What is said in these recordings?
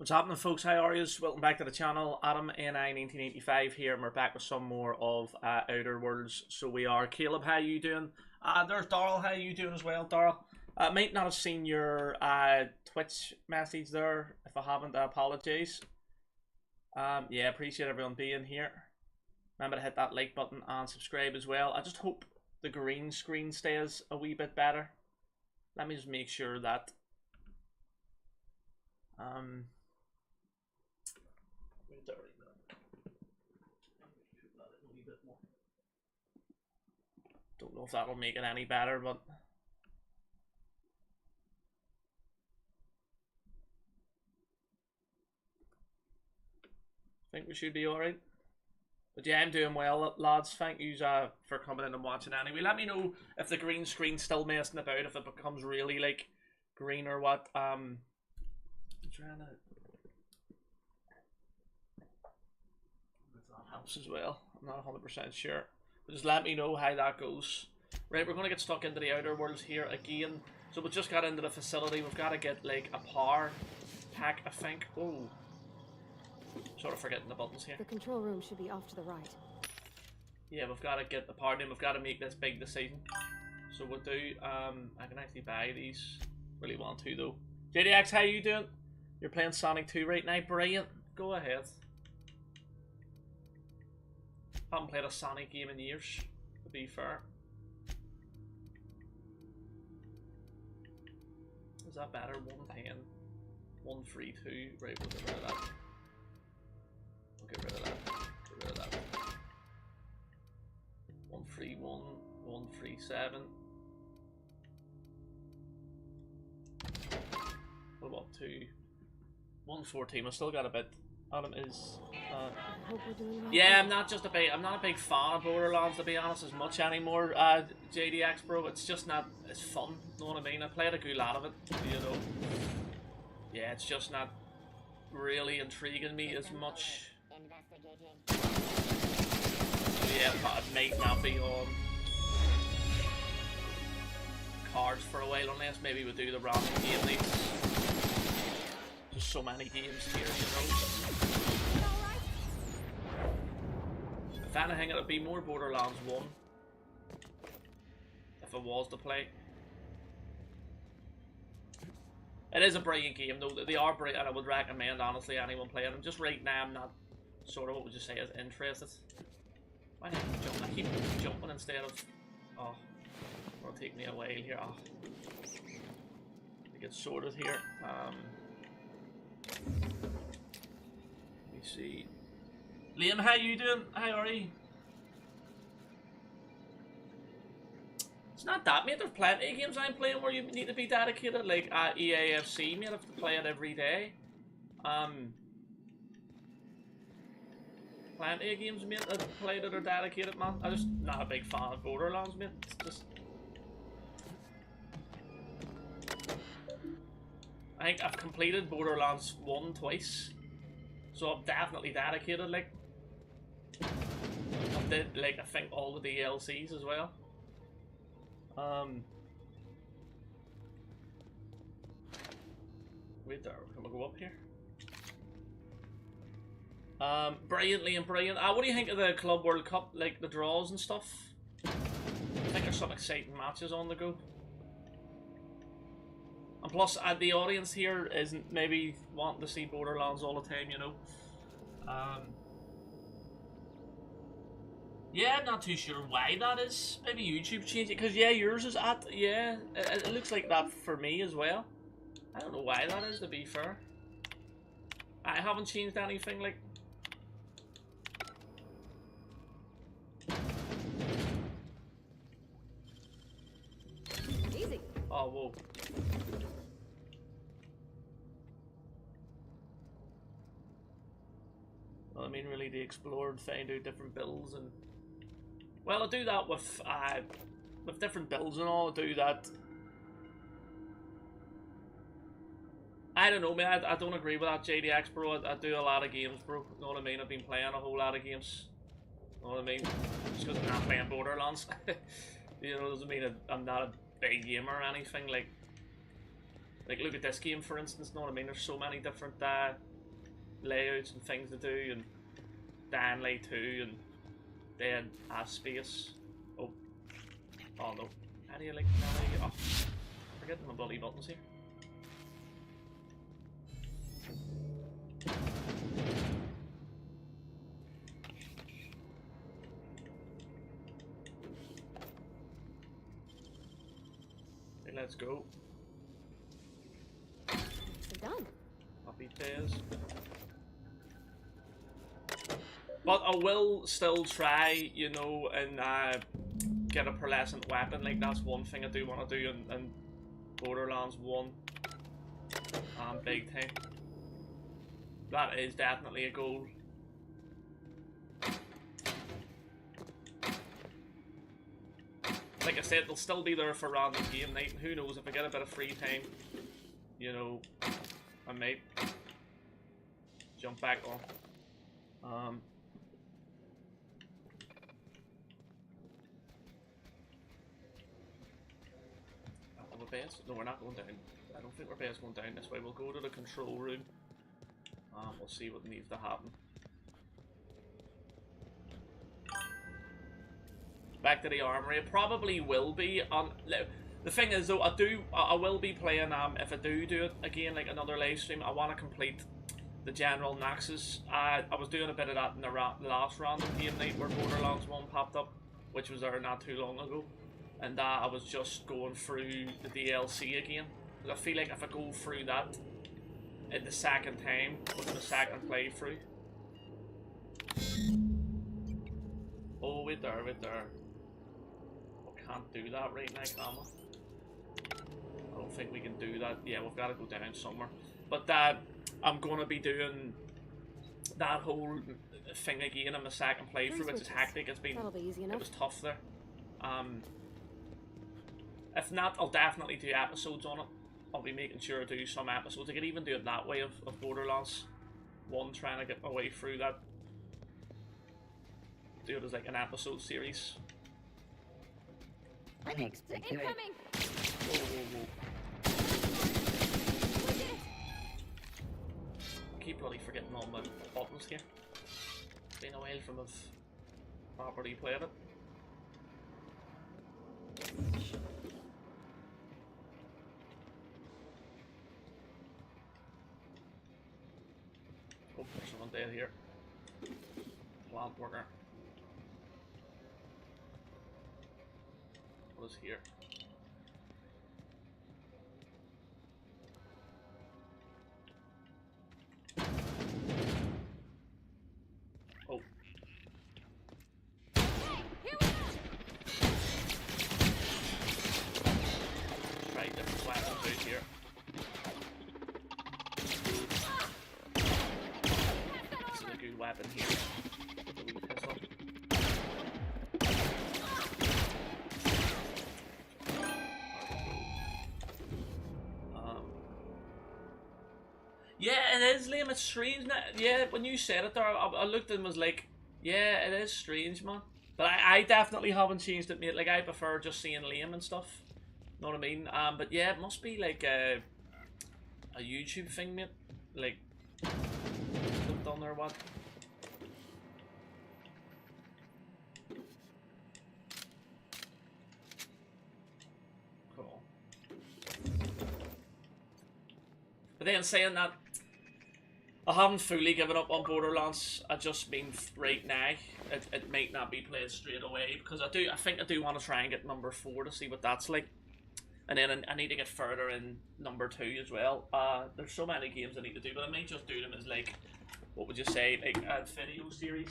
What's happening, folks? How are you? Welcome back to the channel. Adam NI 1985 here, and we're back with some more of Outer Worlds. So we are. Caleb, how you doing? There's Darrell. How you doing as well, Darrell? Might not have seen your Twitch message there. If I haven't, I apologize. Yeah, appreciate everyone being here. Remember to hit that like button and subscribe as well. I just hope the green screen stays a wee bit better. Let me just make sure that don't know if that'll make it any better, but I think we should be alright. But yeah, I'm doing well, lads. Thank you for coming in and watching anyway. Let me know if the green screen's still messing about, if it becomes really like green or what. I'm trying to. If that helps as well. I'm not 100% sure. But just let me know how that goes. Right, we're going to get stuck into the Outer Worlds here again. So we just got into the facility. We've got to get like a power pack, I think. Oh. Sort of forgetting the buttons here. The control room should be off to the right. Yeah, we've got to get the power in. We've got to make this big decision. So we'll do, I can actually buy these. Really want to though. JDX, how you doing? You're playing Sonic 2 right now? Brilliant. Go ahead. Haven't played a Sonic game in years, to be fair. Is that better? 110, 132. Right, we'll get rid of that. We'll get rid of that. Get rid of that. 131, 137. What about 114? I've still got a bit. Adam is. I hope we're doing well. Yeah, I'm not a big fan of Borderlands, to be honest, as much anymore. JDX, bro, it's just not. It's fun. Know what I mean? I played a good lot of it, you know. Yeah, it's just not really intriguing me as much. So yeah, it might not be on cards for a while, unless maybe we do the random game leads. There's so many games here, you know. If anything, it'll be more Borderlands 1. If it was to play. It is a brilliant game though. They are brilliant, and I would recommend honestly anyone playing them. Just right now I'm not sort of, what would you say, is interested. Why not jump? I keep jumping instead of. Oh, it'll take me a while here. Oh. To get sorted here. Let me see. Liam, how you doing? How are you? It's not that, mate. There's plenty of games I'm playing where you need to be dedicated, like EAFC, mate. I have to play it every day. Plenty of games, mate, that I've played that are dedicated, man. I'm just not a big fan of Borderlands, mate. It's just. I think I've completed Borderlands 1 twice. So I'm definitely dedicated, like. I did, like, I think all the DLCs as well. Wait there, can we go up here? Brilliantly and brilliant. What do you think of the Club World Cup, like the draws and stuff? I think there's some exciting matches on the go. And plus, the audience here isn't maybe wanting to see Borderlands all the time, you know. Yeah, I'm not too sure why that is. Maybe YouTube changed it, because yeah, yours is at, yeah, it looks like that for me as well. I don't know why that is, to be fair. I haven't changed anything, like. Easy. Oh, whoa. Well, I mean, really, they explore and find out different builds and. Well, I do that with different builds and all. I do that. I don't know, man. I don't agree with that, JDX, bro. I do a lot of games, bro. Know what I mean? I've been playing a whole lot of games. Know what I mean? Just because I'm not playing Borderlands. You know, doesn't mean I'm not a big gamer or anything. Like, look at this game, for instance. Know what I mean? There's so many different layouts and things to do, and Danley too, and then space. Oh no. How do you like navigate? Oh, forgetting my bloody buttons here. Okay, let's go. Nicely done. Happy days. But I will still try, you know, and get a pearlescent weapon. Like, that's one thing I do want to do in Borderlands 1. Big time. That is definitely a goal. Like I said, they'll still be there for random game night, and who knows, if I get a bit of free time, you know, I might jump back on. Base? No, we're not going down. I don't think we're best going down this way. We'll go to the control room. We'll see what needs to happen. Back to the armory. It probably will be on. The thing is, though, I will be playing. If I do it again, like another live stream, I want to complete the general Nexus. I was doing a bit of that in the last random game night where Borderlands 1 popped up, which was there not too long ago. And I was just going through the DLC again. Because I feel like if I go through that in the second time, with the second playthrough. Oh, wait there, wait there. We can't do that right now, can we? I don't think we can do that. Yeah, we've got to go down somewhere. But I'm going to be doing that whole thing again in my second playthrough, which is hectic. It's been, it was tough there. If not, I'll definitely do episodes on it. I'll be making sure to do some episodes. I could even do it that way of Borderlands 1, trying to get my way through that. Do it as like an episode series. Thanks. Incoming! Whoa, whoa, whoa. We did it! I keep bloody forgetting all my buttons here. It's been a while from I've properly played it. Oh, there's someone dead here. Plant worker. What is here? Oh. Here we go! Try different weapons out here. This is a good weapon here. The wee pistol. Yeah, it is, Liam. It's strange. Yeah, when you said it there, I looked and was like, yeah, it is strange, man. But I definitely haven't changed it, mate. Like, I prefer just seeing Liam and stuff. Know what I mean? But yeah, it must be like a YouTube thing, mate. Like, they've done or what? Cool. But then saying that, I haven't fully given up on Borderlands. I just mean right now, it might not be played straight away because I think I do want to try and get number 4 to see what that's like, and then I need to get further in number 2 as well. There's so many games I need to do, but I might just do them as like, what would you say, like a video series,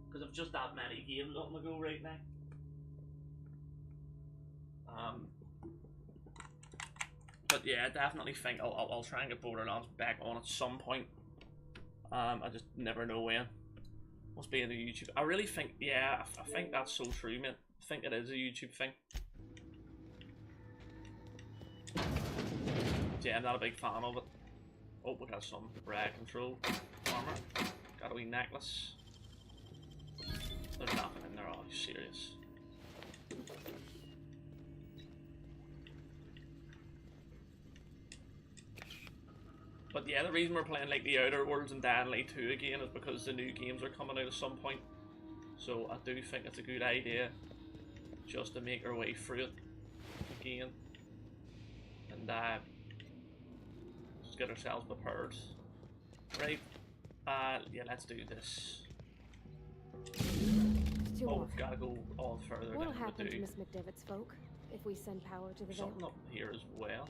because I've just that many games on the go right now. But yeah, I definitely think I'll try and get Borderlands back on at some point. I just never know when. Must be in the YouTube. I really think, yeah, I think that's so true, mate. I think it is a YouTube thing. Yeah, I'm not a big fan of it. Oh, we got some rag control armor. Got a wee necklace. There's nothing in there, are you serious? But yeah, the reason we're playing like the Outer Worlds and Dying Light 2 again is because the new games are coming out at some point. So I do think it's a good idea just to make our way through it again. And just get ourselves prepared. Right. Yeah, let's do this. Oh, we've gotta go all further What'll than we happen to do. Miss McDevitt's folk if we send power to the There's Veil? something up here as well.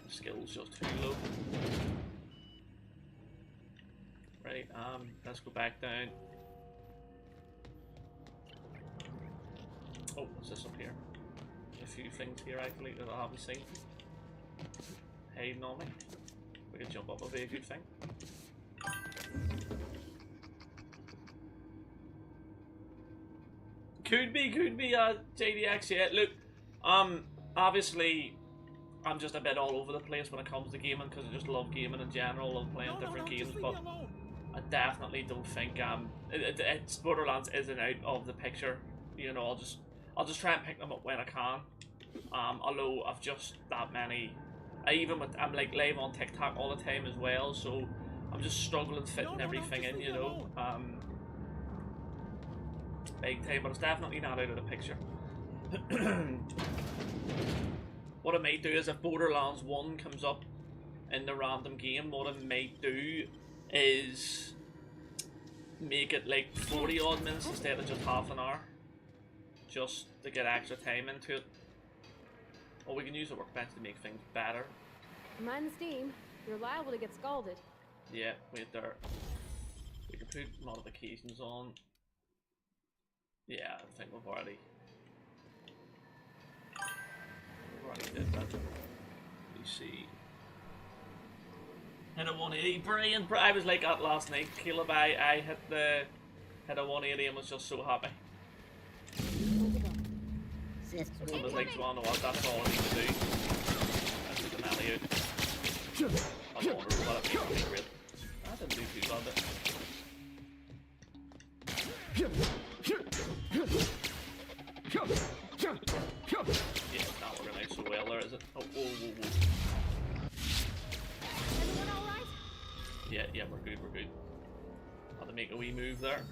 The skill's just too low. Right, let's go back down. Oh, what's this up here? A few things here actually that I haven't seen. Hiding on me. We can jump up, would be a good thing. Could be, JDX, yeah. Look, obviously, I'm just a bit all over the place when it comes to gaming because I just love gaming in general, love playing different games, but I definitely don't think, it's Borderlands isn't out of the picture. You know, I'll just try and pick them up when I can. Although I've just that many, I'm like live on TikTok all the time as well, so I'm just struggling fitting everything in, you know. Big time, but it's definitely not out of the picture. What I might do is if Borderlands 1 comes up in the random game, what I might do is make it like 40 odd minutes instead of just half an hour. Just to get extra time into it. Or we can use the workbench to make things better. Mind the steam. You're liable to get scalded. Yeah, wait there. We can put modifications on. Yeah, I think we've already did that. You see. Hit a 180. Brilliant. I was like that last night. Caleb, I hit a 180 and was just so happy. I was like, well, what, that's all I need to do. That's just an alley out. I don't wonder what it would be great. I didn't do too bad there. Yeah, it's not working out so well there, is it? Oh, whoa, whoa, whoa. Everyone all right? Yeah, we're good. Had to make a wee move there.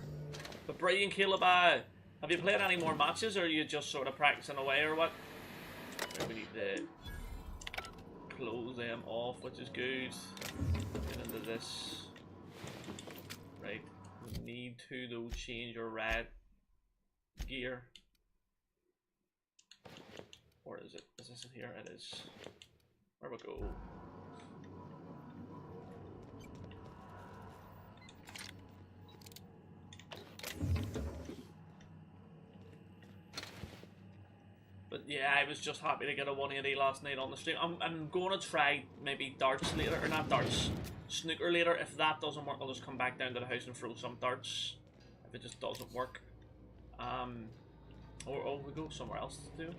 But brilliant, Caleb, have you played any more matches, or are you just sort of practicing away, or what? Right, we need to close them off, which is good. Get into this. Right, we need to, though, change our red gear. Or is it? Is this in here? It is. Where we go? But yeah, I was just happy to get a 180 last night on the stream. I'm going to try maybe darts later, or not darts, snooker later. If that doesn't work, I'll just come back down to the house and throw some darts. If it just doesn't work. Or we go somewhere else to do.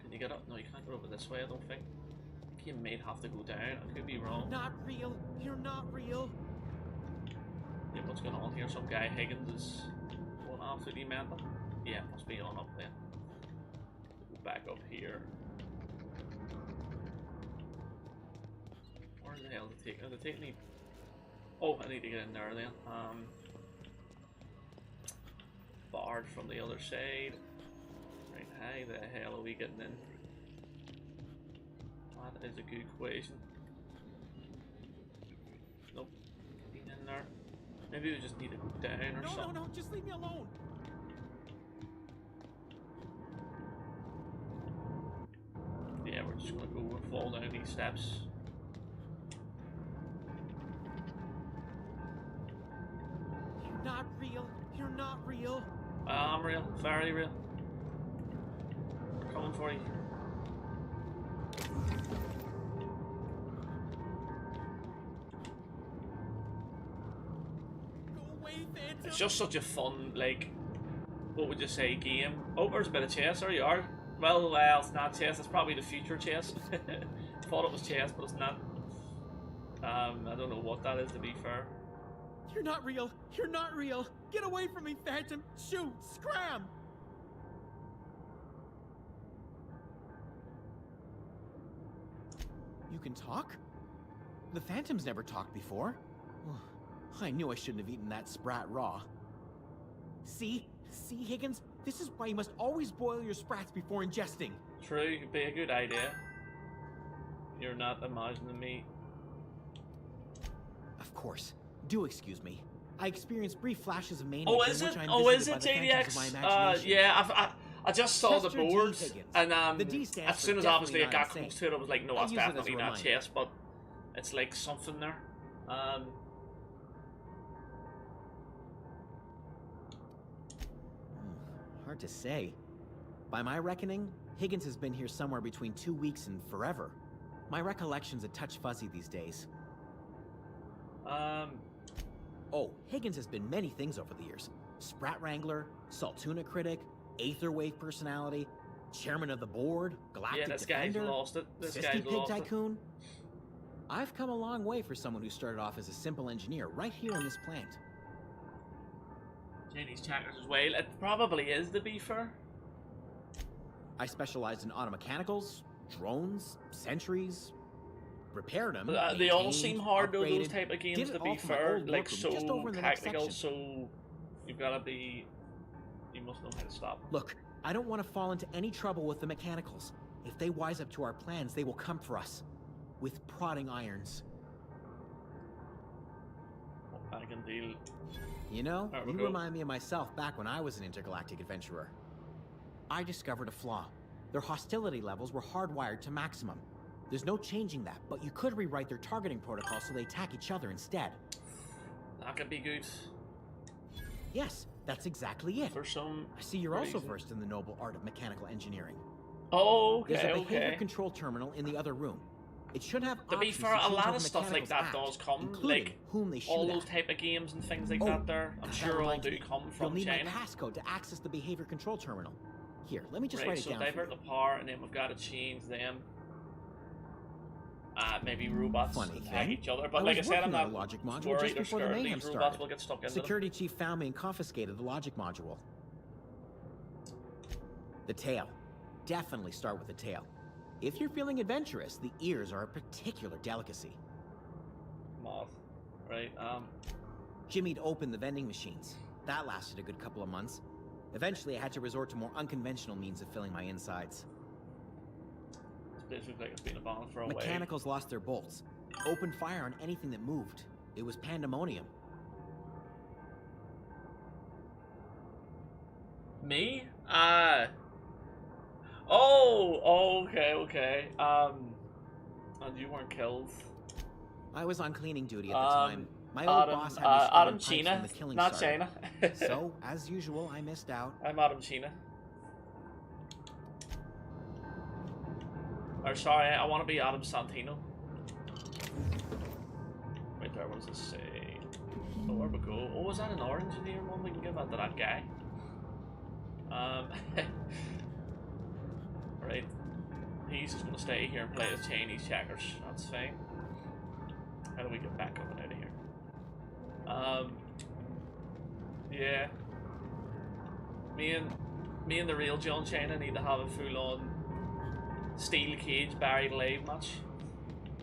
Can you get up? No, you can't go over this way, I don't think. I think you may have to go down. I could be wrong. Not real. You're not real. Yeah, what's going on here? Some guy, Higgins, is going absolutely mental. Yeah, must be on up there. Go back up here. Where the hell did they take? Oh, they take me. Oh, I need to get in there then. Barred from the other side. Right, how the hell are we getting in? That is a good question. Nope. Get in there. Maybe we just need to go down or something. No, just leave me alone. Yeah, we're just gonna go and fall down these steps. You're not real. You're not real. I'm real, very real. Coming for you. Go away, Phantom. It's just such a fun, like, what would you say, game? Oh, there's a bit of chess, there you are. Well, it's not chess, it's probably the future chess. Thought it was chess, but it's not. I don't know what that is, to be fair. You're not real. You're not real. Get away from me, Phantom. Shoot. Scram. You can talk? The Phantom's never talked before. I knew I shouldn't have eaten that sprat raw. See? See, Higgins? This is why you must always boil your sprats before ingesting. True, it'd be a good idea. You're not imagining me. Of course. Do excuse me. I experienced brief flashes of mania. Oh, is it? Oh, is it JDX? Yeah, I just saw the board, and as soon as obviously it got close to it, I was like, no, that's definitely not chess, but it's like something there. Hard to say. By my reckoning, Higgins has been here somewhere between 2 weeks and forever. My recollection's a touch fuzzy these days. Oh, Higgins has been many things over the years. Sprat Wrangler, Saltuna Critic, Aetherwave Personality, Chairman of the Board, Galactic this Defender, guy's lost it. This Fisty guy's Pig lost Tycoon. I've come a long way for someone who started off as a simple engineer right here in this plant. Chinese checkers as well. It probably is, to be fair. I specialized in automechanicals, drones, sentries, repaired them. They all seem hard though, those upgraded, type of games, did to it be all from my fair. old Like, workroom, just so over in the next technical, section. so you've got to be... You must know how to stop. Look, I don't want to fall into any trouble with the mechanicals. If they wise up to our plans, they will come for us. With prodding irons. I can deal. You know, There we you go. remind me of myself back when I was an intergalactic adventurer. I discovered a flaw. Their hostility levels were hardwired to maximum. There's no changing that, but you could rewrite their targeting protocol so they attack each other instead. That could be good. Yes, that's exactly it. For some I see you're also reason. versed in the noble art of mechanical engineering. Oh, There's okay, a behavior okay. control terminal in the other room. It should have To be options fair, a change lot how of the stuff like mechanicals that act, does come, including like whom they shoot all at. those type of games and things like Oh, that there. I'm that sure all reminds do me. come You'll from need China. my passcode to access the behavior control terminal. Here, let me just Right, write it so down for divert you. the power, and then we've got to change them. Maybe robots Funny attack thing, each other, but I like I was said, I'm working on not a logic module worried just or before the scared. mayhem These robots started. will get stuck into them. Security chief found me and confiscated the logic module. The tail. Definitely start with the tail. If you're feeling adventurous, the ears are a particular delicacy. Moth. Right, Jimmy'd opened the vending machines. That lasted a good couple of months. Eventually, I had to resort to more unconventional means of filling my insides. this looks like it's been abandoned for a while. Mechanicals lost their bolts. Opened fire on anything that moved. It was pandemonium. Me? Oh, okay. And you weren't killed. I was on cleaning duty at the time. My old Adam, boss had me scrubbing Adam pipes China, when the killing not started. China. So, as usual, I missed out. I'm Adam China. Or sorry, I want to be Adam Santino. Right there, what does this say? Oh, where we go? Oh, is that an orange engineer one? We can give that to that guy. Right. He's just going to stay here and play his Chinese checkers. That's fine. How do we get back up and out of here? Yeah. Me and the real John China need to have a full-on steel cage buried alive match.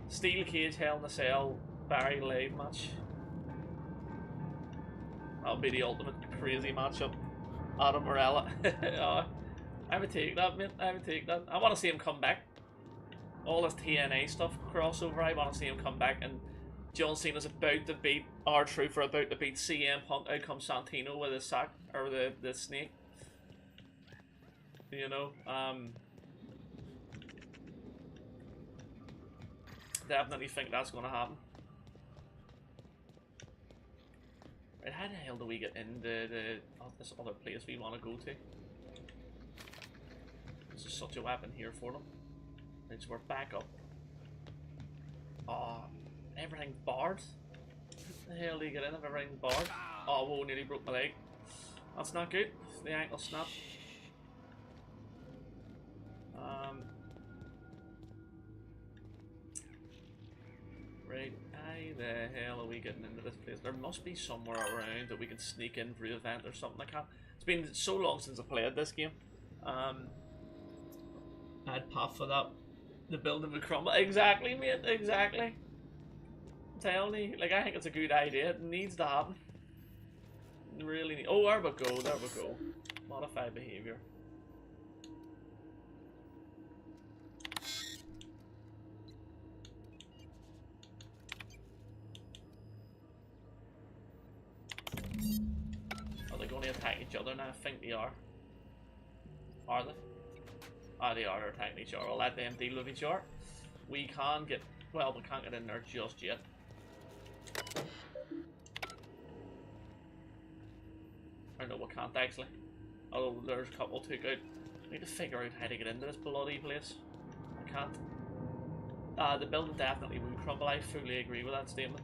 Steel cage, Hell in a Cell, buried alive match. That'll be the ultimate crazy matchup. Adam Morella. I would take that, mate. I would take that. I want to see him come back. All this TNA stuff crossover, I want to see him come back, and John Cena's about to beat R-Truth, or about to beat CM Punk. Out comes Santino with his sack, or the snake. You know, definitely think that's going to happen. Right, how the hell do we get in this other place we want to go to? This is such a weapon here for them. Right, so we're back up. Oh, everything's barred. How the hell do you get in if everything's barred? Oh, whoa, nearly broke my leg. That's not good. The ankle snapped. Right, Why the hell are we getting into this place? There must be somewhere around that we can sneak in through a vent or something like that. It's been so long since I played this game. I'd pop for that. The building would crumble. Exactly, mate. Exactly. I'm telling you, like, I think it's a good idea. It needs to happen. It really need. Oh, there we go. There we go. Modify behavior. Are they going to attack each other now? I think they are. Are they? Oh, they are attacking each other. I'll let them deal with each other. We can get... Well, we can't get in there just yet. Or no, we can't actually. Although there's a couple took out. I need to figure out how to get into this bloody place. I can't. The building definitely will crumble. I fully agree with that statement.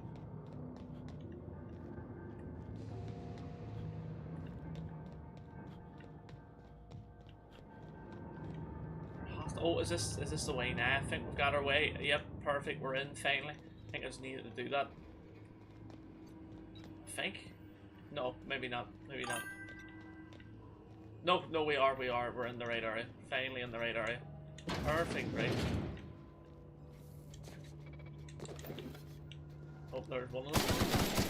Oh, is this the way now? I think we've got our way. Yep, perfect. We're in finally. I think I just needed to do that. I think. No, maybe not. Maybe not. No, we are. We're in the right area. Finally in the right area. Perfect, right. Oh, there's one of them.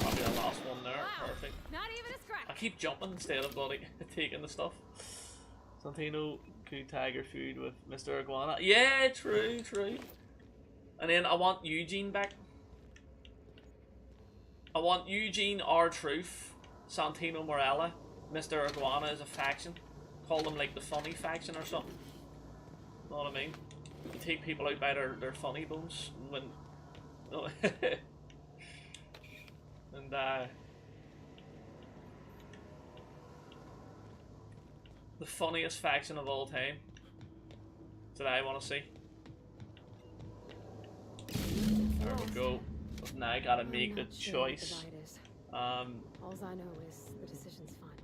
Probably the last one there. Wow, Perfect. not even a scratch. I keep jumping instead of bloody taking the stuff. Santino could tag her food with Mr. Iguana. Yeah, true. And then I want Eugene back. I want Eugene, R-Truth, Santino Morella, Mr. Iguana as a faction. Call them like the funny faction or something. Know what I mean? You take people out by their funny bones when... Oh. And the funniest faction of all time that I want to see. There we go. But now I gotta make the choice. All I know is the decision's final.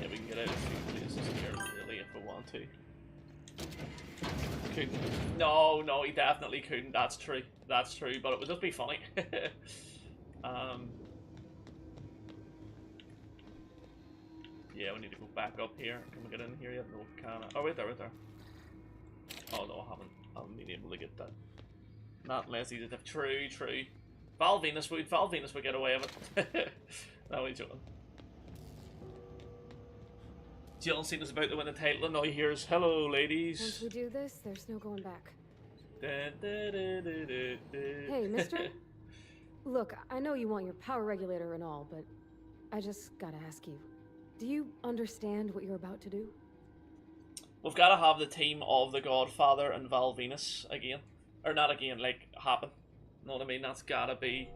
Yeah, we can get out of a few places here, really, if we want to. Couldn't. No, he definitely couldn't. That's true. That's true, but it would just be funny. Yeah, we need to go back up here. Can we get in here yet? No, we can't. Oh, wait there. Oh, no, I haven't been able to get that. Not unless he's a true. Val Venus would get away with it. No, he's joking. Jill Cena's about to win the title, and now he hears, "Hello, ladies." Once we do this, there's no going back. Hey, mister? Look, I know you want your power regulator and all, but I just gotta ask you. Do you understand what you're about to do? We've got to have the team of the Godfather and Val Venus again. Or not again, like, happen. Know what I mean? That's gotta be...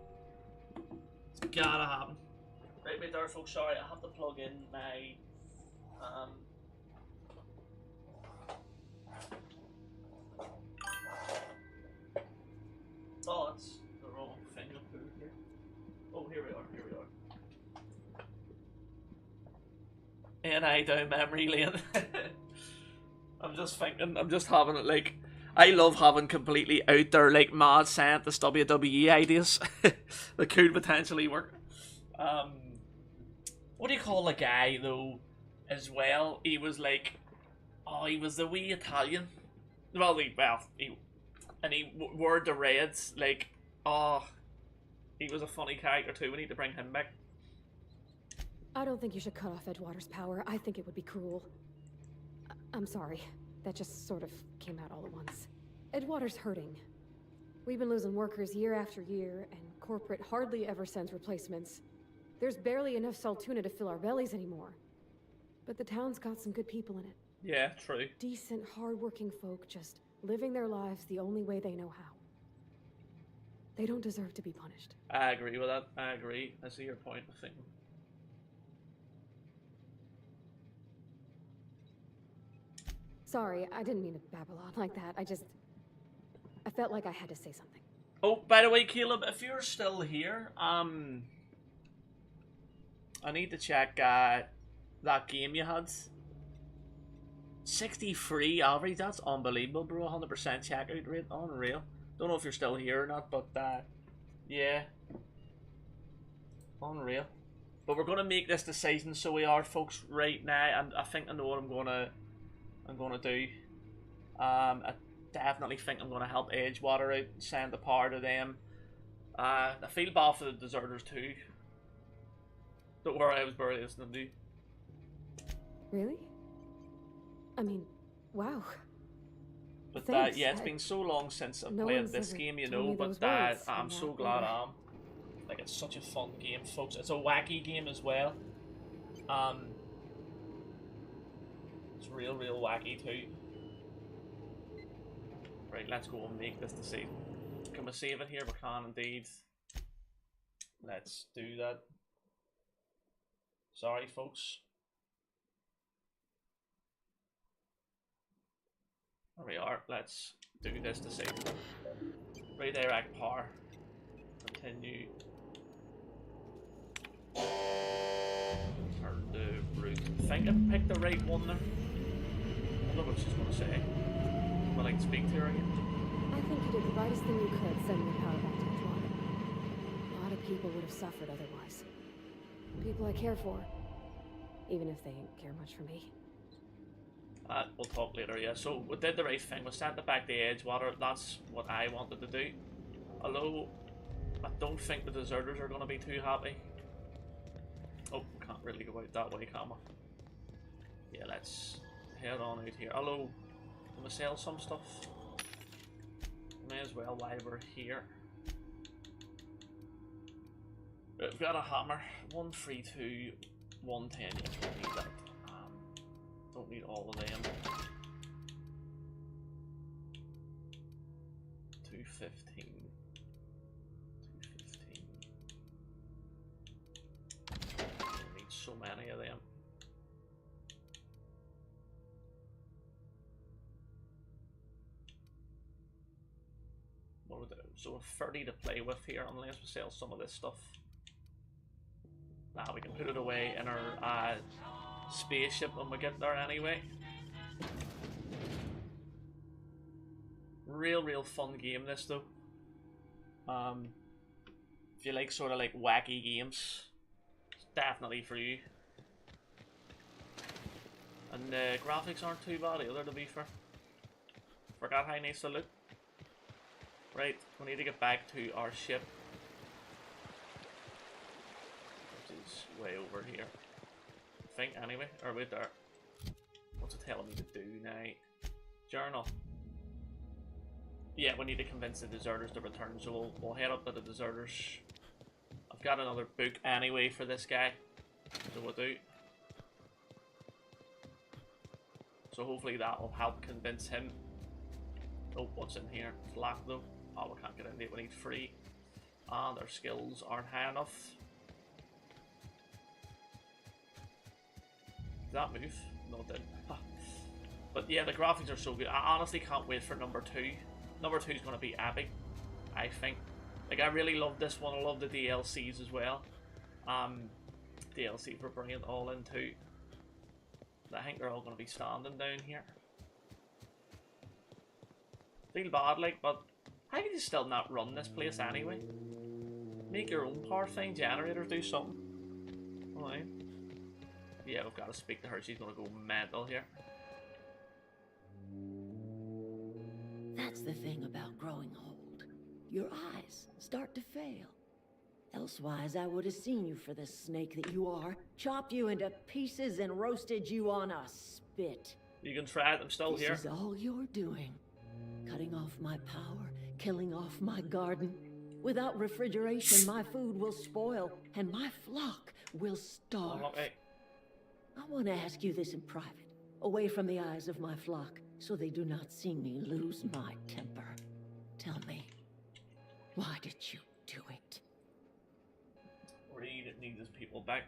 It's gotta happen. Right, wait there, folks. Sorry, I have to plug in my... Oh, that's the wrong thing up here. Oh, here we are. And I down memory lane. I'm just having it like, I love having completely out there like mad scientist WWE ideas that could potentially work. What do you call the guy though as well? He was like, he was the wee Italian. He wore the reds, like, he was a funny character too. We need to bring him back. I don't think you should cut off Edgewater's power. I think it would be cruel. I'm sorry. That just sort of came out all at once. Edgewater's hurting. We've been losing workers year after year, and corporate hardly ever sends replacements. There's barely enough Saltuna to fill our bellies anymore. But the town's got some good people in it. Yeah, true. Decent, hard-working folk just living their lives the only way they know how. They don't deserve to be punished. I agree with that. I agree. I see your point of thinking. Sorry, I didn't mean to babble on like that. I felt like I had to say something. Oh, by the way, Caleb, if you're still here, I need to check that game you had. 63 average, that's unbelievable, bro. 100% checkout rate, unreal. Don't know if you're still here or not, but yeah, unreal. But we're gonna make this decision, so we are, folks, right now, and I think I know what I'm gonna do. I definitely think I'm gonna help Edgewater out, send the power to them. I feel bad for the deserters too. Don't worry, I was barely listening to you. Really? I mean, wow. But Thanks. yeah, it's been so long since I've No played one's this ever game, you told know, me but those words I'm in so that glad order. I am. Like, it's such a fun game, folks. It's a wacky game as well. It's real wacky too. Right, let's go and make this decision. Can we save it here? We can indeed. Let's do that. Sorry, folks. There we are. Let's do this decision. Redirect power. Continue. Turn the route. I think I picked the right one there. I don't know what she's going to say. Would I like to speak to her again? I think you did the rightest thing you could, sending the power back to Edgewater. A lot of people would have suffered otherwise. People I care for. Even if they didn't care much for me. We'll talk later, yeah. So we did the right thing. We sent it back to Edgewater. That's what I wanted to do. Although, I don't think the deserters are going to be too happy. Oh, we can't really go out that way, can we? Yeah, let's head on out here. Although, can we sell some stuff? May as well while we're here. We've got a hammer. 132, 110. Yes, we need that. Don't need all of them. 215. 215. Don't need so many of them. What would so we're 30 to play with here unless we sell some of this stuff. Nah, we can put it away in our spaceship when we get there anyway. Real fun game this though. If you like sort of like wacky games, it's definitely for you. And the graphics aren't too bad either, to be fair. Forgot how nice they look. Right, we need to get back to our ship, which is way over here. I think anyway, or wait there. What's it telling me to do now? Journal. Yeah, we need to convince the deserters to return, so we'll head up to the deserters. I've got another book anyway for this guy, so we'll do. So hopefully that will help convince him. Oh, what's in here? It's locked though. Oh, we can't get in there, we need free. And our skills aren't high enough. Did that move? No, it didn't. But yeah, the graphics are so good. I honestly can't wait for number 2. Number 2 is going to be epic, I think. Like, I really love this one. I love the DLCs as well. DLCs were bringing it all in too. I think they're all going to be standing down here. Feel bad, like, but how can you still not run this place anyway? Make your own power thing, generators, do something. Alright. Yeah, we've got to speak to her. She's going to go mental here. That's the thing about growing old. Your eyes start to fail. Elsewise, I would have seen you for the snake that you are, chopped you into pieces and roasted you on a spit. You can try it, I'm still here. This is all you're doing. Cutting off my power, killing off my garden. Without refrigeration, my food will spoil, and my flock will starve. I want to ask you this in private, away from the eyes of my flock, so they do not see me lose my temper. Tell me, why did you do it? Reed needs his people back.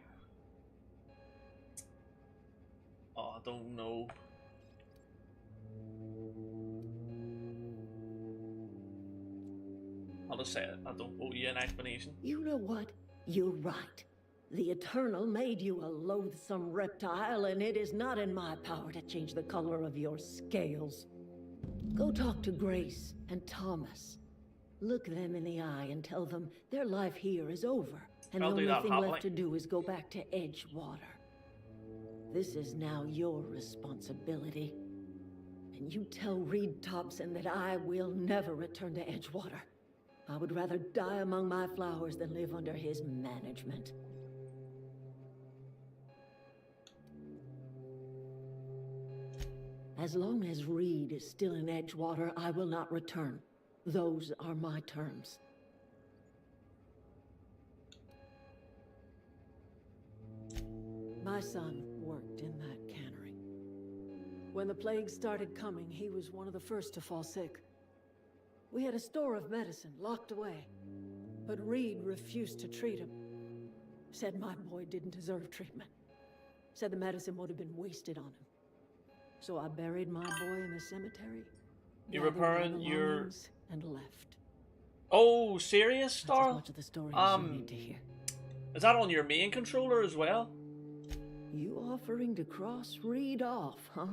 Oh, I don't know. I'll just say it. I don't owe you an explanation. You know what? You're right. The Eternal made you a loathsome reptile, and it is not in my power to change the color of your scales. Go talk to Grace and Thomas. Look them in the eye and tell them their life here is over, and I'll the do only that thing happily. left to do is go back to Edgewater. This is now your responsibility. And you tell Reed Thompson that I will never return to Edgewater. I would rather die among my flowers than live under his management. As long as Reed is still in Edgewater, I will not return. Those are my terms. My son worked in that cannery. When the plague started coming, he was one of the first to fall sick. We had a store of medicine locked away, but Reed refused to treat him. Said my boy didn't deserve treatment. Said the medicine would have been wasted on him. So I buried my boy in the cemetery. You're repairing your... and left. Oh, serious, That's Star? as much of the story as you need to hear. Is that on your main controller as well? You offering to cross Reed off, huh?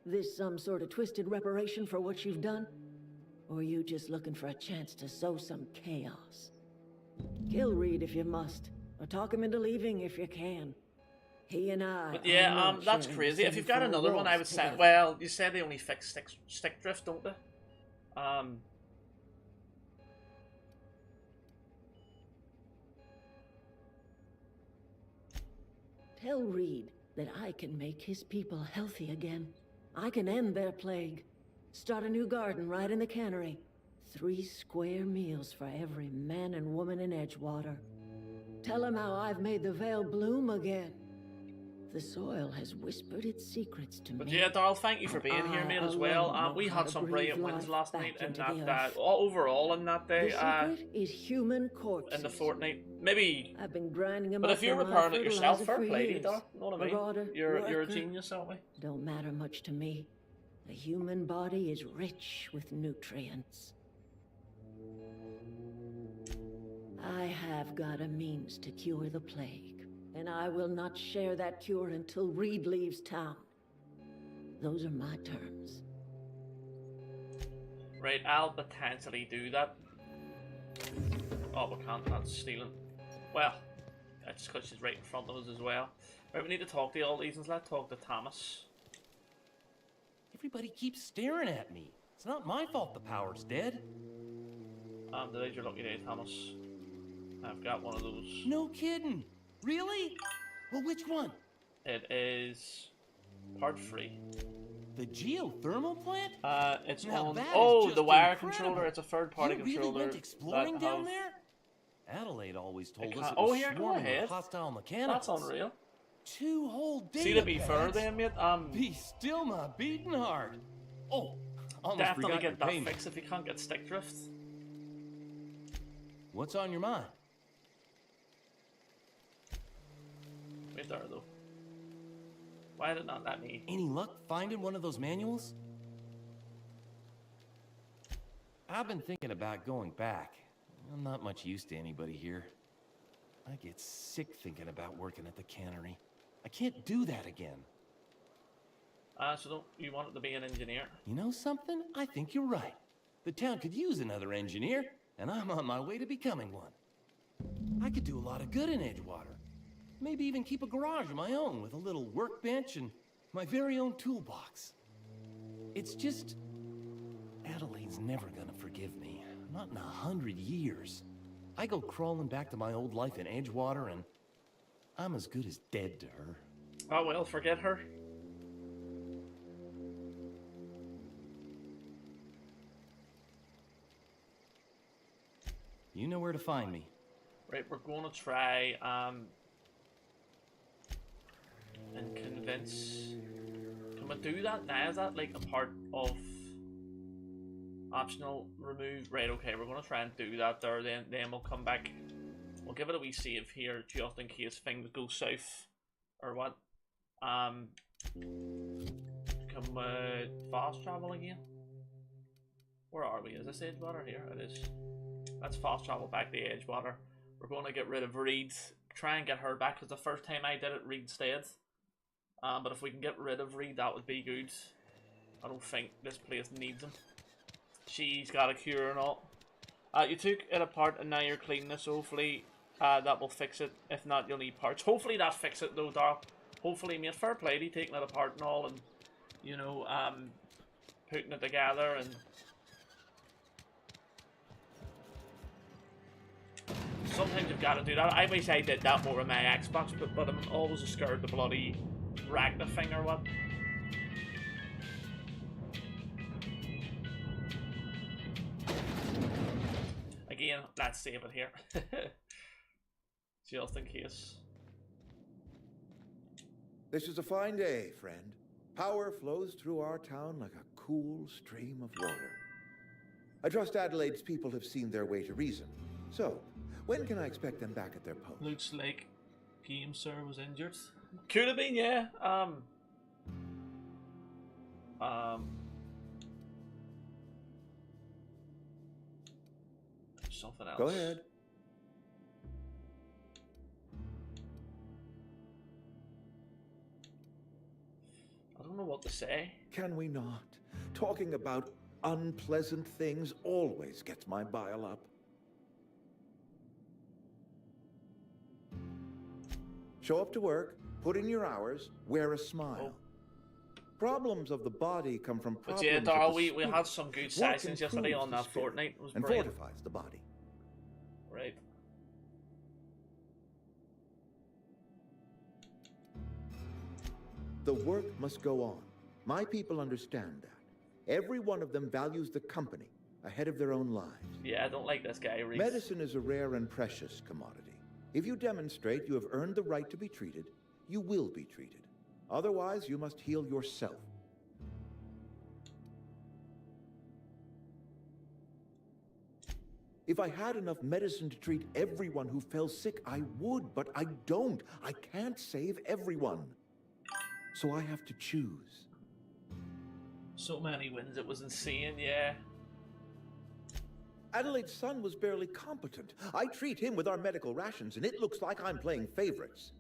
This some sort of twisted reparation for what you've done? Or you just looking for a chance to sow some chaos? Kill Reed if you must, or talk him into leaving if you can. He and I. But yeah, that's crazy. If you've got another one, I would say. Well, you said they only fix stick drift, don't they? Tell Reed that I can make his people healthy again. I can end their plague. Start a new garden right in the cannery. 3 square meals for every man and woman in Edgewater. Tell him how I've made the Vale bloom again. The soil has whispered its secrets to me. But yeah, Darl, thank you for being here, mate, as well. We had some brilliant wins last night in that, overall in that day. The secret is human corpses. In the fortnight, maybe. I've been grinding them but up if you're in my repairing it yourself, fertilizer fair for play, years. Darl. You know what I mean? Marauder, You're a worker. genius, aren't we? Don't matter much to me. The human body is rich with nutrients. I have got a means to cure the plague, and I will not share that cure until Reed leaves town. Those are my terms. Right, I'll potentially do that. Oh, we can't, that's stealing. Well, that's because she's right in front of us as well. Right, we need to talk to all these, and let's talk to Thomas. Everybody keeps staring at me. It's not my fault the power's dead. Today's your lucky day, Thomas. I've got one of those. No kidding. Really? Well, which one? It is part 3. The geothermal plant? It's Now on. that is Oh, just the wire incredible. controller. It's a third-party You really controller. went exploring down have- there? Adelaide always told us can't- it oh, was here, go swarming with ahead. hostile mechanicals. That's unreal. 2 whole days. See, to be fair, then, mate, Be still my beating heart. Oh, almost definitely forgot get your that payment. fixed if you can't get stick drift. What's on your mind? Wait there, though. Why did it not let me? Any luck finding one of those manuals? I've been thinking about going back. I'm not much use to anybody here. I get sick thinking about working at the cannery. I can't do that again. So don't you want it to be an engineer? You know something? I think you're right. The town could use another engineer, and I'm on my way to becoming one. I could do a lot of good in Edgewater. Maybe even keep a garage of my own with a little workbench and my very own toolbox. It's just... Adelaide's never gonna forgive me. Not in 100 years. I go crawling back to my old life in Edgewater, and I'm as good as dead to her. Oh well, forget her. You know where to find me. Right, we're going to try and convince. Can we do that now? Is that like a part of optional remove? Right, okay, we're going to try and do that there. Then we'll come back. We'll give it a wee save here just in case things go south or what. Can we fast travel again? Where are we? Is this Edgewater? Here it is. Let's fast travel back to Edgewater. We're going to get rid of Reed. Try and get her back, because the first time I did it, Reed stayed. But if we can get rid of Reed, that would be good. I don't think this place needs him. She's got a cure and all. You took it apart and now you're cleaning this. Hopefully that will fix it. If not, you'll need parts. Hopefully that fix it though, Darl. Hopefully, mate, fair play to you taking it apart and all, and you know, putting it together. And sometimes you've got to do that. I wish I did that more on my Xbox, but I'm always scared to bloody rack the thing or what. Again, let's save it here. Just in case. This is a fine day, friend. Power flows through our town like a cool stream of water. I trust Adelaide's people have seen their way to reason. So, when can I expect them back at their post? Looks like Game Sir was injured. Could have been, yeah. Something else. Go ahead. I don't know what to say. Can we not? Talking about unpleasant things always gets my bile up. Show up to work, put in your hours, wear a smile. Problems of the body come from problems. But yeah, Darl, we spirit. had some good sessions yesterday on that Fortnite. It was and brilliant. Fortifies the body. Right. The work must go on. My people understand that. Every one of them values the company ahead of their own lives. Yeah, I don't like this guy, Reese. Medicine is a rare and precious commodity. If you demonstrate you have earned the right to be treated, you will be treated. Otherwise, you must heal yourself. If I had enough medicine to treat everyone who fell sick, I would, but I don't. I can't save everyone. So I have to choose. So many wins, it was insane, yeah. Adelaide's son was barely competent. I treat him with our medical rations, and it looks like I'm playing favorites.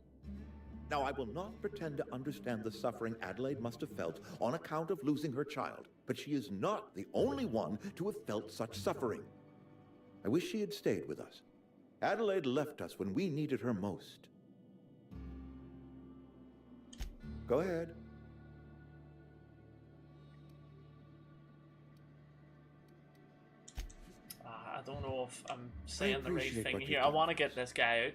Now, I will not pretend to understand the suffering Adelaide must have felt on account of losing her child, but she is not the only one to have felt such suffering. I wish she had stayed with us. Adelaide left us when we needed her most. Go ahead. I don't know if I'm saying the right appreciate thing what here. you've I done want to for get us. this guy out.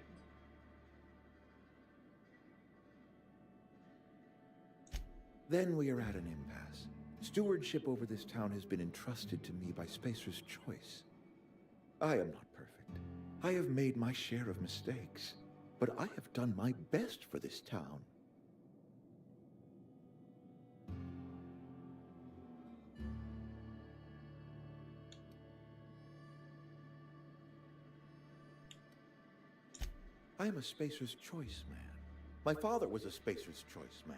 Then we are at an impasse. Stewardship over this town has been entrusted to me by Spacer's choice. I am not perfect. I have made my share of mistakes, but I have done my best for this town. I am a Spacer's Choice man. My father was a Spacer's Choice man.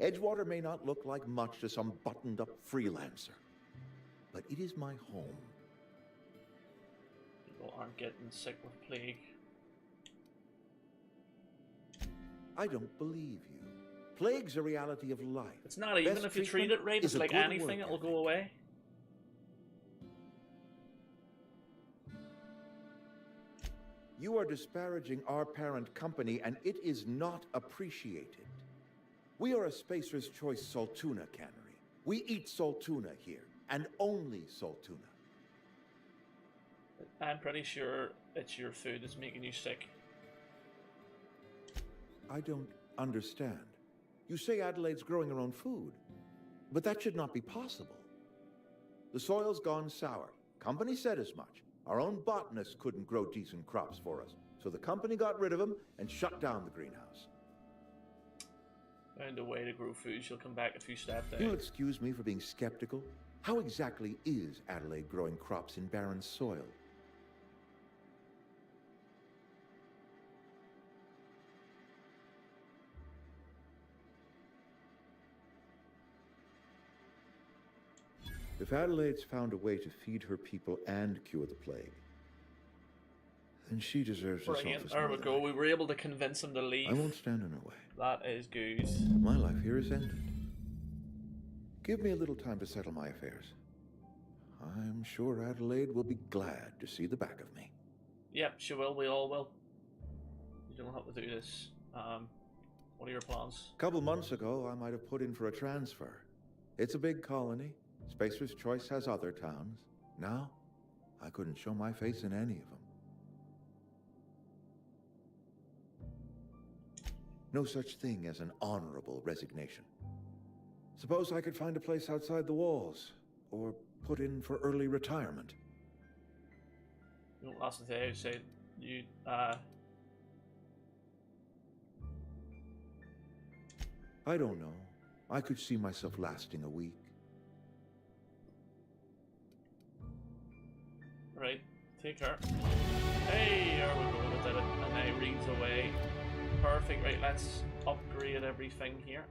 Edgewater may not look like much to some buttoned-up freelancer, but it is my home. People aren't getting sick with plague. I don't believe you. Plague's a reality of life. It's not even Best if you treat treatment it right, is it's a like good anything, work it'll ethic. go away. You are disparaging our parent company, and it is not appreciated. We are a Spacer's Choice Saltuna cannery. We eat Saltuna here, and only Saltuna. I'm pretty sure it's your food that's making you sick. I don't understand. You say Adelaide's growing her own food, but that should not be possible. The soil's gone sour. Company said as much. Our own botanists couldn't grow decent crops for us, so the company got rid of them and shut down the greenhouse. Found a way to grow food, she'll come back a few steps down. You'll excuse me for being skeptical. How exactly is Adelaide growing crops in barren soil? If Adelaide's found a way to feed her people and cure the plague, then she deserves this Brilliant, office there more we than go. I do. We were able to convince him to leave. I won't stand in her way. That is good. My life here is ended. Give me a little time to settle my affairs. I'm sure Adelaide will be glad to see the back of me. Yep, she will. We all will. You don't have to do this. What are your plans? A couple months ago, I might have put in for a transfer. It's a big colony. Spacer's Choice has other towns. Now, I couldn't show my face in any of them. No such thing as an honorable resignation. Suppose I could find a place outside the walls, or put in for early retirement. You don't last the day, say you, I don't know. I could see myself lasting a week. Right, take her. Hey, there we go, we did it. And now Reed's away. Perfect, right, let's upgrade everything here.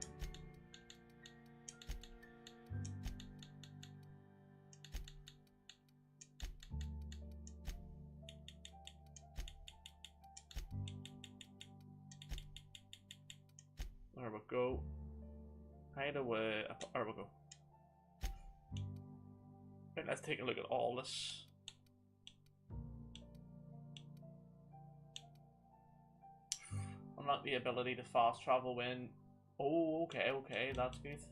There we go. Hideaway. There we go. Right, let's take a look at all this. Unlock the ability to fast travel when. Oh, okay, that's good. Do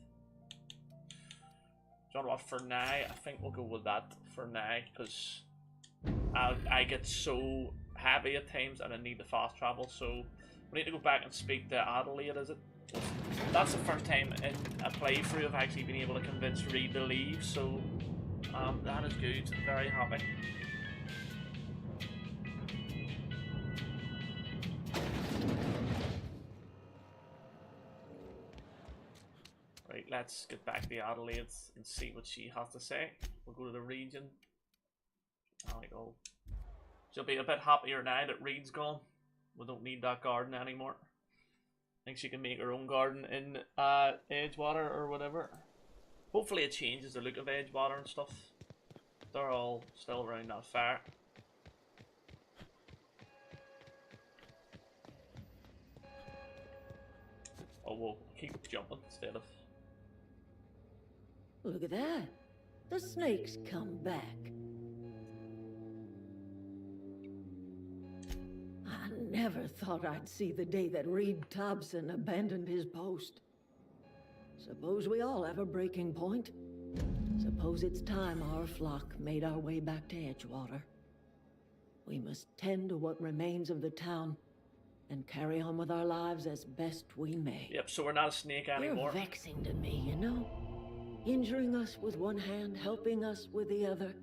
you know what? For now, I think we'll go with that for now because I get so heavy at times and I need to fast travel. So we need to go back and speak to Adelaide. Is it? That's the first time in a playthrough I've actually been able to convince Reed to leave, so that is good. I'm very happy. Right, let's get back to Adelaide and see what she has to say. We'll go to the region. There we go. She'll be a bit happier now that Reed's gone. We don't need that garden anymore. I think she can make her own garden in Edgewater or whatever. Hopefully it changes the look of Edgewater and stuff. They're all still around that far. Oh, we'll keep jumping instead of... Look at that. The snake's come back. I never thought I'd see the day that Reed Thompson abandoned his post. Suppose we all have a breaking point. Suppose it's time our flock made our way back to Edgewater. We must tend to what remains of the town and carry on with our lives as best we may. Yep, so we're not a snake anymore. You're vexing to me, you know? Injuring us with one hand, helping us with the other.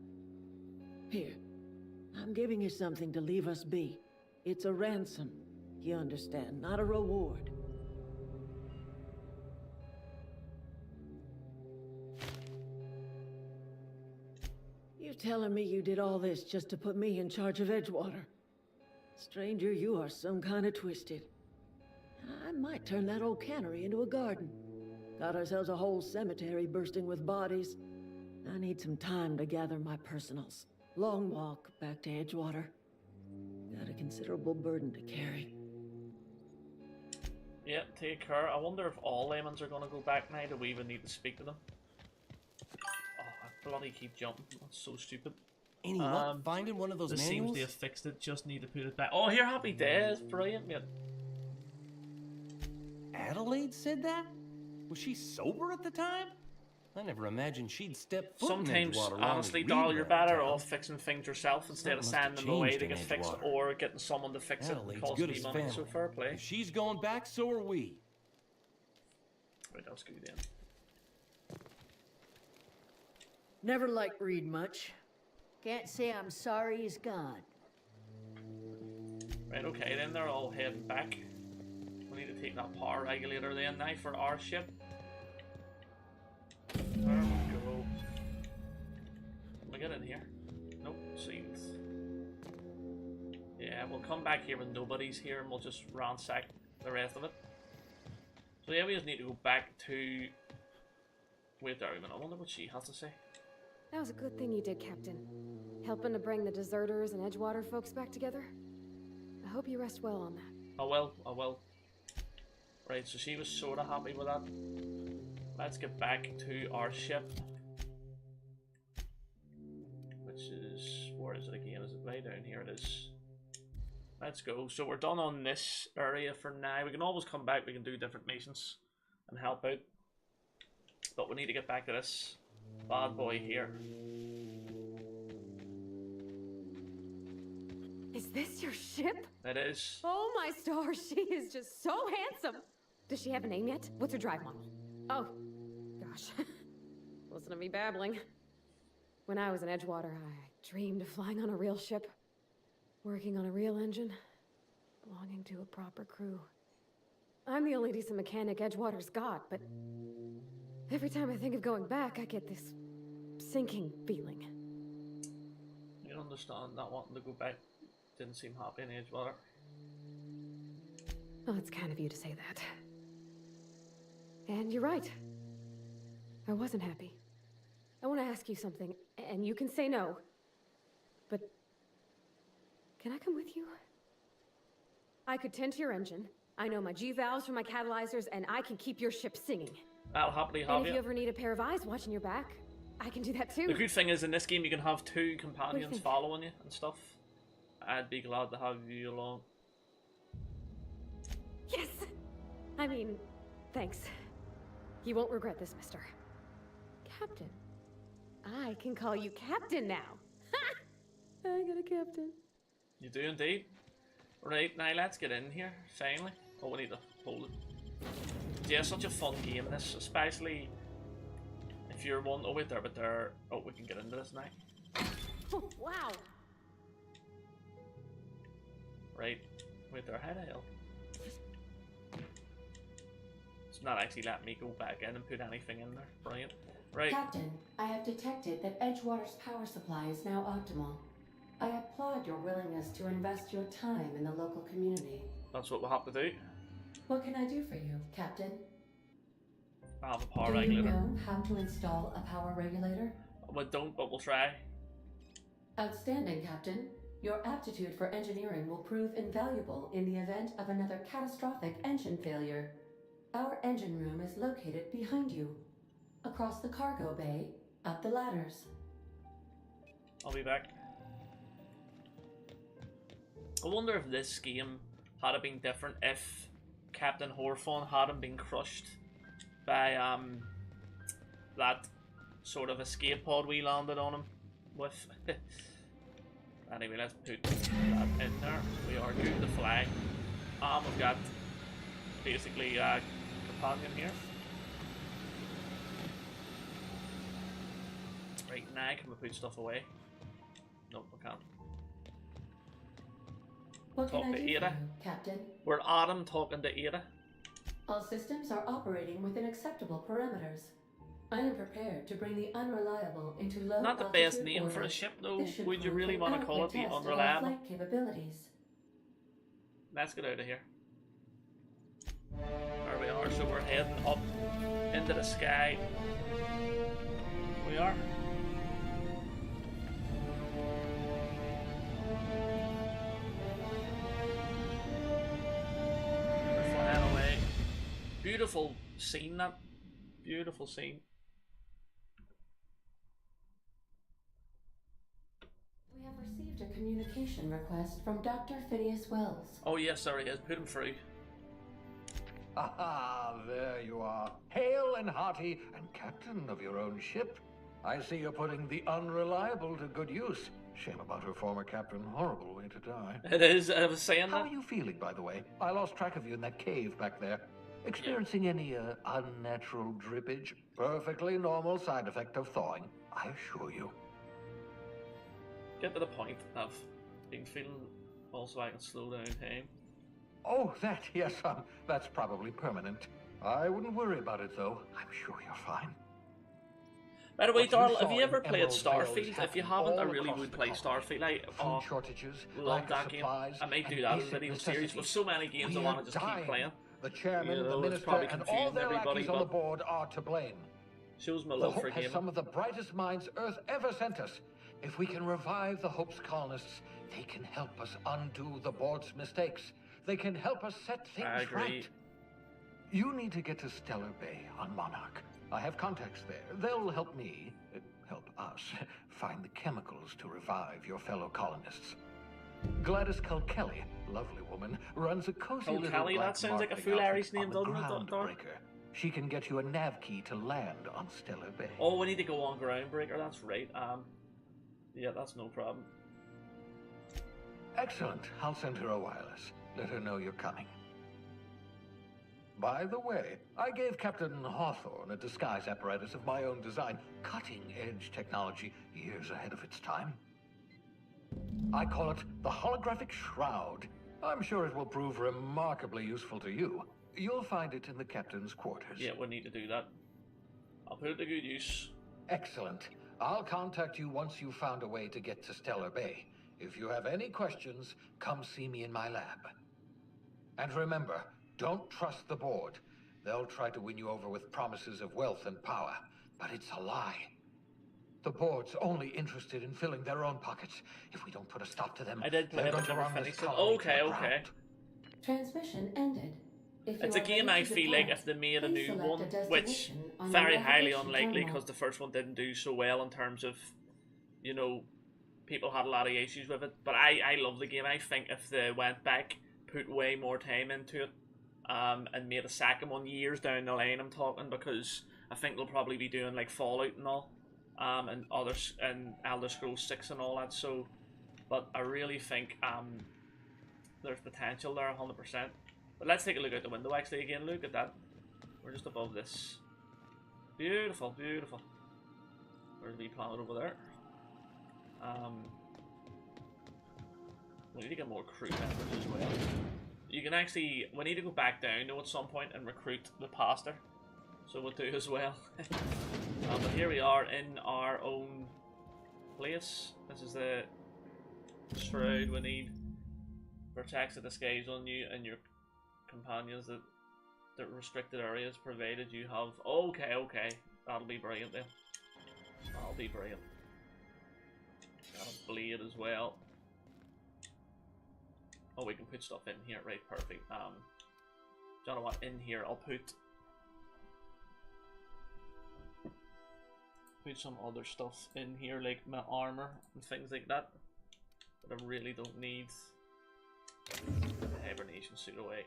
Here, I'm giving you something to leave us be. It's a ransom, you understand, not a reward. You telling me you did all this just to put me in charge of Edgewater? Stranger, you are some kind of twisted. I might turn that old cannery into a garden. Got ourselves a whole cemetery bursting with bodies. I need some time to gather my personals. Long walk back to Edgewater. Got a considerable burden to carry. Yeah, take her. I wonder if all lemons are going to go back now. Do we even need to speak to them? Oh, I bloody keep jumping. That's so stupid. Any luck finding one of those This manuals? seems to have fixed it. Just need to put it back. Oh, here, happy days. Brilliant, mate. Adelaide said that? Was she sober at the time? I never imagined she'd step foot Sometimes, in Edgewater honestly, along with Darl, Reed you're around better town. off fixing things yourself instead of Something must have sending them away changed to in get fixed Edgewater. or getting someone to fix it and Adelaide's cost good me as money. family. So fair play. If she's going back, so are we. Right, that's good then. Never liked Reed much. Can't say I'm sorry he's gone. Right, okay, then they're all heading back. We need to take that power regulator then now for our ship. There we go. Can we get in here? Nope, seems. Yeah, we'll come back here when nobody's here and we'll just ransack the rest of it. So yeah, we just need to go back to... Wait there a minute, I wonder what she has to say. That was a good thing you did, Captain. Helping to bring the deserters and Edgewater folks back together. I hope you rest well on that. I will. Right, so she was sort of happy with that. Let's get back to our ship. which is, where is it again? Is it way down here? It is. Let's go. So we're done on this area for now. We can always come back. We can do different missions and help out. But we need to get back to this bad boy here. Is this your ship? It is. Oh my stars, she is just so handsome. Does she have a name yet? What's her drive model? Oh, gosh. Listen to me babbling. When I was in Edgewater, I dreamed of flying on a real ship, working on a real engine, belonging to a proper crew. I'm the only decent mechanic Edgewater's got, but every time I think of going back, I get this sinking feeling. You understand not wanting to go back. Didn't seem happy in Edgewater. Well, it's kind of you to say that. And you're right. I wasn't happy. I want to ask you something, and you can say no. But can I come with you? I could tend to your engine. I know my G-valves for my catalyzers, and I can keep your ship singing. I'll happily have And if you ever need a pair of eyes watching your back, I can do that too. The good thing is in this game you can have 2 companions following you and stuff. I'd be glad to have you along. Yes! I mean, thanks. You won't regret this, mister. Captain. I can call you Captain now. Ha! I got a captain. You do indeed. Right, now let's get in here, finally. Oh, we need to hold it. Yeah, such a fun game this, especially if you're one. Oh wait there, but there. Oh, we can get into this now. Oh, wow. Right, wait there, how the hell? It's not actually letting me go back in and put anything in there. Brilliant. Right. Captain, I have detected that Edgewater's power supply is now optimal. I applaud your willingness to invest your time in the local community. That's what we'll have to do. What can I do for you, Captain? I have a power Do you regulator. know how to install a power regulator? We don't, but we'll try. Outstanding, Captain. Your aptitude for engineering will prove invaluable in the event of another catastrophic engine failure. Our engine room is located behind you. Across the cargo bay, up the ladders. I'll be back. I wonder if this game had it been different if Captain Horfon hadn't been crushed by that sort of escape pod we landed on him with. Anyway, let's put that in there. We are good to fly. We've got basically a companion here. Right now, can we put stuff away? Nope, we can't. What can Talk I to do for Ada. you, Captain? We're Adam talking to Ada. All systems are operating within acceptable parameters. I am prepared to bring the unreliable into low Not the best name for a ship, though. Would you really want to call it the Unreliable? Flight capabilities. Let's get out of here. There we are. So we're heading up into the sky. We are. We're flying away. Beautiful scene, that. Beautiful scene. We have received a communication request from Dr. Phineas Wells. Oh yes, there he is. Put him through. Ah, there you are. Hale and hearty, and captain of your own ship. I see you're putting the Unreliable to good use. Shame about her former captain. Horrible way to die. It is. I was saying How that. are you feeling, by the way? I lost track of you in that cave back there. Experiencing any unnatural drippage? Perfectly normal side effect of thawing, I assure you. Get to the point. I've been feeling also I can slow down time. Oh, that, yes, that's probably permanent. I wouldn't worry about it, though. I'm sure you're fine. By the way, What you Darl, saw have you ever in played Emerald Vale is Starfield? If you happening haven't, I all really across would the play colony. Starfield. I Food shortages, love lack that of game. supplies, I may do and that as a basic video series. With necessities. so many games, I We want are to just keep dying. playing. The chairman, You know, the it's minister, probably and all confusing their everybody, lackeys on the but board are to blame. shows my The love Hope for has gaming. some of the brightest minds Earth ever sent us. If we can revive the Hope's colonists, they can help us undo the board's mistakes. They can help us set things I agree. right. You need to get to Stellar Bay on Monarch. I have contacts there. They'll help me. help us find the chemicals to revive your fellow colonists. Gladys Culkelly, lovely woman, runs a cozy little Culkelly, black that sounds like a marketing full outfit Irish name, on the doesn't it, Dor? Groundbreaker. She can get you a nav key to land on Stellar Bay. Oh, we need to go on Groundbreaker, that's right. Yeah, that's no problem. Excellent. I'll send her a wireless. Let her know you're coming. By the way, I gave Captain Hawthorne a disguise apparatus of my own design, cutting-edge technology, years ahead of its time. I call it the Holographic Shroud. I'm sure it will prove remarkably useful to you. You'll find it in the captain's quarters. Yeah, we need to do that. I'll put it to good use. Excellent. I'll contact you once you've found a way to get to Stellar Bay. If you have any questions, come see me in my lab. And remember, don't trust the board. They'll try to win you over with promises of wealth and power, but it's a lie. The board's only interested in filling their own pockets. If we don't put a stop to them, I did play they're it, going but to never run this finished it. colony Okay, to the okay. ground. Transmission ended. If It's you a are game ready I to feel depart, like if they made a please new select one, a which destination on your very highly navigation unlikely terminal. because the first one didn't do so well in terms of, you know, people had a lot of issues with it. But I love the game. I think if they went back, put way more time into it, and made a second one years down the line, I'm talking, because I think they'll probably be doing like Fallout and all, and others, and Elder Scrolls 6 and all that. So, but I really think there's potential there 100%. But let's take a look out the window actually again. Look at that. We're just above this. Beautiful, beautiful. There's the wee planet over there. We need to get more crew members as well. You can actually, we need to go back down though at some point and recruit the pastor. So we'll do as well. But here we are in our own place. This is the shroud we need. Protects the skies on you and your companions that the restricted areas provided you have. Okay, okay. That'll be brilliant then. That'll be brilliant. Got a blade as well. Oh, we can put stuff in here, right? Perfect. Do you know what? In here, I'll put some other stuff in here, like my armor and things like that. But I really don't need the hibernation suit away.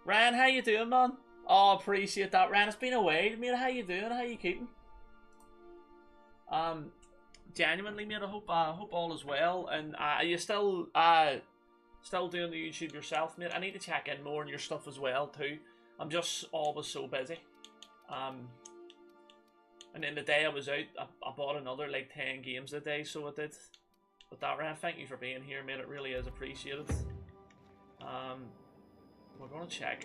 Ryan, how you doing, man? Oh, appreciate that, Ryan. It's been a while, mate. How you doing? How you keeping? Genuinely, mate. I hope all is well. And are you still doing the YouTube yourself, mate? I need to check in more on your stuff as well too. I'm just always so busy. And then the day I was out, I bought another like 10 games a day, so I did. But that, Ryan, thank you for being here, mate. It really is appreciated. We're gonna check.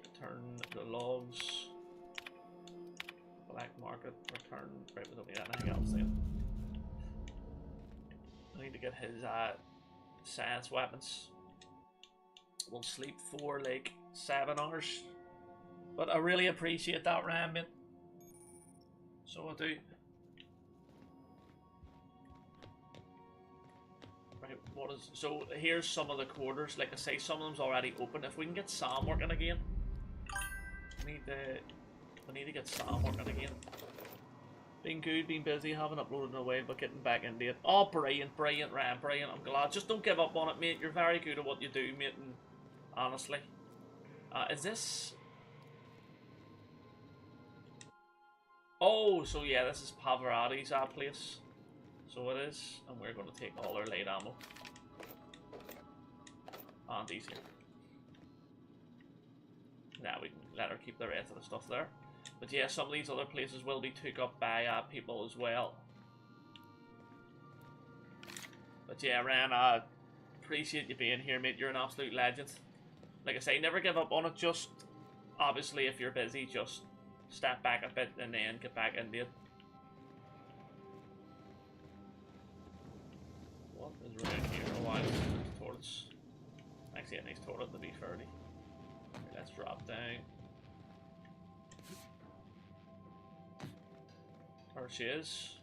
Return the logs. Black market. Return. Right, we don't need anything else then. I need to get his science weapons. We'll sleep for like 7 hours. But I really appreciate that, Ryan, mate. So I do. Right, what is... So here's some of the quarters. Like I say, some of them's already open. If we can get Sam working again. We need to get Sam working again. Been good, been busy, haven't uploaded in a while, but getting back into it. Oh, brilliant, brilliant, Ryan, brilliant. I'm glad. Just don't give up on it, mate. You're very good at what you do, mate, and honestly. Is this... Oh, so yeah, this is Pavarotti's place. So it is, and we're going to take all our light ammo. And these here. Now we can let her keep the rest of the stuff there. But yeah, some of these other places will be took up by people as well. But yeah, Ryan, I appreciate you being here, mate. You're an absolute legend. Like I say, never give up on it. Just, obviously, if you're busy, just step back a bit and then get back into it. What is around here? Oh, wow, there's toilets. Actually, a nice toilet to be fairly. Let's drop down. There she is.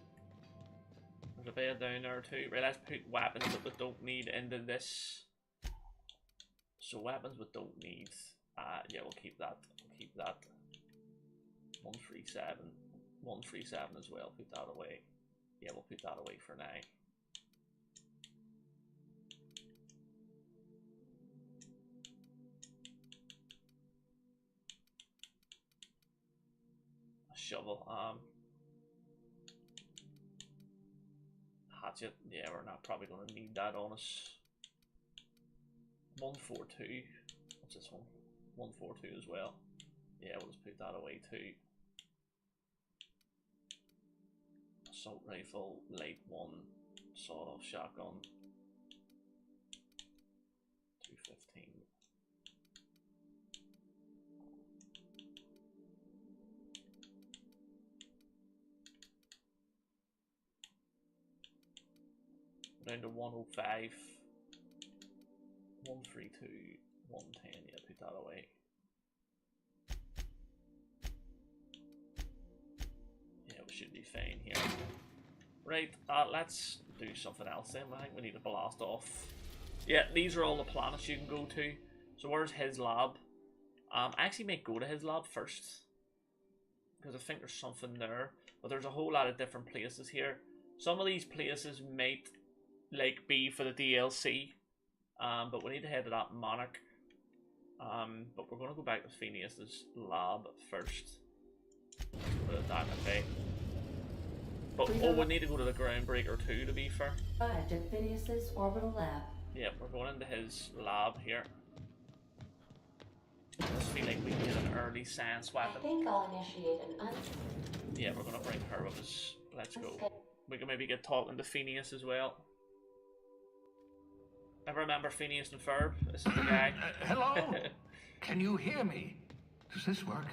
There's a bed down there too. Right, let's put weapons that we don't need into this. So weapons we don't need. Yeah, we'll keep that. We'll keep that. 137. 137 as well. Put that away. Yeah, we'll put that away for now. A shovel. Hatchet. Yeah, we're not probably going to need that on us. 142. What's this one? 142 as well. Yeah, we'll just put that away too. Assault rifle, light 1, sawed-off shotgun. 215. Down to 105. 132, 110, yeah, put that away. Yeah, we should be fine here. Right, let's do something else then. I think we need to blast off. Yeah, these are all the planets you can go to. So where's his lab? I actually may go to his lab first, because I think there's something there. But there's a whole lot of different places here. Some of these places might like be for the DLC. But we need to head to that Monarch. But we're going to go back to Phineas's lab first. Put it down in bay. But we need to go to the Groundbreaker too, to be fair. Arrived at Phineas's orbital lab. Yeah, we're going into his lab here. I just feel like we can get an early science weapon. I think I'll initiate an Yeah, we're going to bring her with us. Let's go. We can maybe get talking to Phineas as well. I remember Phineas and Ferb. This is the guy. Hello? Can you hear me? Does this work?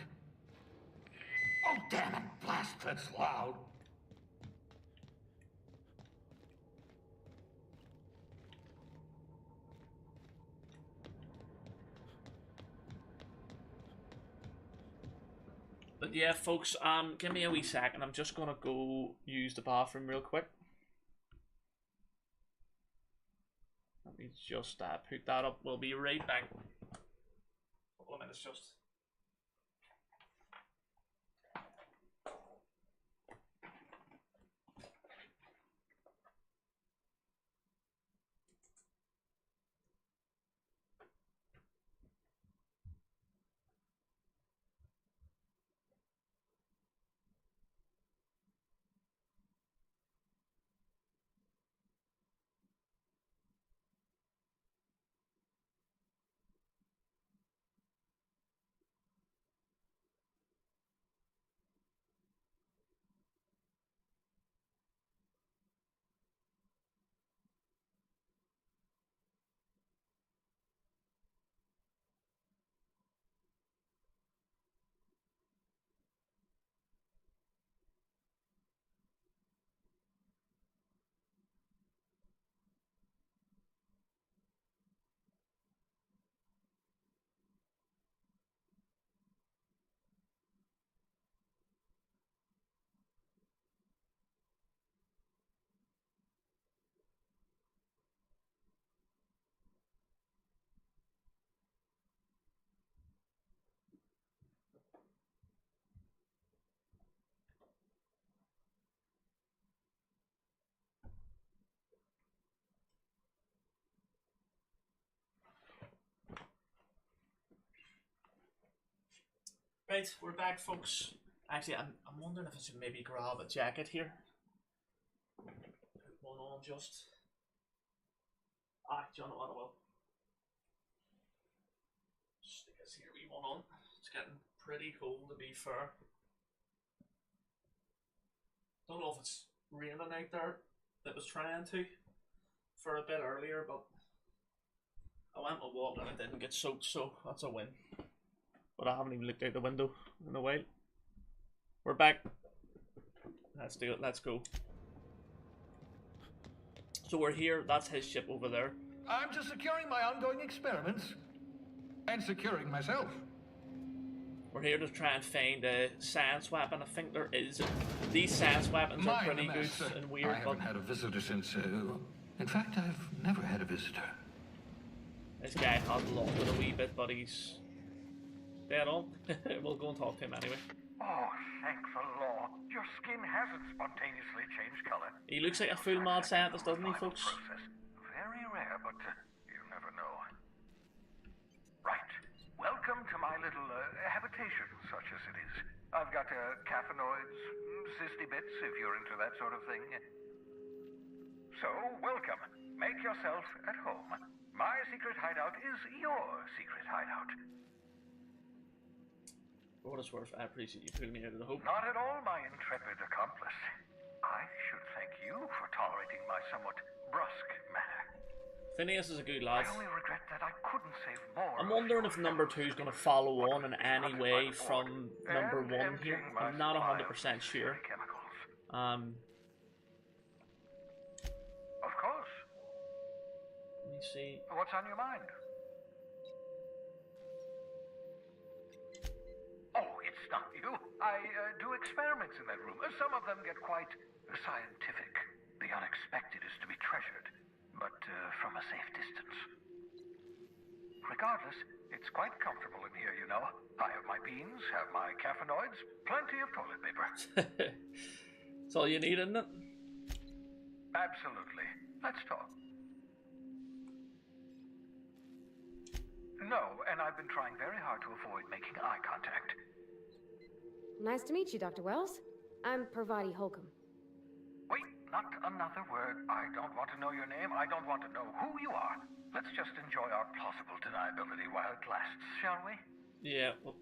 Oh, damn it. Blast, that's loud. But yeah, folks, give me a wee second. I'm just gonna go use the bathroom real quick. Let me just put that up. We'll be right back. A couple of minutes just. Right, we're back, folks. Actually, I'm wondering if I should maybe grab a jacket here. Put one on just. Do you know what I will? Stick this here, wee one on. It's getting pretty cold, to be fair. Don't know if it's raining out there. It was trying to for a bit earlier, but I went and walked and it didn't get soaked, so that's a win. But I haven't even looked out the window in a while. We're back. Let's do it. Let's go. So we're here. That's his ship over there. I'm just securing my ongoing experiments. and securing myself. We're here to try and find a science weapon. I think there is. These science weapons are pretty good and weird. I haven't had a visitor since. In fact, I've never had a visitor. This guy has lost it a wee bit, but he's dead on. We'll go and talk to him anyway. Oh, thank the law. Your skin hasn't spontaneously changed color. He looks like a full mad scientist, doesn't he, folks? Process. Very rare, but you never know. Right. Welcome to my little habitation, such as it is. I've got caffeinoids, cysty bits, if you're into that sort of thing. So, welcome. Make yourself at home. My secret hideout is your secret hideout. For what it's worth, I appreciate you putting me out of the hope. Not at all, my intrepid accomplice. I should thank you for tolerating my somewhat brusque manner. Phineas is a good lad. I only regret that I couldn't save more. I'm wondering if number 2 is going to follow on in any way from number 1 here. I'm not 100% sure. Of course. Let me see. What's on your mind? Oh, it's not you. I do experiments in that room. Some of them get quite scientific. The unexpected is to be treasured, but from a safe distance. Regardless, it's quite comfortable in here, you know. I have my beans, have my caffeinoids, plenty of toilet paper. That's all you need, isn't it? Absolutely. Let's talk. No, and I've been trying very hard to avoid making eye contact. Nice to meet you, Dr. Wells. I'm Parvati Holcomb. Wait, not another word. I don't want to know your name. I don't want to know who you are. Let's just enjoy our plausible deniability while it lasts, shall we? Yeah. Well...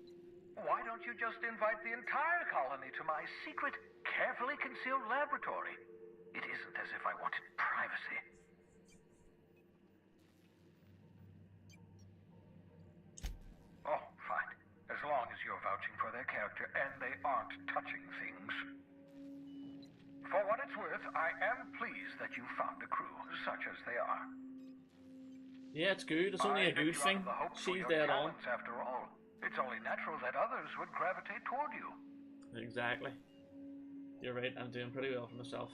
Why don't you just invite the entire colony to my secret, carefully concealed laboratory? It isn't as if I wanted privacy. Oh, fine. As long as you're vouching for their character and they aren't touching things. For what it's worth, I am pleased that you found a crew, such as they are. Yeah, it's good. It's only a good thing. She's dead on. After all, it's only natural that others would gravitate toward you. Exactly. You're right. I'm doing pretty well for myself.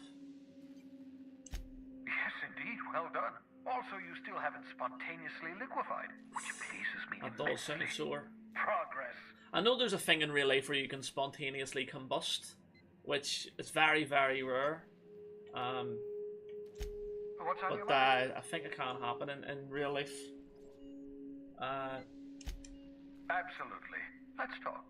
Yes, indeed. Well done. Also, you still haven't spontaneously liquefied, which pleases me immensely. That does sound sore. Progress. I know there's a thing in real life where you can spontaneously combust, which is very, very rare. What's on your mind? I think it can happen in real life. Absolutely. Let's talk.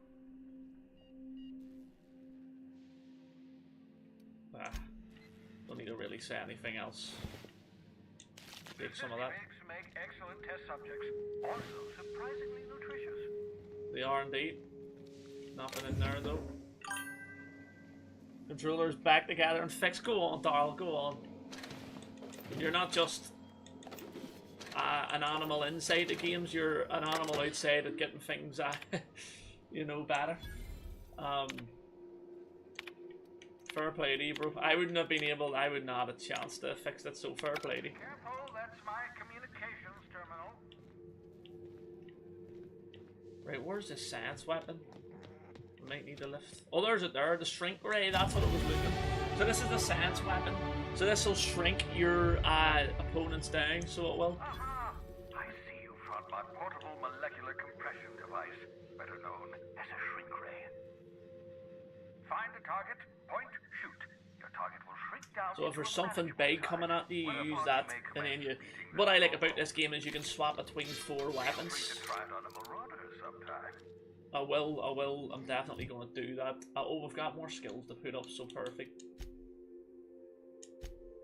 Don't need to really say anything else. Take some of that. Eggs make excellent test subjects. Also surprisingly nutritious. They are indeed. Nothing in there though. Controllers back together and fixed. Go on, Darl. Go on. You're not just an animal inside the games. You're an animal outside at getting things, you know, better. Fair play to you, bro. I wouldn't have been able. I wouldn't have had a chance to fix it. So fair play to you. Careful, that's my communications terminal. Right, where's the science weapon? We might need to lift. Oh, there's it there. The shrink ray. That's what it was looking. So this is the science weapon. So this will shrink your opponents down. So it will. Aha! I see you found my portable molecular compression device, better known as a shrink ray. Find the target. Point. Shoot. Your target will shrink down. So if there's something big coming at you, you use that, and then you. What I like about this game is you can swap between 4 weapons. I will. I'm definitely going to do that. Oh, we've got more skills to put up, so perfect.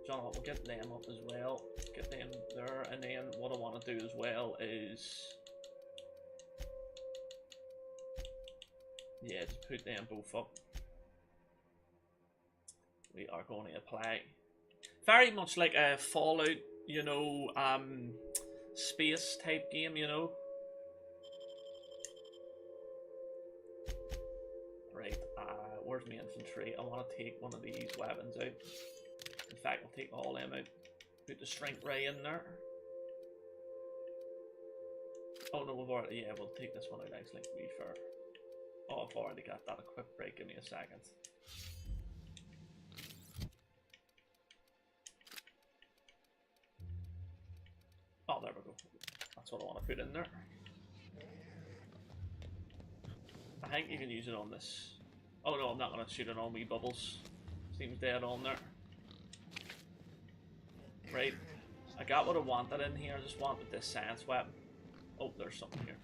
John, we'll get them up as well. Get them there, and then what I want to do as well is, yeah, just put them both up. We are going to apply. Very much like a Fallout, you know, space type game, you know. Right, where's my infantry? I want to take one of these weapons out. In fact, I'll take all them out. Put the shrink ray in there. Oh no, we've already, yeah, we'll take this one out actually, to be fair. Oh, I've already got that equipped, right, give me a second. Oh, there we go. That's what I want to put in there. I think you can use it on this. Oh no, I'm not going to shoot it on wee bubbles. Seems dead on there. Right. I got what I wanted in here. I just wanted this science weapon. Oh, there's something here.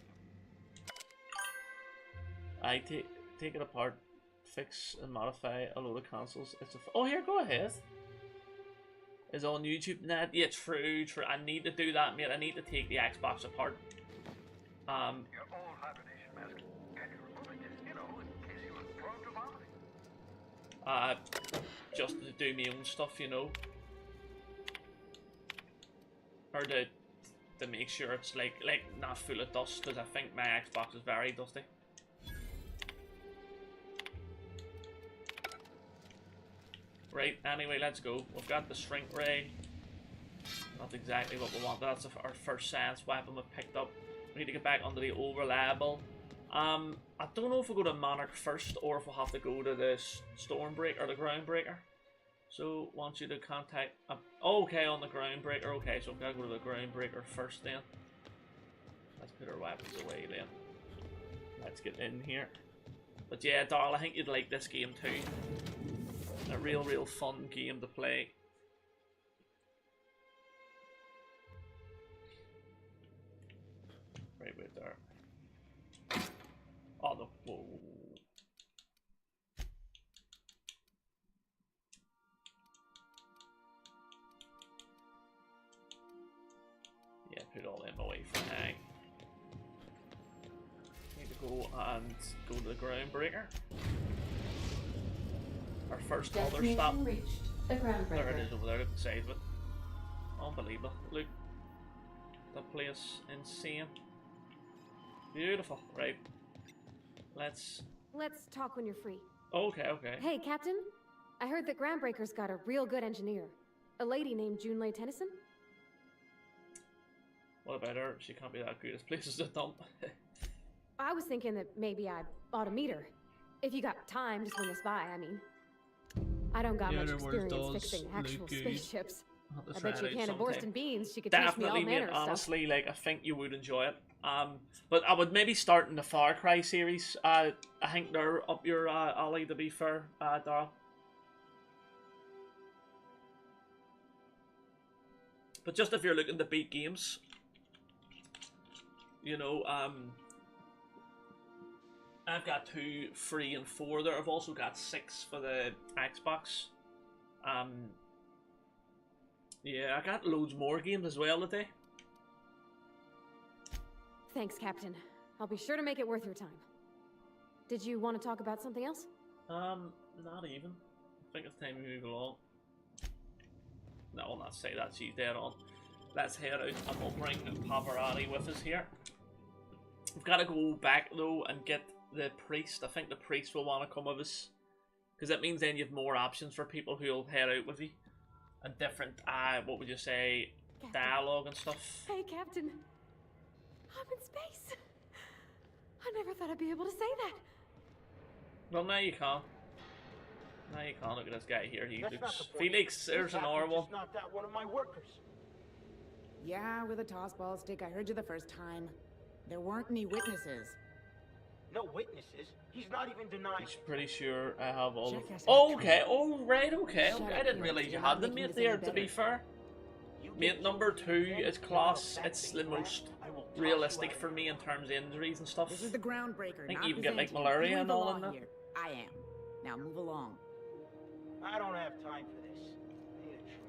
I take it apart, fix and modify a load of consoles. It's a oh, here, go ahead. Is on YouTube now? Yeah, true. I need to do that, mate. I need to take the Xbox apart. Your old hibernation mask. Can you remove it? You know, in case you were prone to vomiting. Just to do my own stuff, you know. Or to make sure it's like not full of dust, because I think my Xbox is very dusty. Right, anyway, let's go. We've got the shrink ray. Not exactly what we want. That's our first science weapon we've picked up. We need to get back onto the old reliable. I don't know if we'll go to Monarch first or if we'll have to go to the Stormbreaker or the Groundbreaker. So, want you to contact... okay, on the Groundbreaker. Okay, so we've got to go to the Groundbreaker first then. Let's put our weapons away then. Let's get in here. But yeah, Darl, I think you'd like this game too. A real fun game to play. Right, wait there. Oh no, whoa. Yeah, put all them away for now. Need to go and go to the Groundbreaker. Our first other stop. Reached. The Groundbreaker. There it is over there, look beside it. Unbelievable. Look. The place insane. Beautiful. Right. Let's talk when you're free. Okay, okay. Hey, Captain. I heard that Groundbreaker's got a real good engineer. A lady named Junlei Tennyson. What about her? She can't be that good. This place is a dump. I was thinking that maybe I ought to meet her. If you got time to swing us by, I mean. I don't got much experience fixing actual spaceships. I bet you a can of Borston beans she could teach me all manner of stuff. Honestly, like, I think you would enjoy it. But I would maybe start in the Far Cry series. I think they're up your alley, to be fair, Darryl. But just if you're looking to beat games, you know, I've got 2, 3, and 4 there. I've also got 6 for the Xbox. Yeah, I got loads more games as well today. Thanks, Captain. I'll be sure to make it worth your time. Did you want to talk about something else? Not even. I think it's time we move along. No, I'll not say that. She's dead on. Let's head out and we'll bring Pavarotti with us here. We've got to go back though and get the priest. I think the priest will want to come with us, because that means then you have more options for people who'll head out with you, and different what would you say, Captain. Dialogue and stuff. Hey, Captain. I'm in space. I never thought I'd be able to say that. Well, now you can't. Now you can't. Look at this guy here. He looks... Felix, there's an R1. Knocked out one of my workers. Yeah, with a toss-ball stick. I heard you the first time. There weren't any witnesses. No witnesses? He's not even denying. He's pretty sure I have all of... Oh, okay. Oh, right, okay. I didn't realize you had the mate there, to be fair. Mate number 2 is class. It's the most realistic for me in terms of injuries and stuff. This is the Groundbreaker. I think you even get like malaria and all in that. I am. Now move along. I don't have time for this. I need a drink.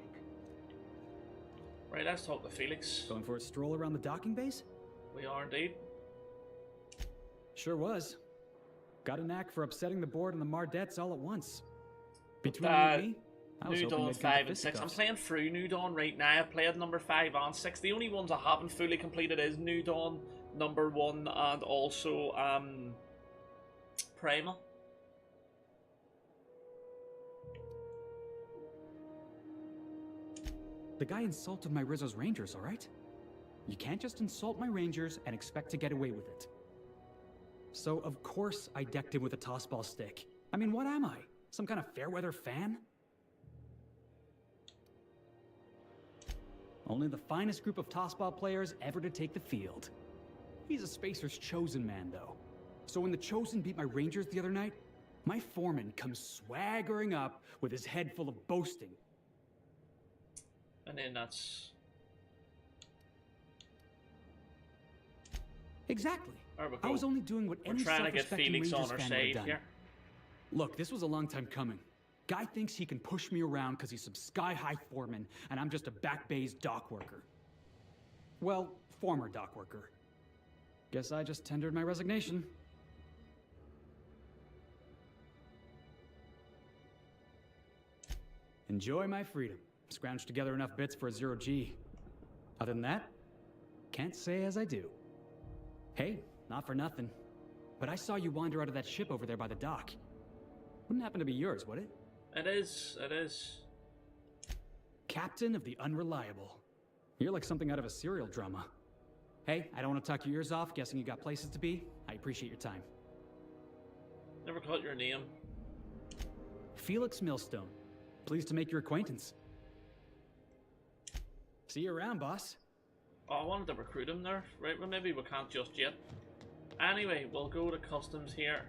Right, let's talk to Felix. Going for a stroll around the docking base? We are indeed. Sure was. Got a knack for upsetting the board and the Mardettes all at once. Between you and me, I was New hoping Dawn they'd come 5 to and 6. I'm fisticuffs. playing through New Dawn right now. I've played number 5 and 6. The only ones I haven't fully completed is New Dawn number 1 and also Primal. The guy insulted my Rizzo's Rangers, alright? You can't just insult my rangers and expect to get away with it. So, of course, I decked him with a tossball stick. I mean, what am I? Some kind of fair-weather fan? Only the finest group of tossball players ever to take the field. He's a Spacer's chosen man, though. So when the Chosen beat my Rangers the other night, my foreman comes swaggering up with his head full of boasting. And then that's... Exactly. There we go. I was only doing what any trying to get self-respecting Felix Rangers on our fan would have side done. here. Look, this was a long time coming. Guy thinks he can push me around because he's some sky-high foreman, and I'm just a back bay's dock worker. Well, former dock worker. Guess I just tendered my resignation. Enjoy my freedom. Scrounged together enough bits for a 0G. Other than that, can't say as I do. Hey, not for nothing, but I saw you wander out of that ship over there by the dock. Wouldn't happen to be yours, would it? It is, it is. Captain of the Unreliable. You're like something out of a serial drama. Hey, I don't want to talk your ears off, guessing you got places to be. I appreciate your time. Never caught your name. Felix Millstone. Pleased to make your acquaintance. See you around, boss. Oh, I wanted to recruit him there. Right, well maybe we can't just yet. Anyway, we'll go to customs here.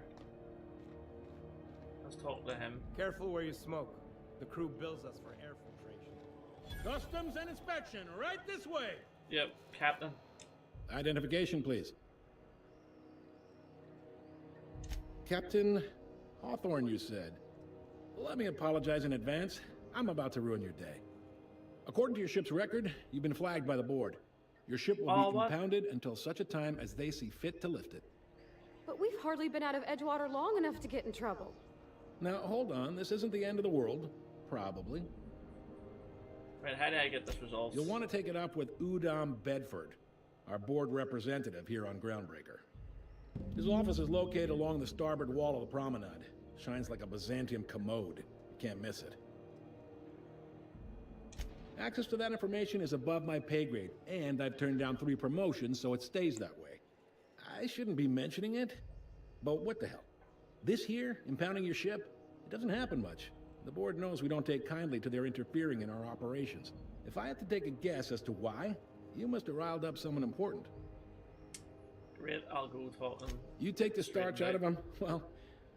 Let's talk to him. Careful where you smoke. The crew bills us for air filtration. Customs and inspection, right this way. Yep, Captain. Identification, please. Captain Hawthorne, you said. Let me apologize in advance. I'm about to ruin your day. According to your ship's record, you've been flagged by the board. Your ship will be impounded until such a time as they see fit to lift it. But we've hardly been out of Edgewater long enough to get in trouble. Now, hold on. This isn't the end of the world. Probably. Right, how do I get this resolved? You'll want to take it up with Udom Bedford, our board representative here on Groundbreaker. His office is located along the starboard wall of the promenade. Shines like a Byzantium commode. You can't miss it. Access to that information is above my pay grade, and I've turned down 3 promotions, so it stays that way. I shouldn't be mentioning it, but what the hell? This here, impounding your ship, it doesn't happen much. The board knows we don't take kindly to their interfering in our operations. If I had to take a guess as to why, you must have riled up someone important. Great, I'll go talk to him. You take the starch out of him, well,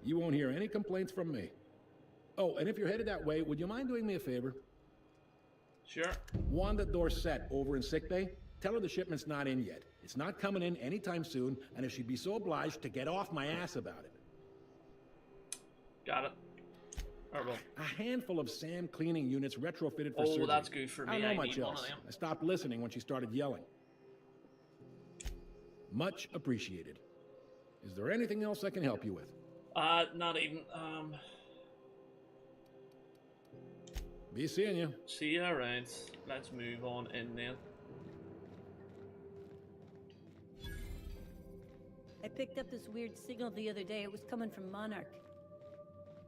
you won't hear any complaints from me. Oh, and if you're headed that way, would you mind doing me a favor? Sure. Wanda Dorset over in sickbay, tell her the shipment's not in yet. It's not coming in anytime soon, and if she'd be so obliged to get off my ass about it. Got it. Alright, well. A handful of SAM cleaning units retrofitted for surgery. Oh, that's good for me. I don't know much need one else. of them. I stopped listening when she started yelling. Much appreciated. Is there anything else I can help you with? Not even. Be seeing you. See you around. Let's move on in then. I picked up this weird signal the other day. It was coming from Monarch.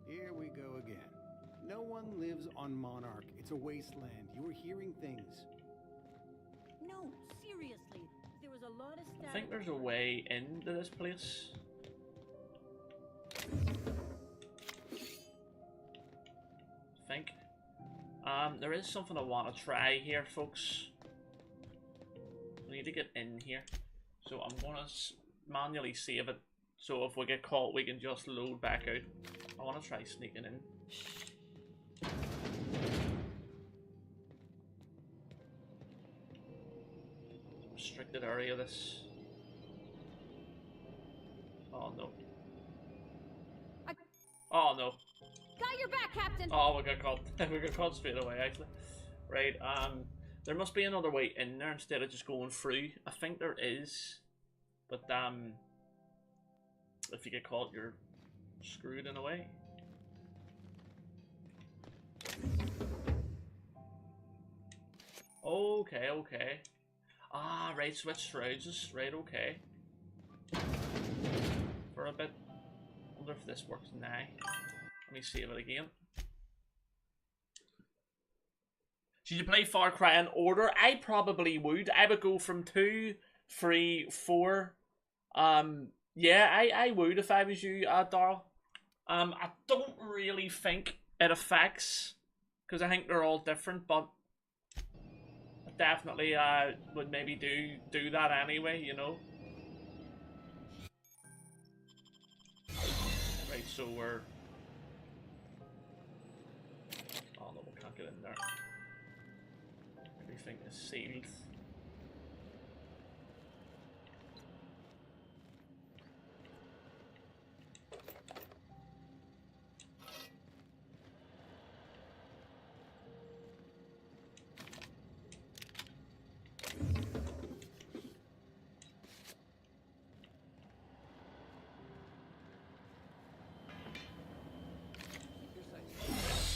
Here we go again. No one lives on Monarch. It's a wasteland. You were hearing things. No, seriously. There was a lot of static. I think there's a way into this place. I think. There is something I want to try here, folks. We need to get in here. So I'm going to manually save it. So if we get caught, we can just load back out. I want to try sneaking in. Restricted area, this. Oh no. Oh no. Got your back, Captain! Oh, we got caught. We got caught straight away, actually. Right, there must be another way in there instead of just going through. I think there is. But, if you get caught, you're screwed in a way. Okay, okay. Ah, right, switch houses. Right, okay. For a bit. Wonder if this works now. Let me save it again. Should you play Far Cry in order? I probably would. I would go from 2, 3, 4. Yeah, I would if I was you, Daryl. I don't really think it affects, because I think they're all different, but I definitely would maybe do that anyway, you know. Right, so we're... Oh no, we can't get in there. Everything is sealed.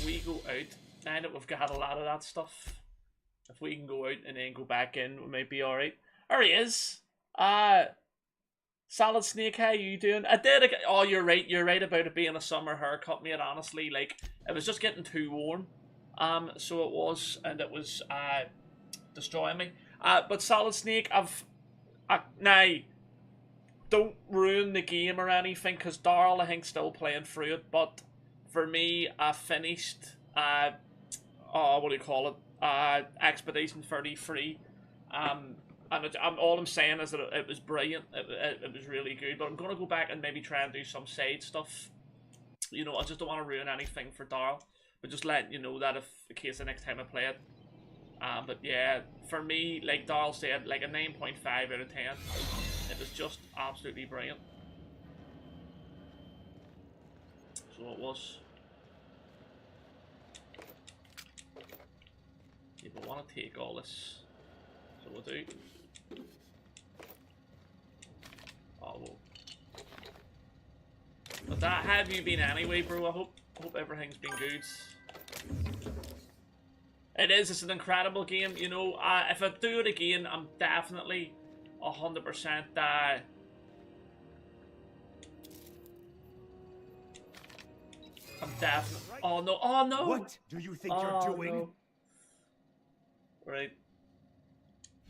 We go out, now that we've got a lot of that stuff, if we can go out and then go back in, we might be alright. There he is! Solid Snake, how you doing? I did, oh, you're right about it being a summer haircut, mate, honestly, like, it was just getting too warm, so it was, and it was, destroying me. But Solid Snake, now, don't ruin the game or anything, because Darl, I think, still playing through it, but for me, I finished, what do you call it, Expedition 33, and all I'm saying is that it was brilliant, it was really good, but I'm going to go back and maybe try and do some side stuff, you know, I just don't want to ruin anything for Darl, but just letting you know that if, in case the next time I play it. But yeah, for me, like Darl said, like a 9.5 out of 10, it was just absolutely brilliant. So it was. Yeah, but I want to take all this, so we'll do. Oh, well. But that, how have you been anyway, bro? I hope everything's been good. It's an incredible game, you know. If I do it again, I'm definitely 100% I'm definitely. Oh no! Oh no! What do you think you're doing? No. Right.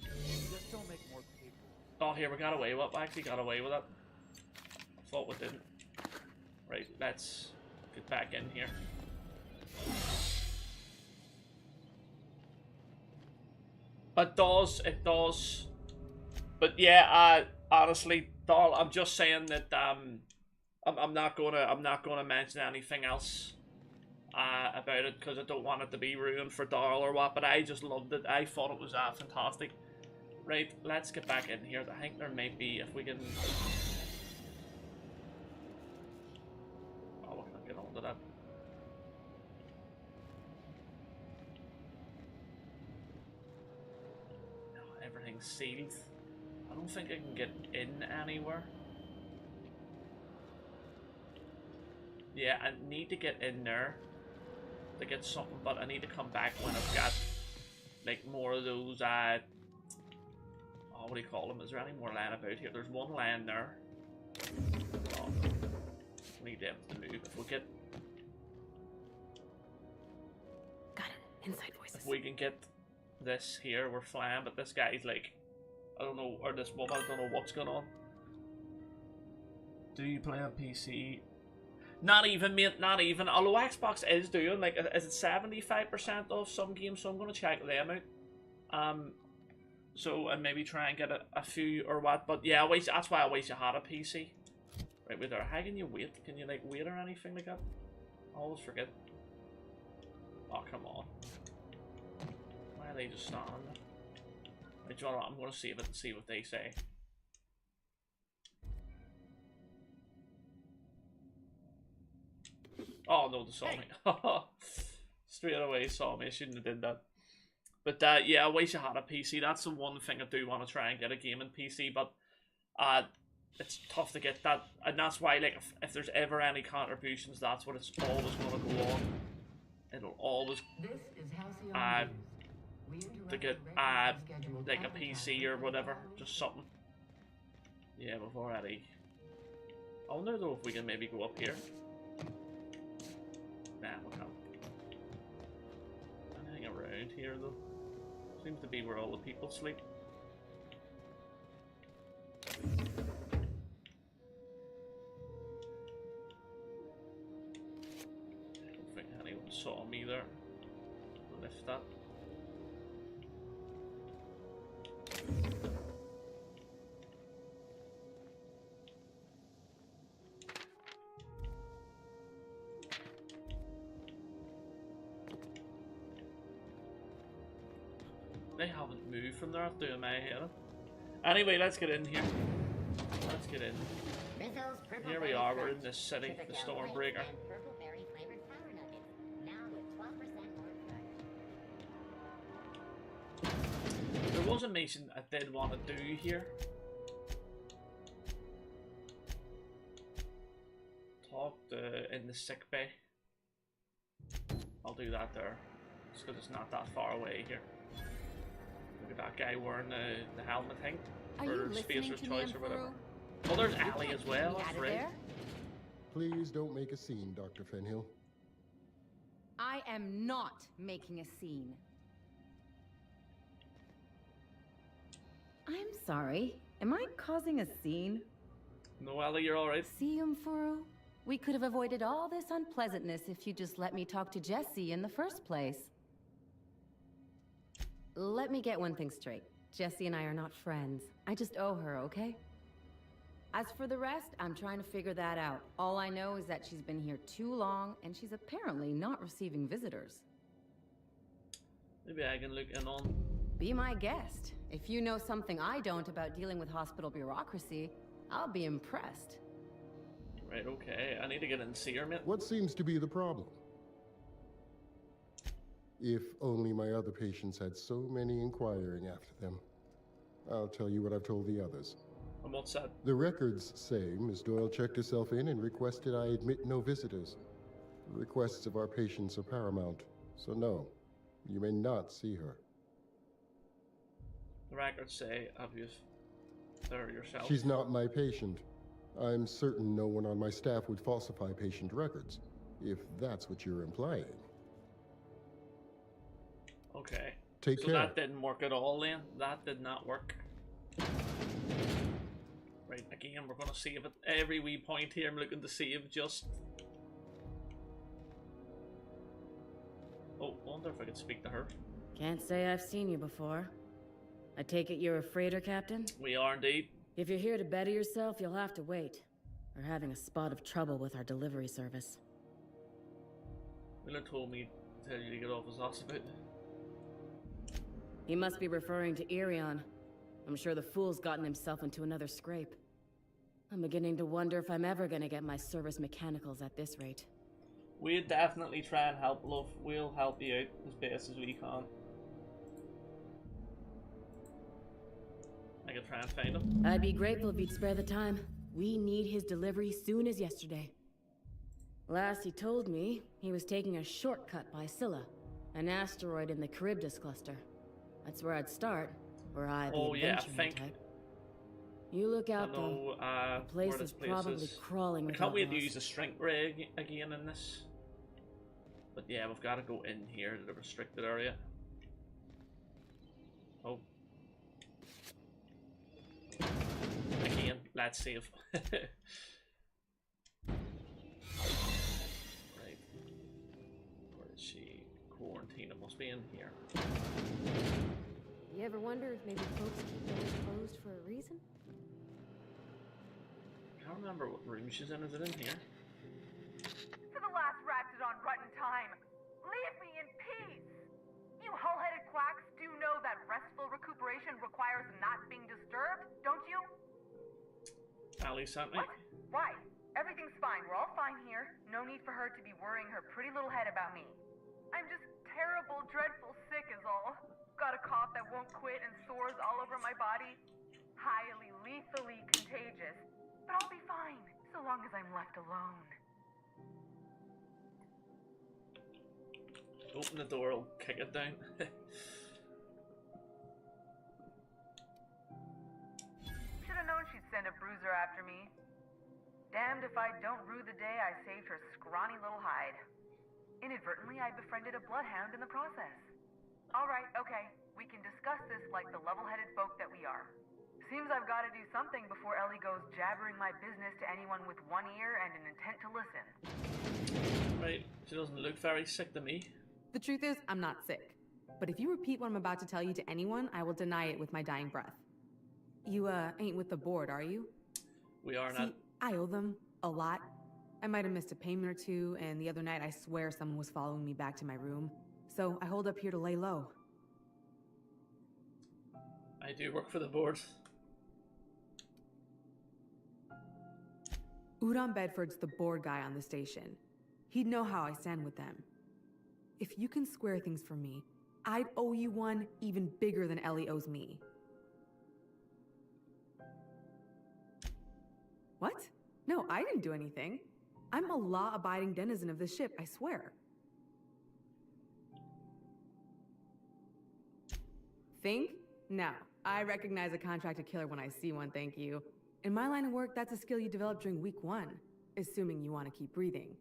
Just don't make more people. Oh, here we got away with it. We actually got away with it. Thought we didn't. Right, let's get back in here. It does. But yeah, honestly, Darl, I'm just saying that I'm not gonna mention anything else about it because I don't want it to be ruined for Darl or what. But I just loved it. I thought it was fantastic. Right, let's get back in here. I think there may be, if we can. Oh, we can't get onto that. Everything's sealed. I don't think I can get in anywhere. Yeah, I need to get in there to get something, but I need to come back when I've got like more of those oh, what do you call them? Is there any more land about here? There's one land there. Oh, no. We need them to move. If we get inside voices. If we can get this here, we're flying, but this guy's like, I don't know, or this woman, I don't know what's going on. Do you play on PC? Not even, mate, not even. Although Xbox is doing, like, is it 75% off some games, so I'm going to check them out. So, and maybe try and get a few or what, but yeah, that's why I wish I had a PC. Right, wait there, how can you wait? Can you, like, wait or anything like that? I always forget. Oh, come on. Why are they just standing there? Right, you know what, I'm going to save it and see what they say. Oh no, they saw me. Straight away saw me. I shouldn't have did that. But yeah, I wish I had a PC. That's the one thing I do want to try and get a gaming PC, but it's tough to get that, and that's why, like, if there's ever any contributions, that's what it's always going to go on. It'll always to get like a PC or whatever, just something. Yeah, we've already. I wonder though if we can maybe go up here. Nah, we can't. Anything around here though. Seems to be where all the people sleep. I don't think anyone saw me there. Lift that. They haven't moved from there after doing my head. Anyway, let's get in here. Let's get in. Here we are, we're in this city, the Stormbreaker. There was a mission I did want to do here. Talk in the sick bay. I'll do that there. Just because it's not that far away here. Look at that guy wearing the helmet thing. Or Spacer's Choice or whatever. Oh, there's Allie as well. That's right. Please don't make a scene, Dr. Fenhill. I am not making a scene. I'm sorry. Am I causing a scene? No, Allie, you're alright. See, Umfuru? We could have avoided all this unpleasantness if you just let me talk to Jessie in the first place. Let me get one thing straight. Jessie and I are not friends. I just owe her, okay? As for the rest, I'm trying to figure that out. All I know is that she's been here too long, and she's apparently not receiving visitors. Maybe I can look in on. Be my guest. If you know something I don't about dealing with hospital bureaucracy, I'll be impressed. Right, okay. I need to get in and see her, mate. What seems to be the problem? If only my other patients had so many inquiring after them. I'll tell you what I've told the others. And what's that? The records say Miss Doyle checked herself in and requested I admit no visitors. The requests of our patients are paramount, so no, you may not see her. The records say, have you there yourself? She's not my patient. I'm certain no one on my staff would falsify patient records, if that's what you're implying. Okay. Take care. So that didn't work at all then? That did not work. Right, again, we're going to save it. Every wee point here I'm looking to save just... Oh, I wonder if I could speak to her. Can't say I've seen you before. I take it you're a freighter captain? We are indeed. If you're here to better yourself, you'll have to wait. We're having a spot of trouble with our delivery service. Miller told me to tell you to get off his ass about it. He must be referring to Irion. I'm sure the fool's gotten himself into another scrape. I'm beginning to wonder if I'm ever gonna get my service mechanicals at this rate. We'll definitely try and help, love. We'll help you out as best as we can. I can try and find him. I'd be grateful if you'd spare the time. We need his delivery soon as yesterday. Last he told me, he was taking a shortcut by Scylla, an asteroid in the Charybdis cluster. That's where I'd start, where I the adventuring type. You look out though. The place is probably crawling with I can't wait to outlaws. use a strength ray again in this. But yeah, we've got to go in here to the restricted area. Oh. Again, let's save. Right. Where is she? Quarantine. It must be in here. You ever wonder if maybe folks keep doors closed for a reason? I can't remember what room she's in. Is it in here? To the last ratchet on rotten time, leave me in peace! You hull-headed quacks do know that restful recuperation requires not being disturbed, don't you? Allie sent me. What? Why? Everything's fine. We're all fine here. No need for her to be worrying her pretty little head about me. I'm just terrible, dreadful sick is all. Got a cough that won't quit and sores all over my body. Highly, lethally contagious. But I'll be fine, so long as I'm left alone. Open the door, I'll kick it down. Should've known she'd send a bruiser after me. Damned if I don't rue the day I saved her scrawny little hide. Inadvertently, I befriended a bloodhound in the process. Alright, okay. We can discuss this like the level-headed folk that we are. Seems I've got to do something before Ellie goes jabbering my business to anyone with one ear and an intent to listen. Right, she doesn't look very sick to me. The truth is, I'm not sick. But if you repeat what I'm about to tell you to anyone, I will deny it with my dying breath. You, ain't with the board, are you? We are See, not. I owe them a lot. I might have missed a payment or two, and the other night I swear someone was following me back to my room. So I hold up here to lay low. I do work for the board. Udon Bedford's the board guy on the station. He'd know how I stand with them. If you can square things for me, I'd owe you one even bigger than Ellie owes me. What? No, I didn't do anything. I'm a law-abiding denizen of this ship, I swear. Think? No. I recognize a contracted killer when I see one, thank you. In my line of work, that's a skill you develop during week 1, assuming you want to keep breathing.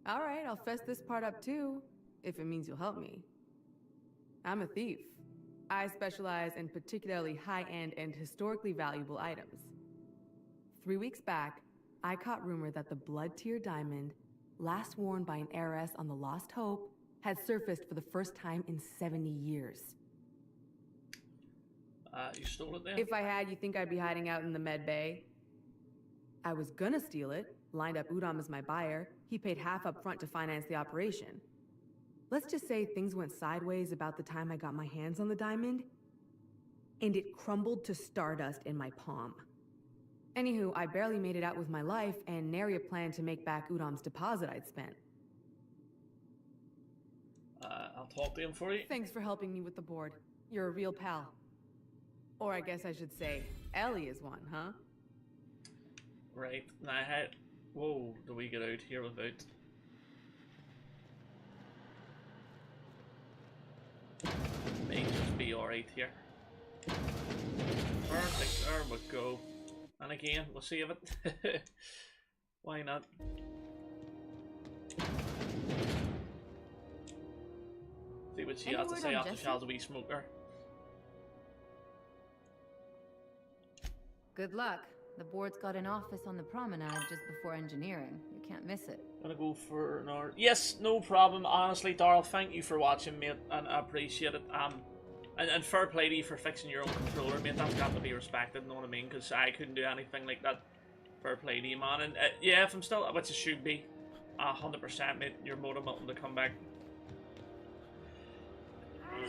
Alright, I'll fess this part up too, if it means you'll help me. I'm a thief. I specialize in particularly high-end and historically valuable items. 3 weeks back, I caught rumor that the blood-tier diamond, last worn by an heiress on the Lost Hope, had surfaced for the first time in 70 years. You stole it then? If I had, you think I'd be hiding out in the med bay? I was gonna steal it, lined up Udom as my buyer. He paid half up front to finance the operation. Let's just say things went sideways about the time I got my hands on the diamond, and it crumbled to stardust in my palm. Anywho, I barely made it out with my life, and nary a plan to make back Udom's deposit I'd spent. I'll talk to him for you. Thanks for helping me with the board. You're a real pal. Or I guess I should say, Ellie is one, huh? Right, now how... Whoa, do we get out here without... May just be alright here. Perfect, there we go. And again, we'll save it. Why not? See what she has to say after she has a wee smoker. Good luck. The board's got an office on the promenade just before engineering. You can't miss it. Gonna go for an hour. Yes, no problem. Honestly, Darrell, thank you for watching, mate, and I appreciate it. And fair play to you for fixing your own controller, mate. That's got to be respected, know what I mean? Because I couldn't do anything like that. Fair play to you, man. And yeah, if I'm still, which it should be, 100%, mate. You're more than welcome to come back.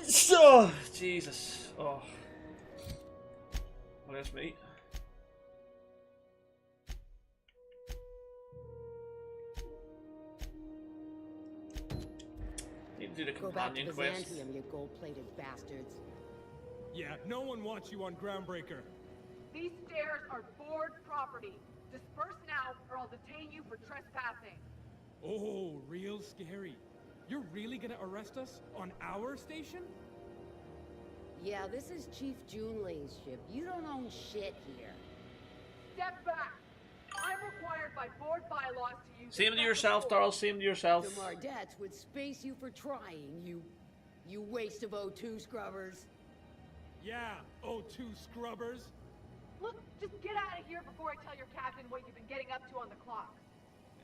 So, Jesus. Oh. Well, that's me. Need to do the companion quest. Byzantium, you gold-plated bastards. Yeah, no one wants you on Groundbreaker. These stairs are board property. Disperse now, or I'll detain you for trespassing. Oh, real scary. You're really gonna arrest us on our station? Yeah, this is Chief Junling's ship. You don't own shit here. Step back. I'm required by board bylaws to use... Same to yourself, Darrell. Same to yourself. The Mardettes would space you for trying, you waste of O2 scrubbers. Yeah, O2 scrubbers. Look, just get out of here before I tell your captain what you've been getting up to on the clock.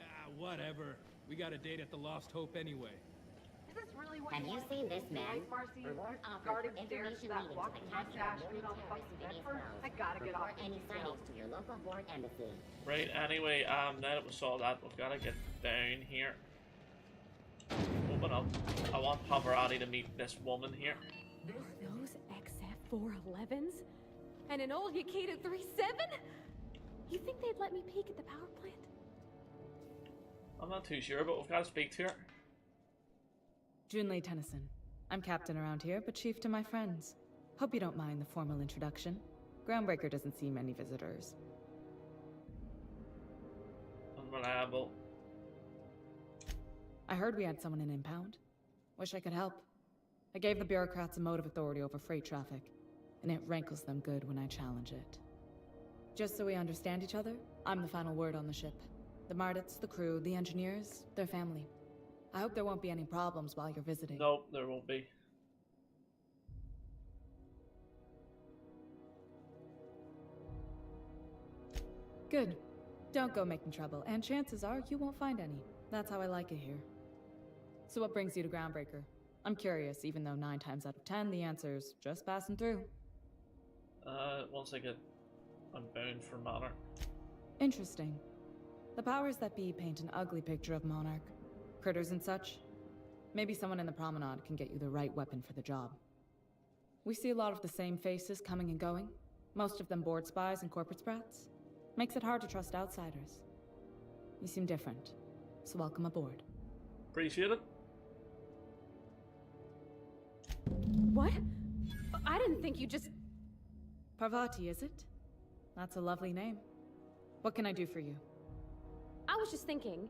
Ah, whatever. We got a date at the Lost Hope anyway. Is this really what Have you seen this man? Reward offers Guarding stairs information to that meetings walking with the captain mustache of dude on military fucking civilian Bedford? cells. I gotta get off Report any these sightings rails. to your local board embassy. Right, anyway, now that we saw that, we've got to get down here. Open up. I want Pavarotti to meet this woman here. Those XF411s? And an old Yakita 37? You think they'd let me peek at the power plant? I'm not too sure, but we've got to speak to her. Junlei Tennyson. I'm captain around here, but chief to my friends. Hope you don't mind the formal introduction. Groundbreaker doesn't see many visitors. Unreliable. I heard we had someone in impound. Wish I could help. I gave the bureaucrats a motive authority over freight traffic, and it rankles them good when I challenge it. Just so we understand each other, I'm the final word on the ship. The Mardits, the crew, the engineers, their family. I hope there won't be any problems while you're visiting. Nope, there won't be. Good. Don't go making trouble, and chances are you won't find any. That's how I like it here. So what brings you to Groundbreaker? I'm curious, even though 9 times out of 10 the answer's just passing through. Once I get unbound for Monarch. Interesting. The powers that be paint an ugly picture of Monarch. Critters and such. Maybe someone in the promenade can get you the right weapon for the job. We see a lot of the same faces coming and going. Most of them board spies and corporate sprats. Makes it hard to trust outsiders. You seem different, so welcome aboard. Appreciate it. What? I didn't think you just... Parvati, is it? That's a lovely name. What can I do for you? I was just thinking,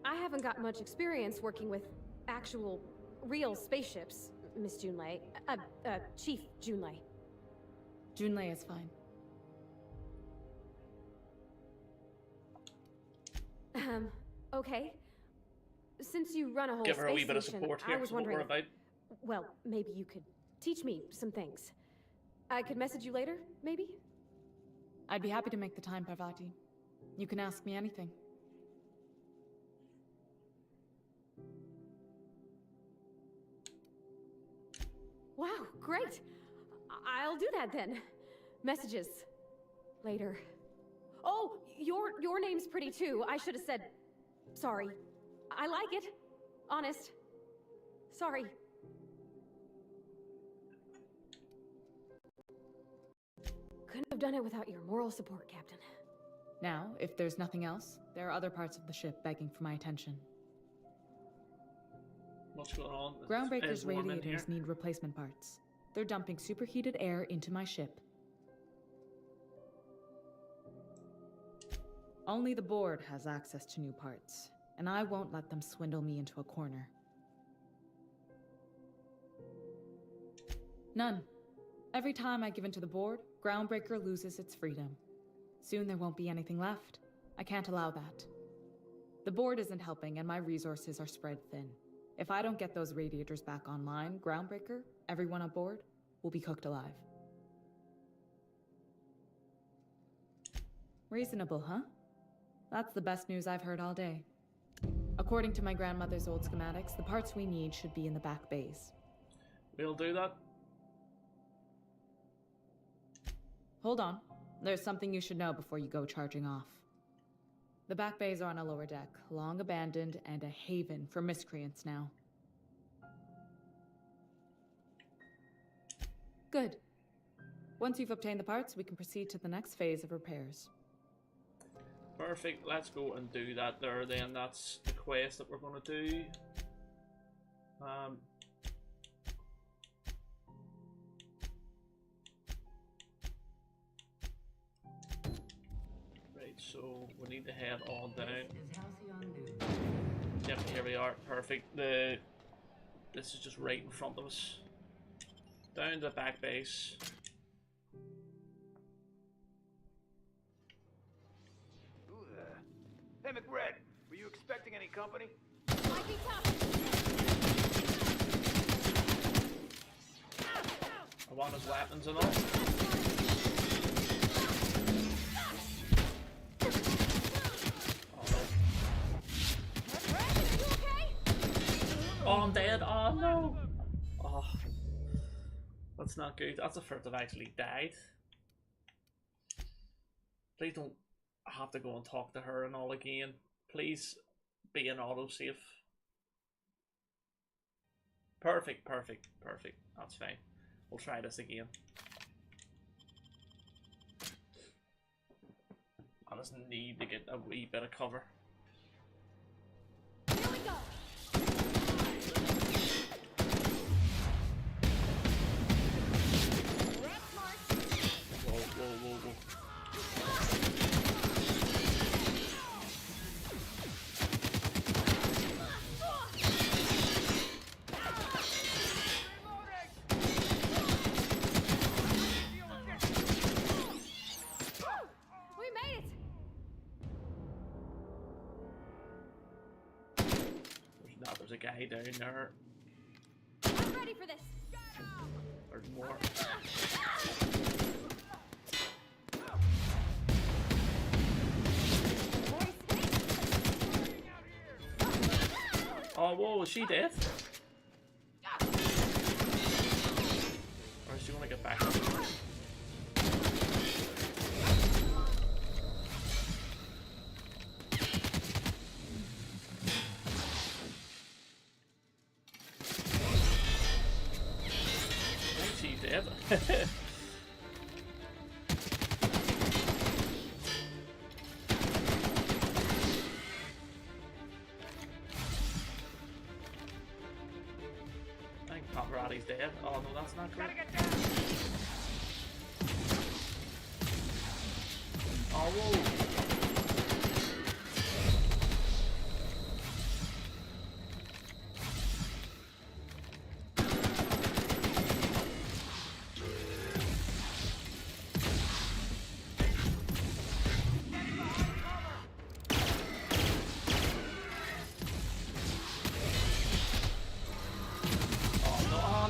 I haven't got much experience working with actual, real spaceships, Miss Junlei. Chief Junlei. Junlei is fine. Okay. Since you run a whole Give her a wee space bit of station, support here. I was wondering about. Well, maybe you could teach me some things. I could message you later, maybe? I'd be happy to make the time, Parvati. You can ask me anything. Wow, great! I'll do that then. Messages. Later. Oh, your name's pretty too. I should have said... Sorry. I like it. Honest. Sorry. Couldn't have done it without your moral support, Captain. Now, if there's nothing else, there are other parts of the ship begging for my attention. What's going on? Groundbreaker's radiators need replacement parts. They're dumping superheated air into my ship. Only the board has access to new parts, and I won't let them swindle me into a corner. None. Every time I give in to the board, Groundbreaker loses its freedom. Soon there won't be anything left. I can't allow that. The board isn't helping, and my resources are spread thin. If I don't get those radiators back online, Groundbreaker, everyone aboard, will be cooked alive. Reasonable, huh? That's the best news I've heard all day. According to my grandmother's old schematics, the parts we need should be in the back bays. We'll do that. Hold on. There's something you should know before you go charging off. The back bays are on a lower deck, long abandoned and a haven for miscreants now. Good. Once you've obtained the parts, we can proceed to the next phase of repairs. Perfect, let's go and do that there then. That's the quest that we're going to do. Right, so we need to head on down. Yep, here we are, perfect. This is just right in front of us. Down the back base. Hey, McRed, were you expecting any company? Might be tough. I want his weapons and all. Oh, I'm dead. Oh no. Oh, that's not good. That's the first I've actually died. Please don't have to go and talk to her and all again. Please be an autosave. Perfect, perfect, perfect. That's fine. We'll try this again. I just need to get a wee bit of cover. Here we go. Whoa, whoa, whoa, whoa. There's a guy down there. I'm ready for this. There's more. Whoa, is she dead? Or is she gonna get back up? I think she's dead. He's dead. Oh no, that's not great. Oh, whoa.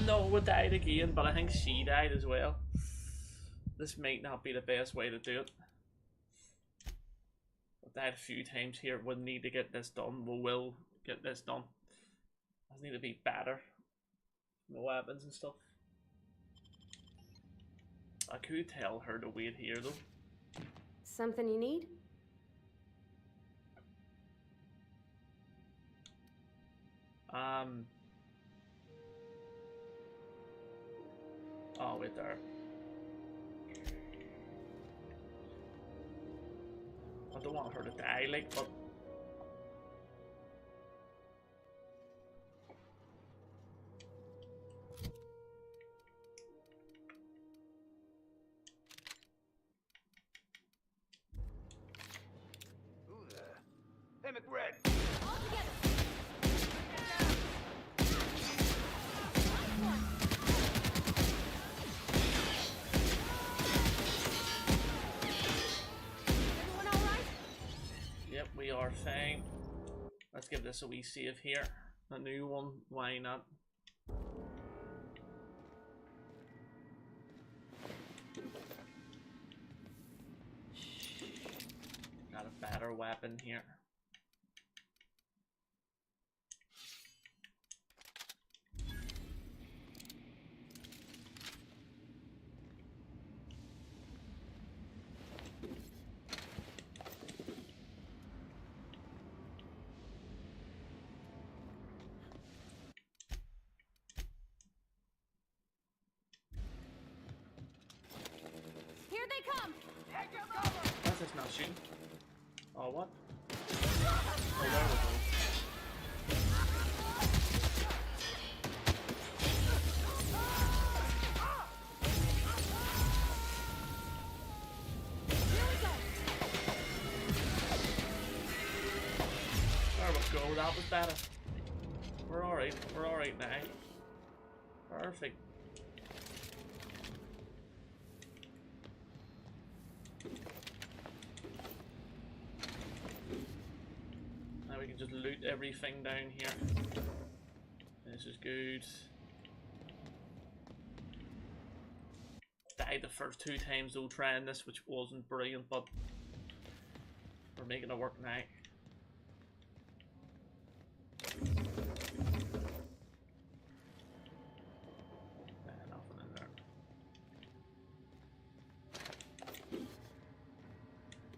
No, died again, but I think she died as well. This might not be the best way to do it. I've died a few times here. We need to get this done. We will get this done. I need to be better. No weapons and stuff. I could tell her to wait here though. Something you need? Oh, wait there. I don't want her to die, like, but... Who the? Hey, McRed! All together! Yep, we are fine. Let's give this a wee save here. A new one, why not? Got a better weapon here. What's this not shooting? Oh, what? Oh, there we go. There we go, that was better. We're alright now. Perfect. Now we can just loot everything down here. This is good. Died the first 2 times though trying this, which wasn't brilliant, but we're making it work now. Nothing in there.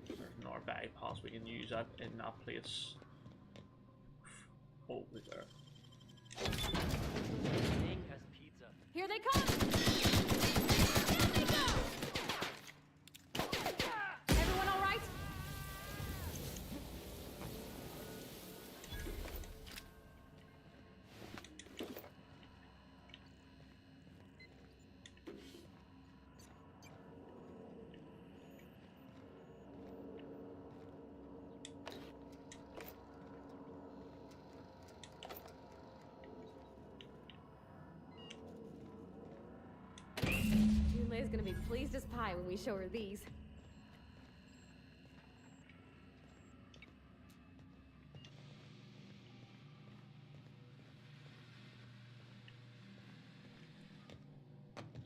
There's another bypass, we can use that in that place. Oh, we're there. Has pizza. Here they come! Down they go! Everyone all right? Jule's gonna be pleased as pie when we show her these.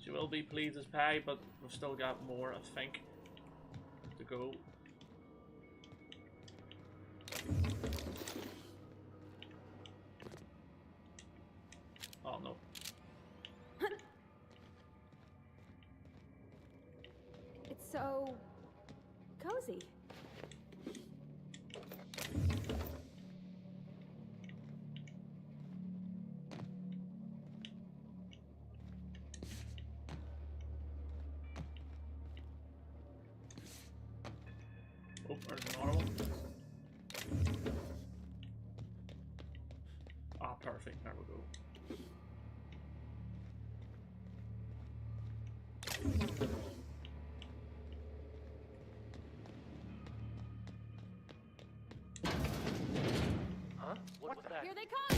She will be pleased as pie, but we've still got more, I think, to go. So... cozy. Oh, there's another one. Ah, perfect. There we go. Huh? What's that? Here they come!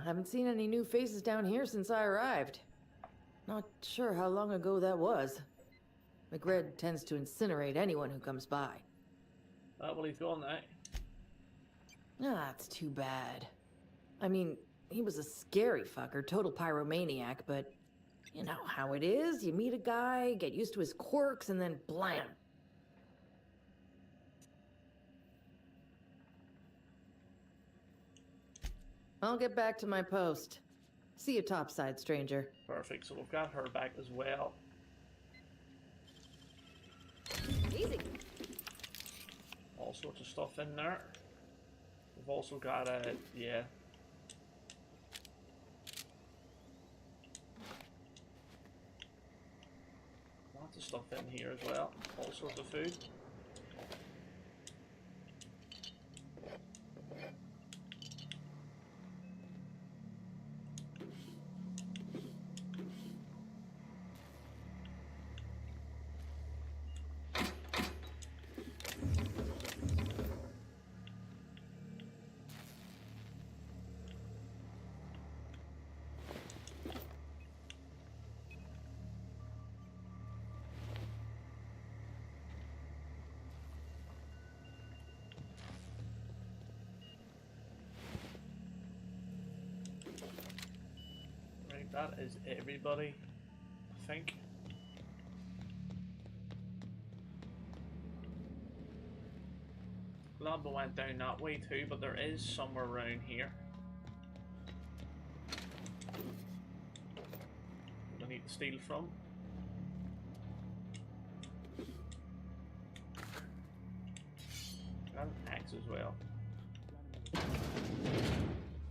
Haven't seen any new faces down here since I arrived. Not sure how long ago that was. McRed tends to incinerate anyone who comes by. Well, he's gone now. That's too bad. I mean, he was a scary fucker, total pyromaniac, but you know how it is. You meet a guy, get used to his quirks, and then blam. I'll get back to my post. See you topside, stranger. Perfect, so we've got her back as well. Easy. All sorts of stuff in there. We've also got a, yeah. Lots of stuff in here as well. All sorts of food. That is everybody, I think. Lava went down that way too, but there is somewhere around here we need to steal from. Got an axe as well.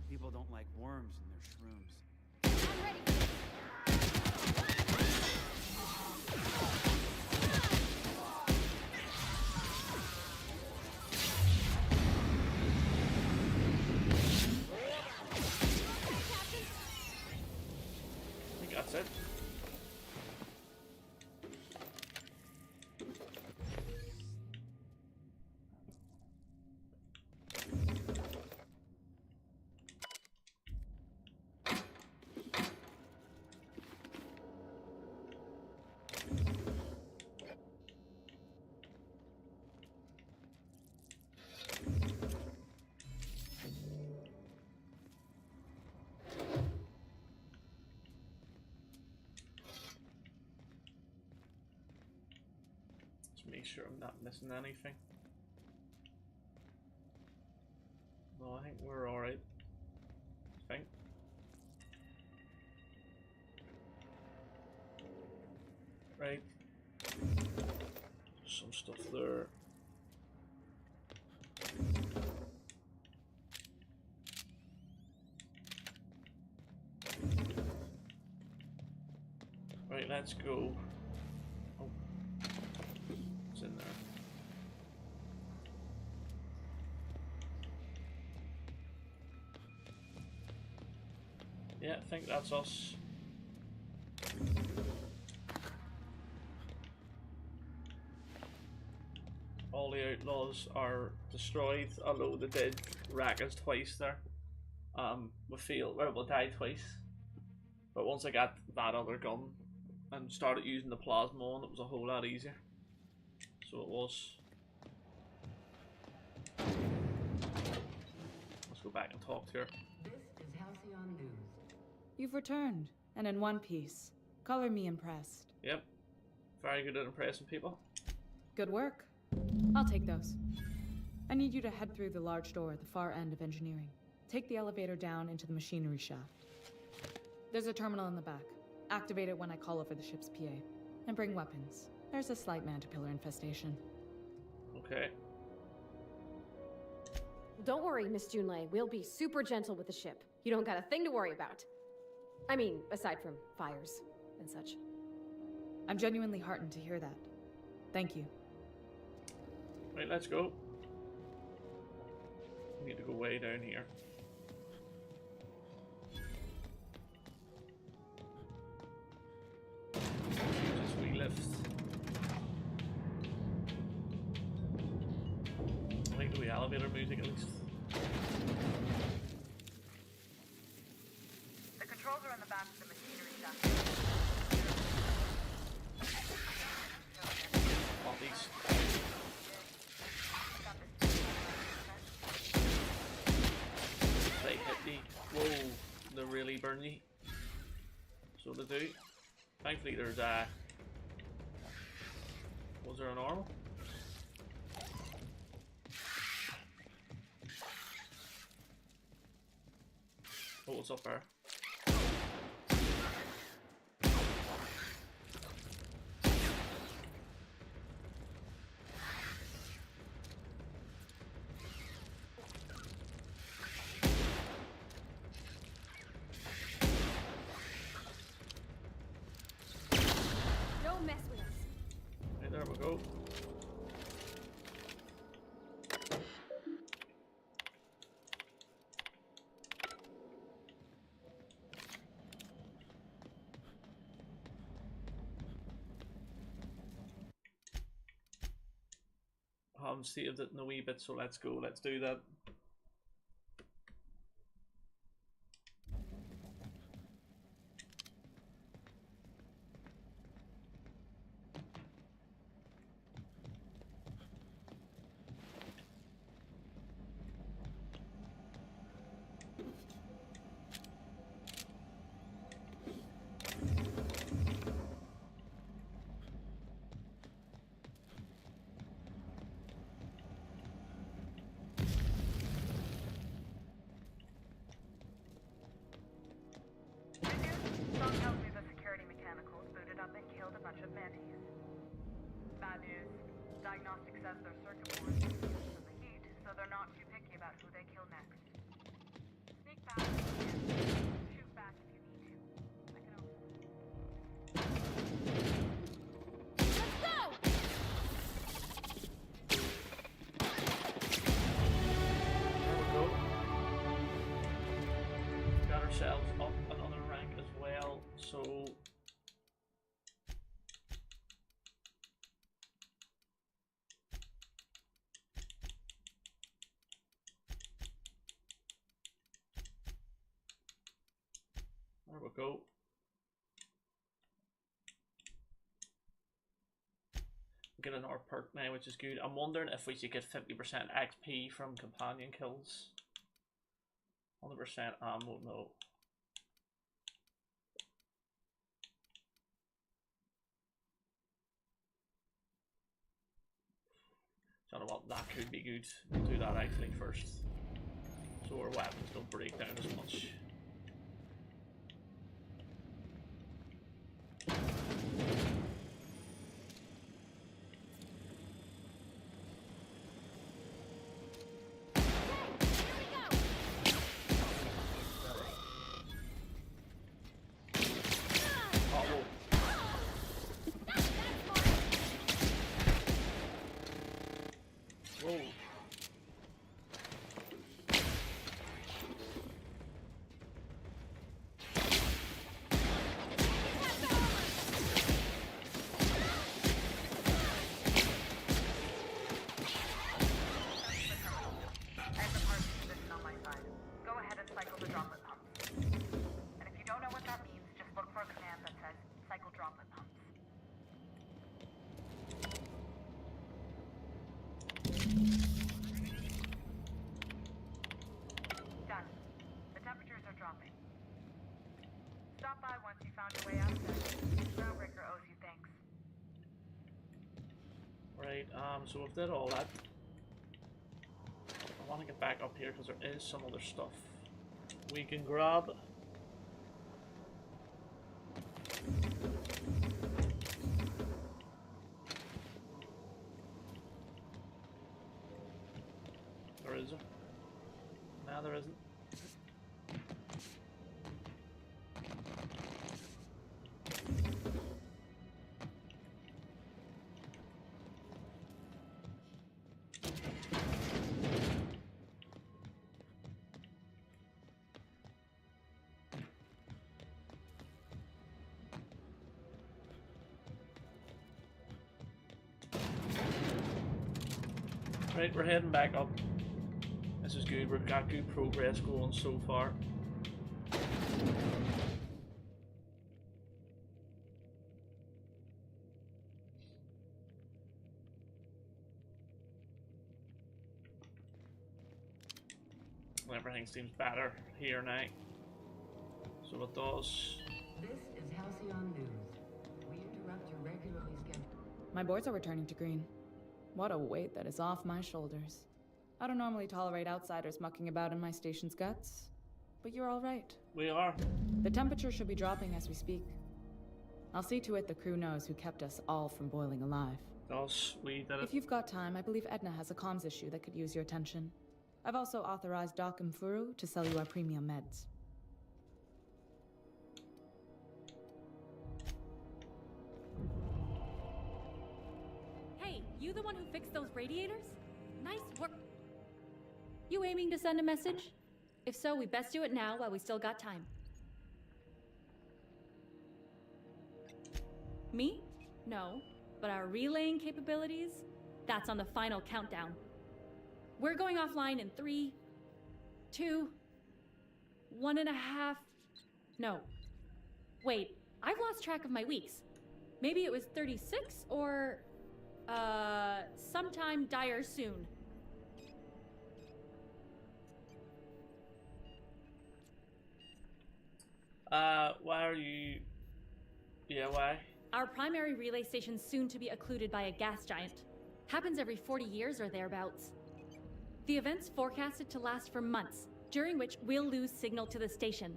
People don't like worms in their shrooms. I think that's it. Make sure I'm not missing anything. No, I think we're alright. I think. Right. Some stuff there. Right, let's go. In there. Yeah, I think that's us. All the outlaws are destroyed, although they did rack us twice there. We failed, well, we died twice. But once I got that other gun and started using the plasma on, it was a whole lot easier. So it was. Let's go back and talk to her. This is Halcyon News. You've returned, and in one piece. Color me impressed. Yep. Very good at impressing people. Good work. I'll take those. I need you to head through the large door at the far end of engineering. Take the elevator down into the machinery shaft. There's a terminal in the back. Activate it when I call over the ship's PA. And bring weapons. There's a slight mantipillar infestation. Okay. Don't worry, Miss Junlei. We'll be super gentle with the ship. You don't got a thing to worry about. I mean, aside from fires and such. I'm genuinely heartened to hear that. Thank you. Right, let's go. We need to go way down here. Just we lift. I like the wee elevator music at least. The controls are in the back of the machinery shaft. All these. They hit me. Whoa, they really burn you. So they do. Thankfully there's was there a normal? Oh, what's up there? Don't mess with us. Hey, there we go. I haven't saved it in a wee bit, so let's go. Let's do that. Song tells me the security mechanicals booted up and killed a bunch of mantis. Bad news. Diagnostic says their circuit boards are used from the heat, so they're not too picky about who they kill next. Sneak past if you can. Shoot back if you need to. I can Let's go! There we go. Got ourselves up another rank as well, so there we go. Get another perk now, which is good. I'm wondering if we should get 50% XP from companion kills. 100% ammo, no. Don't know what, that could be good. We'll do that actually first. So our weapons don't break down as much. Whoa. Done. The temperatures are dropping. Stop by once you found your way out there. Groundbreaker owes you thanks. Right, so we've did all that. I want to get back up here because there is some other stuff. we can grab. There is a... No, there isn't. Right, we're heading back up. This is good, we've got good progress going so far. Everything seems better here now. So it does. This is Halcyon News. We interrupt your regularly scheduled... My boards are returning to green. What a weight that is off my shoulders. I don't normally tolerate outsiders mucking about in my station's guts, but you're all right. We are. The temperature should be dropping as we speak. I'll see to it the crew knows who kept us all from boiling alive. Oh, sweet. If you've got time, I believe Edna has a comms issue that could use your attention. I've also authorized Doc and Furu to sell you our premium meds. Hey, you the one who fixed those radiators? Nice work. You aiming to send a message? If so, we best do it now while we still got time. Me? No. But our relaying capabilities? That's on the final countdown. We're going offline in 3, 2, 1.5... No. Wait, I've lost track of my weeks. Maybe it was 36 or... sometime dire soon. Why are you... Yeah, why? Our primary relay station's soon to be occluded by a gas giant. Happens every 40 years or thereabouts. The event's forecasted to last for months, during which we'll lose signal to the station.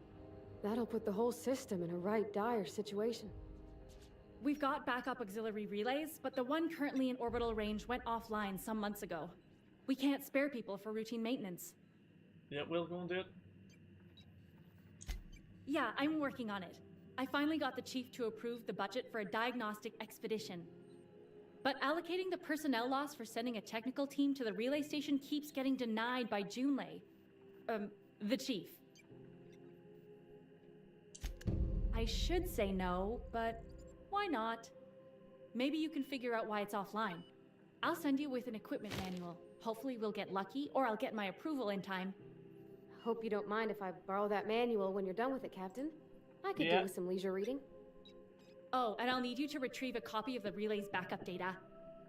That'll put the whole system in a right dire situation. We've got backup auxiliary relays, but the one currently in orbital range went offline some months ago. We can't spare people for routine maintenance. Yeah, we'll go and do it. Yeah, I'm working on it. I finally got the chief to approve the budget for a diagnostic expedition. But allocating the personnel loss for sending a technical team to the relay station keeps getting denied by Junlei. The chief. I should say no, but why not? Maybe you can figure out why it's offline. I'll send you with an equipment manual. Hopefully we'll get lucky, or I'll get my approval in time. Hope you don't mind if I borrow that manual when you're done with it, Captain. I could do with some leisure reading. Oh, and I'll need you to retrieve a copy of the relay's backup data.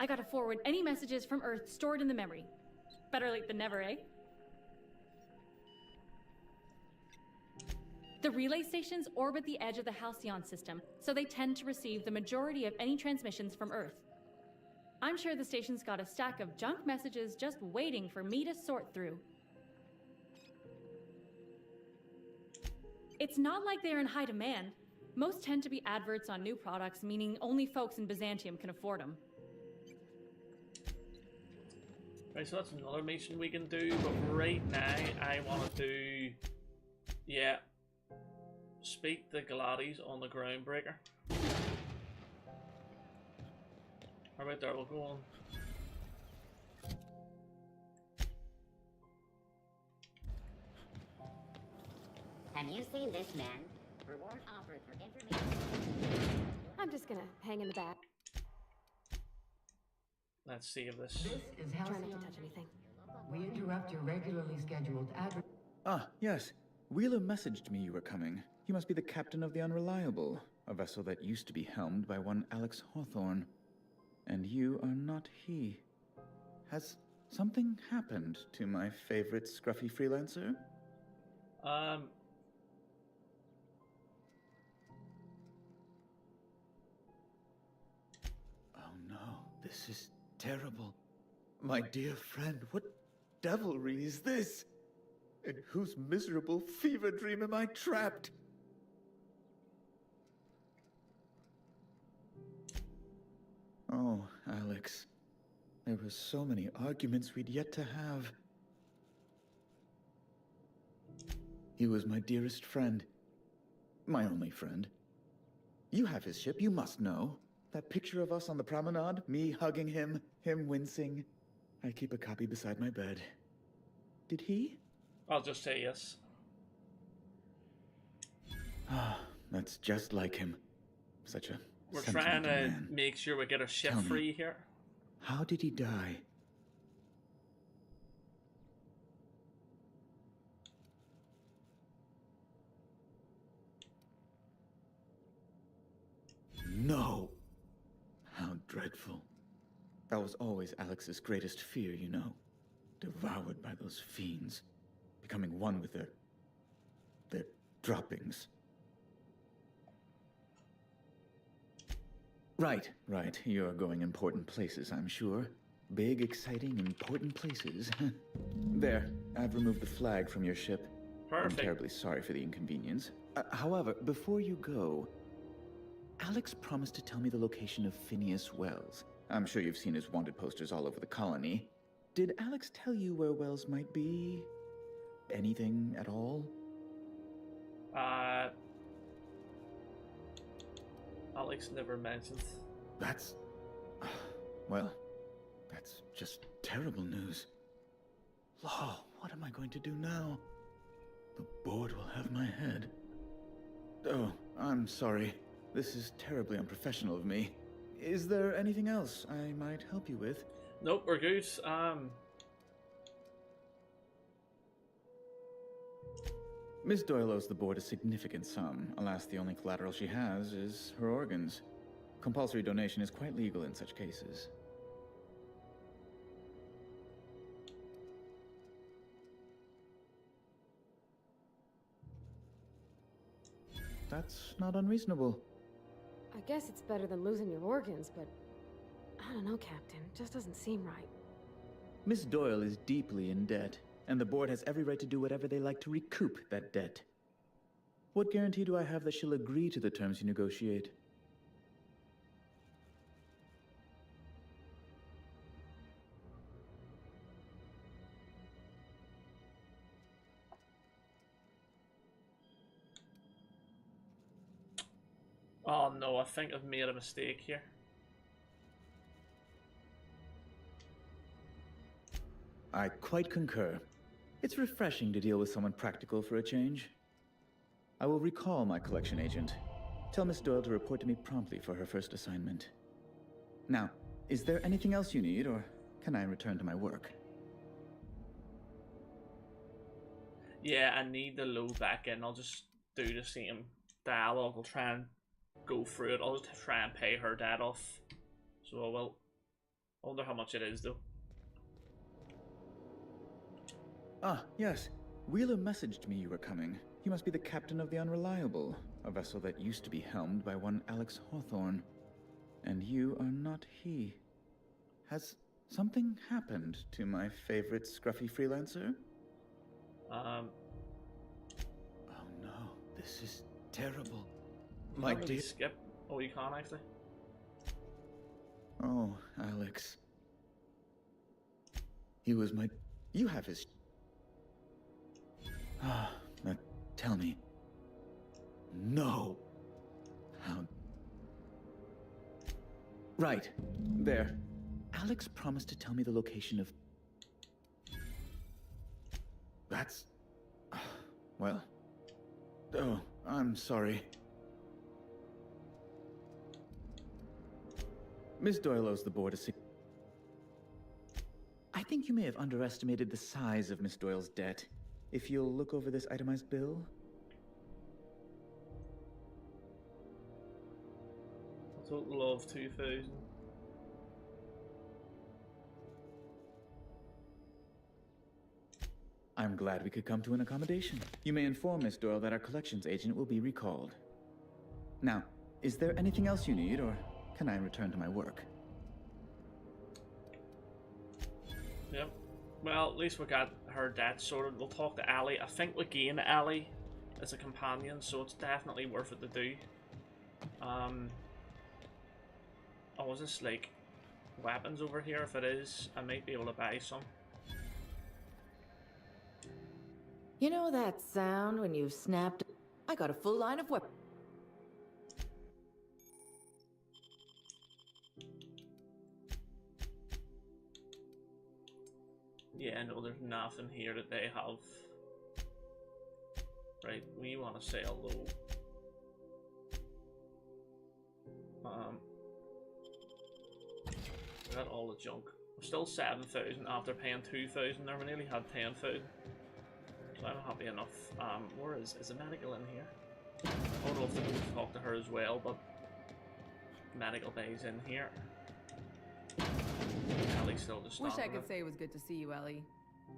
I gotta forward any messages from Earth stored in the memory. Better late than never, eh? The relay stations orbit the edge of the Halcyon system, so they tend to receive the majority of any transmissions from Earth. I'm sure the station's got a stack of junk messages just waiting for me to sort through. It's not like they're in high demand. Most tend to be adverts on new products, meaning only folks in Byzantium can afford them. Right, so that's another mission we can do, but right now I want to do... Yeah. Speak the Glades on the Groundbreaker. How about there, we'll go on. Have you seen this man? Reward offered for information. I'm just gonna hang in the back. Let's save this. This is Try Halcyon. not to touch anything. We interrupt your regularly scheduled advert. Ah, yes. Wheeler messaged me you were coming. You must be the captain of the Unreliable, a vessel that used to be helmed by one Alex Hawthorne. And you are not he. Has something happened to my favorite scruffy freelancer? Oh no, this is terrible. My dear friend, what devilry is this? In whose miserable fever dream am I trapped? Oh, Alex. There were so many arguments we'd yet to have. He was my dearest friend. My only friend. You have his ship, you must know. That picture of us on the promenade, me hugging him, him wincing. I keep a copy beside my bed. Did he? I'll just say yes. Ah, that's just like him. Such a We're trying to man. make sure we get our ship Tell me, free here. How did he die? No! How dreadful. That was always Alex's greatest fear, you know. Devoured by those fiends. Becoming one with their droppings. Right. You're going important places, I'm sure. Big, exciting, important places. There, I've removed the flag from your ship. Perfect. I'm terribly sorry for the inconvenience. However, before you go, Alex promised to tell me the location of Phineas Wells. I'm sure you've seen his wanted posters all over the colony. Did Alex tell you where Wells might be? Anything at all? Alex never mentioned. That's... well, that's just terrible news. Law, what am I going to do now? The board will have my head. Oh, I'm sorry. This is terribly unprofessional of me. Is there anything else I might help you with? Nope, we're good. Miss Doyle owes the board a significant sum. Alas, the only collateral she has is her organs. Compulsory donation is quite legal in such cases. That's not unreasonable. I guess it's better than losing your organs, but I don't know, Captain. It just doesn't seem right. Miss Doyle is deeply in debt, and the board has every right to do whatever they like to recoup that debt. What guarantee do I have that she'll agree to the terms you negotiate? Oh no, I think I've made a mistake here. I quite concur. It's refreshing to deal with someone practical for a change. I will recall my collection agent. Tell Miss Doyle to report to me promptly for her first assignment. Now, is there anything else you need, or can I return to my work? Yeah, I need the load back in. I'll just do the same dialogue. I'll try and go through it. I'll just try and pay her debt off. So I will. I wonder how much it is, though. Ah, yes. Wheeler messaged me you were coming. He must be the captain of the Unreliable, a vessel that used to be helmed by one Alex Hawthorne. And you are not he. Has something happened to my favorite scruffy freelancer? Oh no, this is terrible. My dear... Skip. Oh, you can't actually? Oh, Alex. He was my... You have his... Ah, now tell me. No. How... Right. There. Alex promised to tell me the location of... That's... well... Oh, I'm sorry. Miss Doyle owes the board a I think you may have underestimated the size of Miss Doyle's debt. If you'll look over this itemized bill... A total of 2,000. I'm glad we could come to an accommodation. You may inform Miss Doyle that our collections agent will be recalled. Now, is there anything else you need, or can I return to my work? Yep. Well, at least we got her debt sorted. We'll talk to Allie. I think we gain Allie as a companion, so it's definitely worth it to do. Oh, is this like weapons over here? If it is, I might be able to buy some. You know that sound when you've snapped? I got a full line of weapons. Yeah, no, there's nothing here that they have. Right, we want to say hello. We got all the junk. We're still 7,000 after paying 2,000 there. We nearly had 10,000. So I'm happy enough. Where is the medical in here? I don't know if they can talk to her as well, but medical bay's in here. Ellie's still just Wish I standing could there. say it was good to see you, Ellie.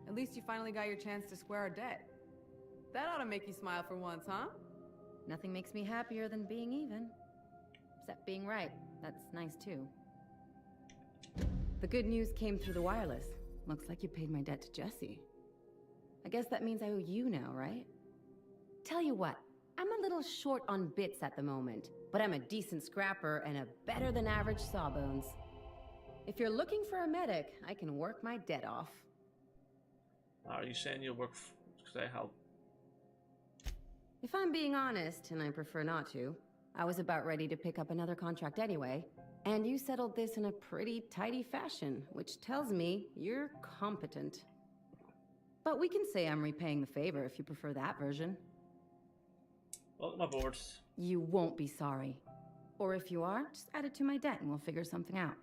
At least you finally got your chance to square our debt. That ought to make you smile for once, huh? Nothing makes me happier than being even. Except being right. That's nice too. The good news came through the wireless. Looks like you paid my debt to Jesse. I guess that means I owe you now, right? Tell you what, I'm a little short on bits at the moment, but I'm a decent scrapper and a better than average sawbones. If you're looking for a medic, I can work my debt off. Are you saying you'll work because I help? If I'm being honest, and I prefer not to, I was about ready to pick up another contract anyway, and you settled this in a pretty tidy fashion, which tells me you're competent. But we can say I'm repaying the favor if you prefer that version. Welcome aboard. You won't be sorry. Or if you are, just add it to my debt and we'll figure something out.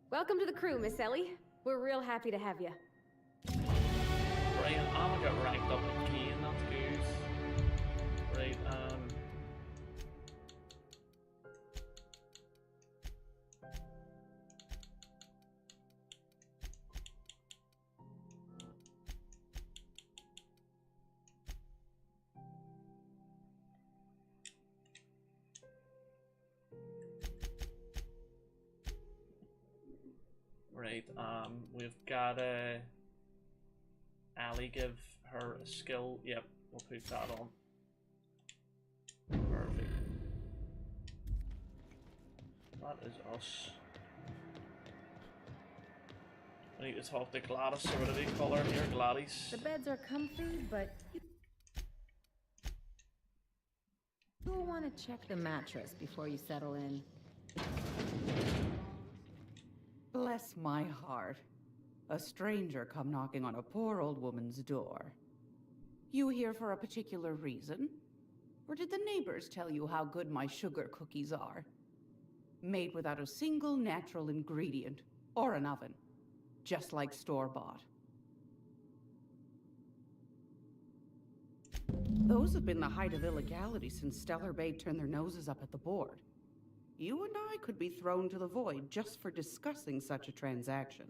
Welcome to the crew, Miss Ellie. We're real happy to have you. Right, I'm gonna get ranked up again, that's good. Right, we've got Allie give her a skill. Yep, we'll put that on. Perfect. That is us. I need to talk to Gladys, or what do they call her here? Gladys. The beds are comfy, but you'll want to check the mattress before you settle in. Bless my heart. A stranger come knocking on a poor old woman's door. You here for a particular reason? Or did the neighbors tell you how good my sugar cookies are? Made without a single natural ingredient, or an oven. Just like store-bought. Those have been the height of illegality since Stellar Bay turned their noses up at the board. You and I could be thrown to the void just for discussing such a transaction.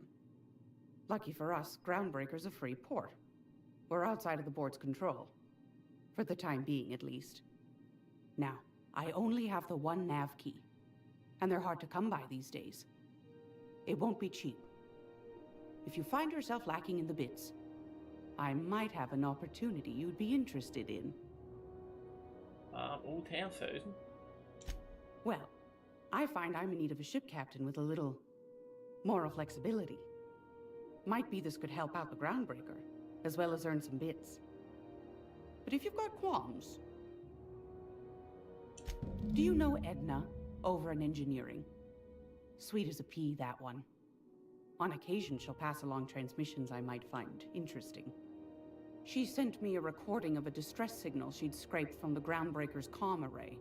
Lucky for us, Groundbreaker's a free port. We're outside of the board's control. For the time being, at least. Now, I only have the one nav key. And they're hard to come by these days. It won't be cheap. If you find yourself lacking in the bits, I might have an opportunity you'd be interested in. 10,000. Well, I find I'm in need of a ship captain with a little moral flexibility. Might be this could help out the Groundbreaker, as well as earn some bits. But if you've got qualms... Do you know Edna, over in engineering? Sweet as a pea, that one. On occasion, she'll pass along transmissions I might find interesting. She sent me a recording of a distress signal she'd scraped from the Groundbreaker's comm array.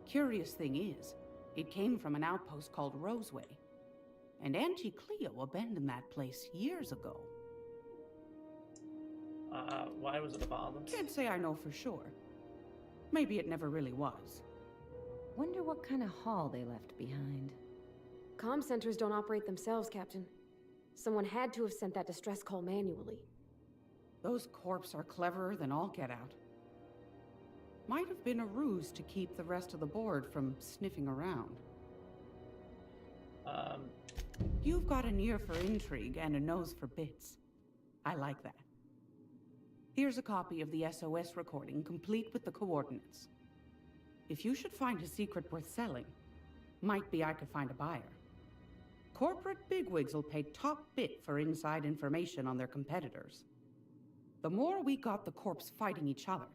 Curious thing is, it came from an outpost called Roseway. And Auntie Cleo abandoned that place years ago. Why was it abandoned? Can't say I know for sure. Maybe it never really was. Wonder what kind of haul they left behind. Comm centers don't operate themselves, Captain. Someone had to have sent that distress call manually. Those corps are cleverer than all get out. Might have been a ruse to keep the rest of the board from sniffing around. You've got an ear for intrigue and a nose for bits. I like that. Here's a copy of the SOS recording, complete with the coordinates. If you should find a secret worth selling, might be I could find a buyer. Corporate bigwigs will pay top bit for inside information on their competitors. The more we got the corps fighting each other,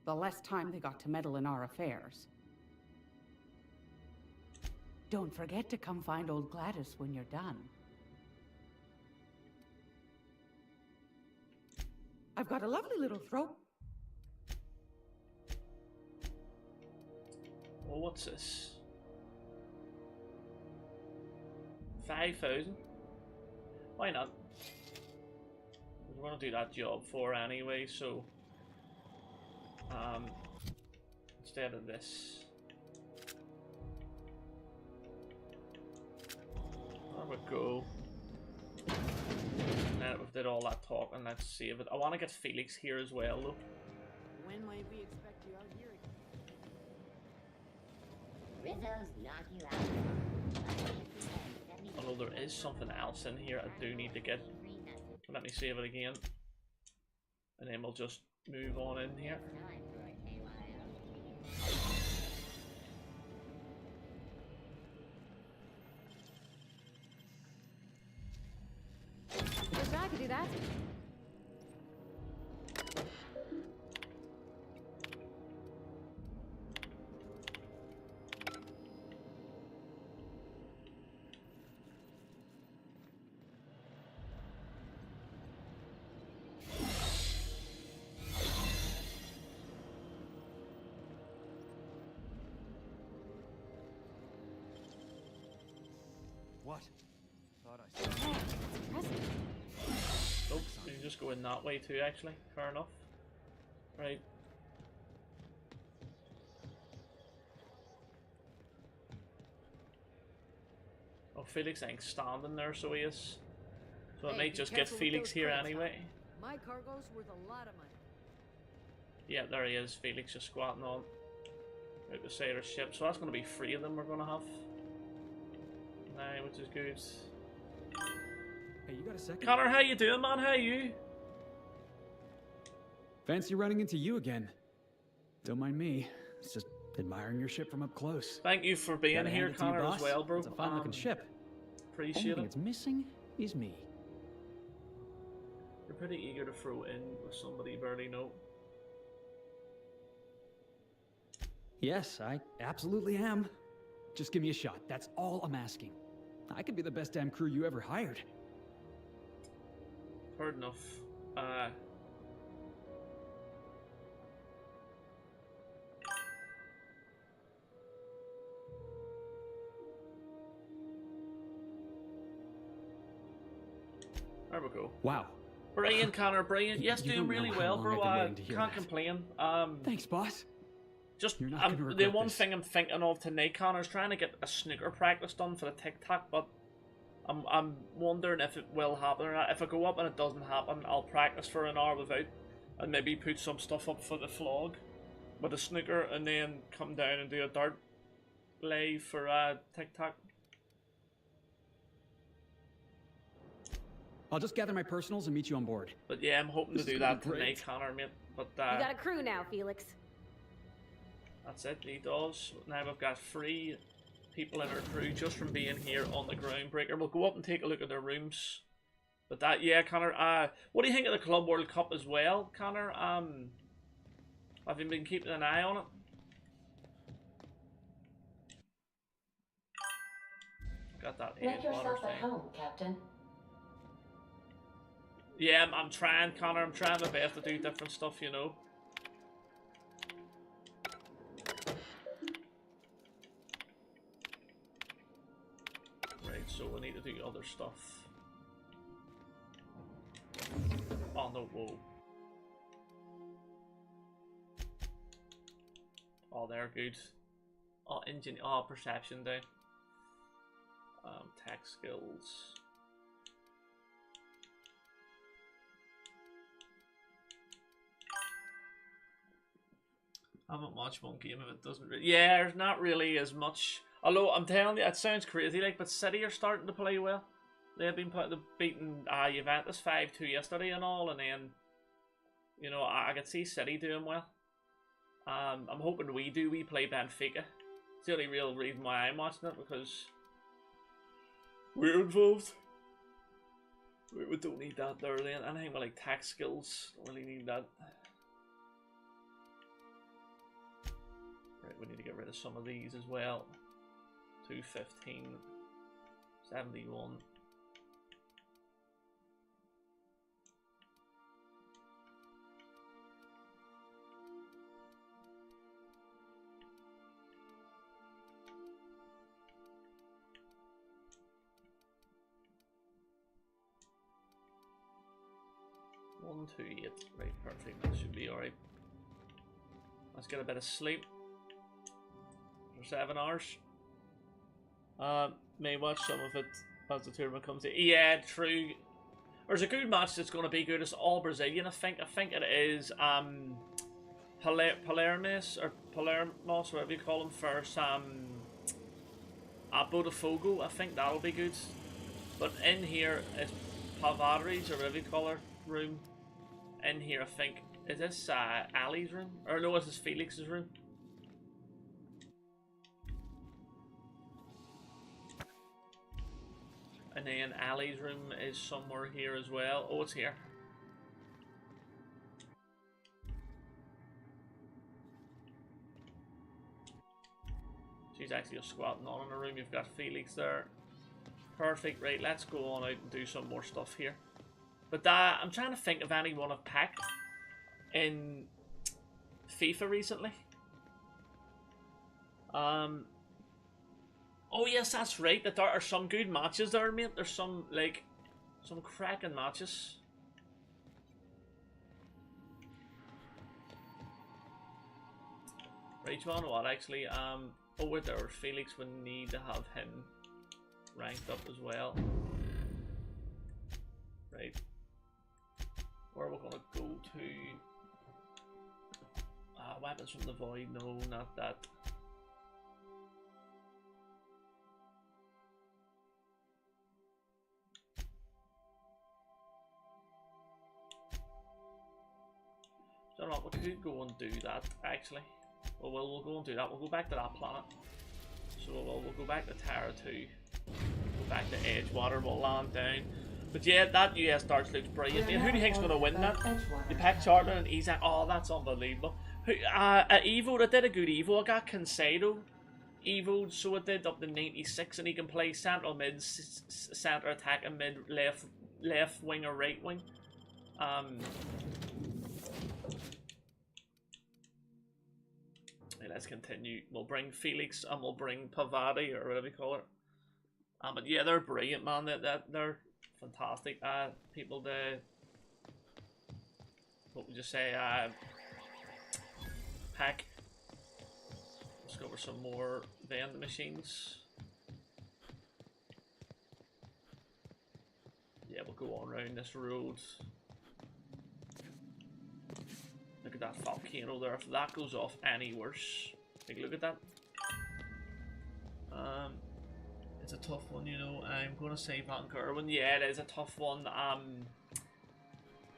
the less time they got to meddle in our affairs. Don't forget to come find old Gladys when you're done. I've got a lovely little throat. Well, what's this? 5,000? Why not? We're gonna do that job for anyway, so instead of this, there we go. Now that we've did all that talking, let's save it. I want to get Felix here as well, though. When might we expect you out here again? Rizzo's knock you out. Although there is something else in here I do need to get. Let me save it again. And then we'll just move on in here. Wish I could do that. What? Thought I saw. Hey, that's impressive. Oh, you can just go in that way too, actually. Fair enough. Right. Oh, Felix ain't standing there, so he is. So it might just get Felix here anyway. My cargo's worth a lot of money. Yeah, there he is. Felix just squatting on out beside our ship. So that's going to be 3 of them we're going to have. Now, which is good. Hey, you got a second? Connor, how you doing, man? How are you? Fancy running into you again. Don't mind me. It's just admiring your ship from up close. Thank you for being Gotta here, hand it to you, Connor, as boss. well, bro. It's a fine-looking ship. Appreciate Only it. thing it's missing is me. You're pretty eager to throw in with somebody you barely know. Yes, I absolutely am. Just give me a shot. That's all I'm asking. I could be the best damn crew you ever hired. Heard enough. There we go. Wow. Brilliant, Connor. Brilliant. Yes, You doing don't really know how well, long bro. I've been I waiting to hear can't that. complain. Thanks, boss. Just You're not gonna the regret one this. thing I'm thinking of tonight, Connor, is trying to get a snooker practice done for the TikTok, but I'm wondering if it will happen or not. If I go up and it doesn't happen, I'll practice for an hour without, and maybe put some stuff up for the vlog with a snooker, and then come down and do a dart live for TikTok. I'll just gather my personals and meet you on board. But yeah, I'm hoping This to is do gonna that be great. tonight, Connor, mate. But You got a crew now, Felix. that's it, he does. Now we've got 3 people in our crew just from being here on the Groundbreaker. We'll go up and take a look at their rooms. But that, yeah, Connor, what do you think of the Club World Cup as well, Connor? Have you been keeping an eye on it? Got that Make yourself water at thing. home, Captain. Yeah, I'm trying, Connor. I'm trying my best to do different stuff, you know. Right, so we need to do other stuff. Oh no, whoa. Oh, they're good. Oh, engine. Oh, perception day. Tech skills. I haven't watched one game if it doesn't really. Yeah, there's not really as much. Although I'm telling you, it sounds crazy, like, but City are starting to play well. They've been beating Juventus 5-2 yesterday and all, and then, you know, I could see City doing well. I'm hoping we play Benfica. It's the only real reason why I'm watching it, because we're involved. We don't need that there then. Anything with like tax skills, don't really need that. Right, we need to get rid of some of these as well. 215, 71. One, 2, 8. Right, perfect. That should be alright. Let's get a bit of sleep for 7 hours. May watch some of it as the tournament comes in. Yeah, true. There's a good match that's going to be good. It's all Brazilian, I think. I think it is Palermo, or whatever you call them, first. Botafogo. I think that'll be good. But in here, it's Pavadari's, or whatever you call her, room. In here, I think, is this Ali's room? Or no, is this Felix's room? And then Ali's room is somewhere here as well. Oh, it's here. She's actually just squatting on in the room. You've got Felix there. Perfect. Right, let's go on out and do some more stuff here. But I'm trying to think of anyone I've packed in FIFA recently. Oh yes, that's right. That there are some good matches there, mate. There's some cracking matches. Right, you wanna know what actually? Oh wait, there, Felix would need to have him ranked up as well. Right. Where are we gonna go to? Weapons from the Void. No, not that. So no, we could go and do that actually. Well, we'll go and do that. We'll go back to that planet. So we'll go back to Terra 2. Go back to Edgewater. We'll land down. But yeah, that US Darts looks brilliant. And who do you think's going to win that? You pack Charlton and Isaac. Oh, that's unbelievable. At Evo, I did a good Evo. I got Cancelo Evo, so I did up to 96, and he can play central mid, centre attack, and mid, left wing or right wing. Let's continue. We'll bring Felix and we'll bring Pavadi, or whatever you call it. But yeah, they're brilliant, man. They're fantastic. People, what would you say? Pack. Let's go over some more vending machines. Yeah, we'll go on around this road. Look at that volcano there. If that goes off any worse, take a look at that. It's a tough one, you know. I'm gonna say Van Gerwen. Yeah, it is a tough one.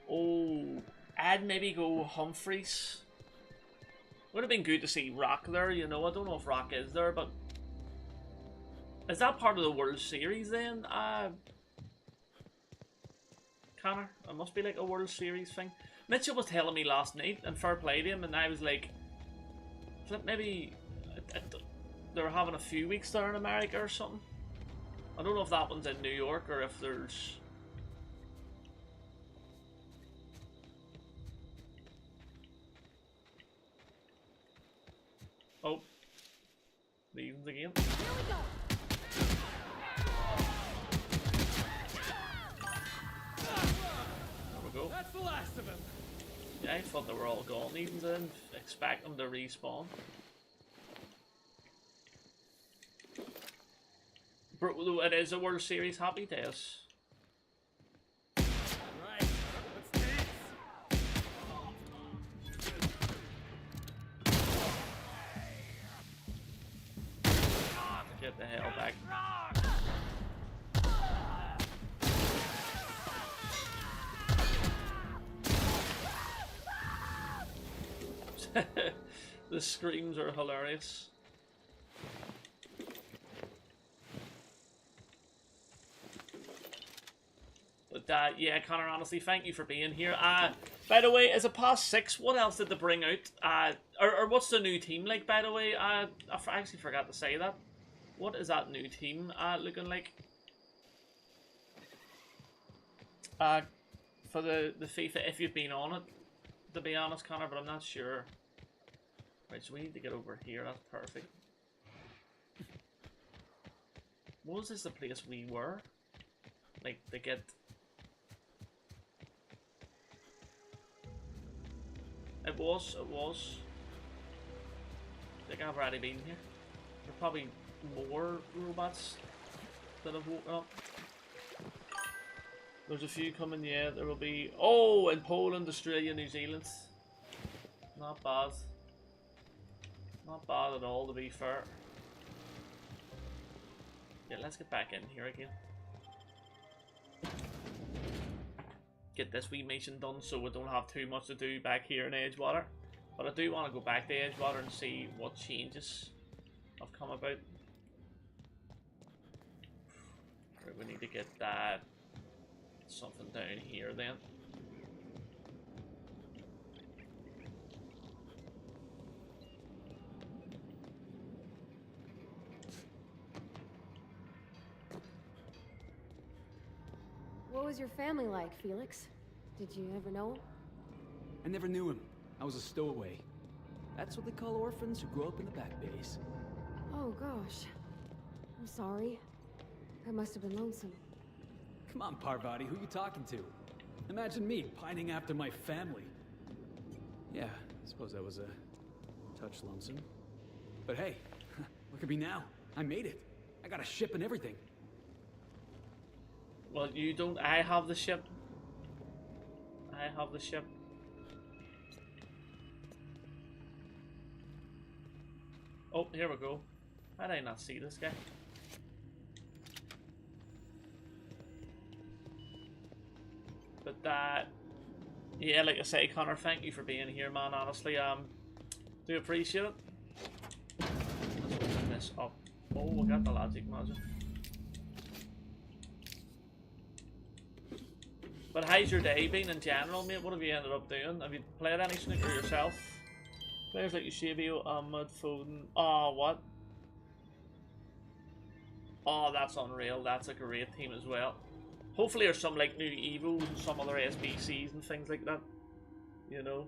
Oh, I'd maybe go Humphreys. Would have been good to see Rock there, you know. I don't know if Rock is there, but is that part of the World Series then? Connor, it must be like a World Series thing. Mitchell was telling me last night, and fair play to him, and I was like, maybe they're having a few weeks there in America or something. I don't know if that one's in New York or if there's... Oh. Leaving again. Here we go. There we go. That's the last of him. Yeah, I thought they were all gone. Even didn't expect them to respawn. Bro, it is a World Series. Happy days. Right, what's next? Get the hell back. The screams are hilarious. But yeah, Connor, honestly, thank you for being here. By the way, is it past 6? What else did they bring out? Or what's the new team like, by the way? I actually forgot to say that. What is that new team looking like? For the FIFA, if you've been on it, to be honest, Connor, but I'm not sure. Right, so we need to get over here. That's perfect. Was this the place we were? Like, to get... It was. I think I've already been here. There are probably more robots that have woken up. There's a few coming, yeah. There will be... Oh, in Poland, Australia, New Zealand. Not bad. Not bad at all, to be fair. Yeah, let's get back in here again. Get this wee mission done so we don't have too much to do back here in Edgewater. But I do want to go back to Edgewater and see what changes have come about. Right, we need to get that something down here then. What was your family like, Felix? Did you ever know him? I never knew him. I was a stowaway. That's what they call orphans who grow up in the back bays. Oh gosh. I'm sorry. That must have been lonesome. Come on, Parvati, who you talking to? Imagine me pining after my family. Yeah, I suppose that was a touch lonesome. But hey, look at me now. I made it. I got a ship and everything. Well, you don't. I have the ship. I have the ship. Oh, here we go. How did I not see this guy? But that, yeah, like I say, Connor, thank you for being here, man. Honestly, do appreciate it. Let's open this up. Oh, we got the logic module. But how's your day been in general, mate? What have you ended up doing? Have you played any snooker yourself? Players like Eusebio, Ahmed, Foden. Oh, what? Oh, that's unreal. That's a great team as well. Hopefully there's some like new Evos and some other SBCs and things like that. You know?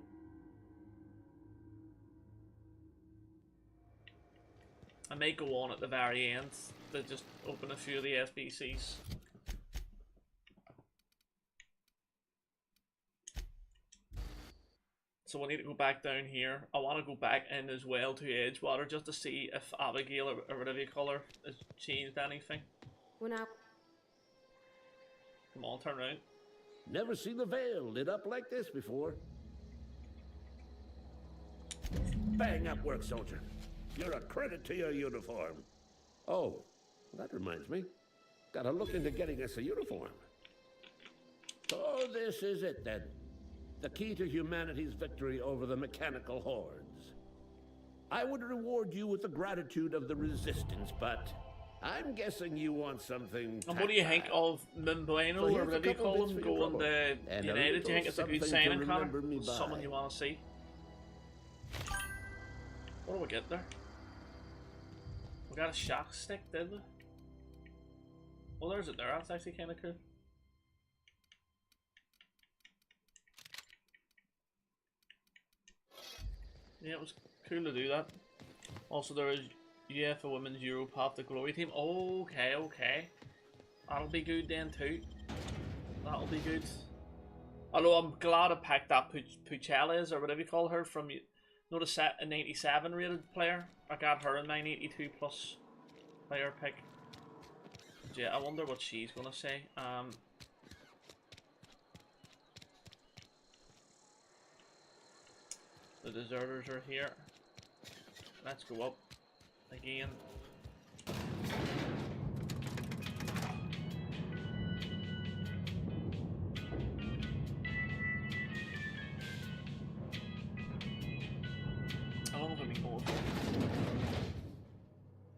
I may go on at the very end to just open a few of the SBCs. So we need to go back down here. I want to go back in as well to Edgewater just to see if Abigail or whatever you call her has changed anything. When I... Come on, turn around. Never seen the Vale lit up like this before. Bang up work, soldier. You're a credit to your uniform. Oh, that reminds me. Gotta look into getting us a uniform. So this is it then. The key to humanity's victory over the mechanical hordes. I would reward you with the gratitude of the resistance, but I'm guessing you want something. And what do you think of Mimbueno, or whatever you call him, going to United? Do you think it's a good signing, Connor? Someone you want to see? What do we get there? We got a shock stick, did we? Well, there's it there. That's actually kind of cool. Yeah, it was cool to do that. Also, there is UEFA Women's Euro Path to Glory team. Okay, okay. That'll be good then too. That'll be good. Although I'm glad I picked that Pucelles, or whatever you call her, from notice that a 97 rated player. I got her in my 82 plus player pick. Yeah, I wonder what she's gonna say. The deserters are here. Let's go up again.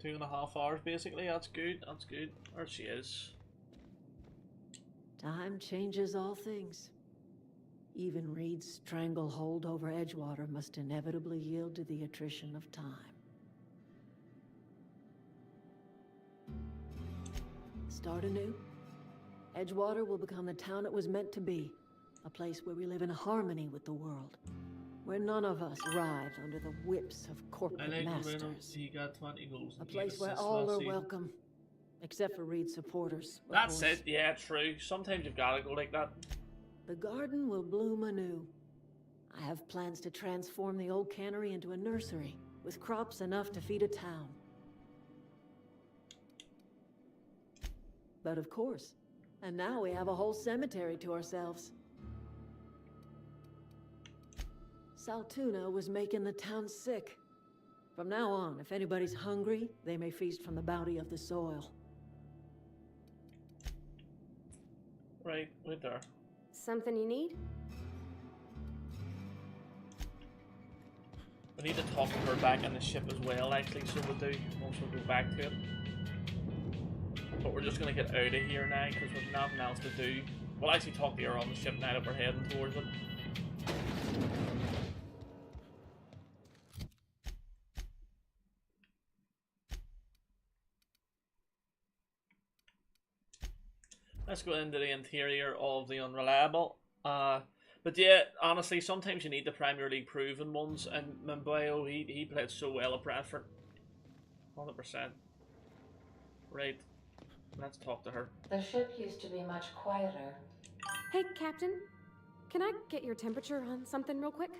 2.5 hours basically. That's good. That's good. There she is. Time changes all things. Even Reed's stranglehold over Edgewater must inevitably yield to the attrition of time. Start anew. Edgewater will become the town it was meant to be. A place where we live in harmony with the world. Where none of us writhe under the whips of corporate masters. He got 20 goals. A place where all are welcome. Except for Reed's supporters. That's it, yeah, true. Sometimes you've got to go like that. The garden will bloom anew. I have plans to transform the old cannery into a nursery, with crops enough to feed a town. But of course, and now we have a whole cemetery to ourselves. Saltuna was making the town sick. From now on, if anybody's hungry, they may feast from the bounty of the soil. Right, with her. Something you need? We need to talk to her back on the ship as well, actually, so we'll do once we go back to it. But we're just going to get out of here now, because we've nothing else to do. We'll actually talk to her on the ship now that we're heading towards it. Let's go into the interior of the Unreliable. But yeah, honestly, sometimes you need the Premier League proven ones, and Mbayo, he played so well at Brentford. 100%. Right, let's talk to her. The ship used to be much quieter. Hey, Captain. Can I get your temperature on something real quick?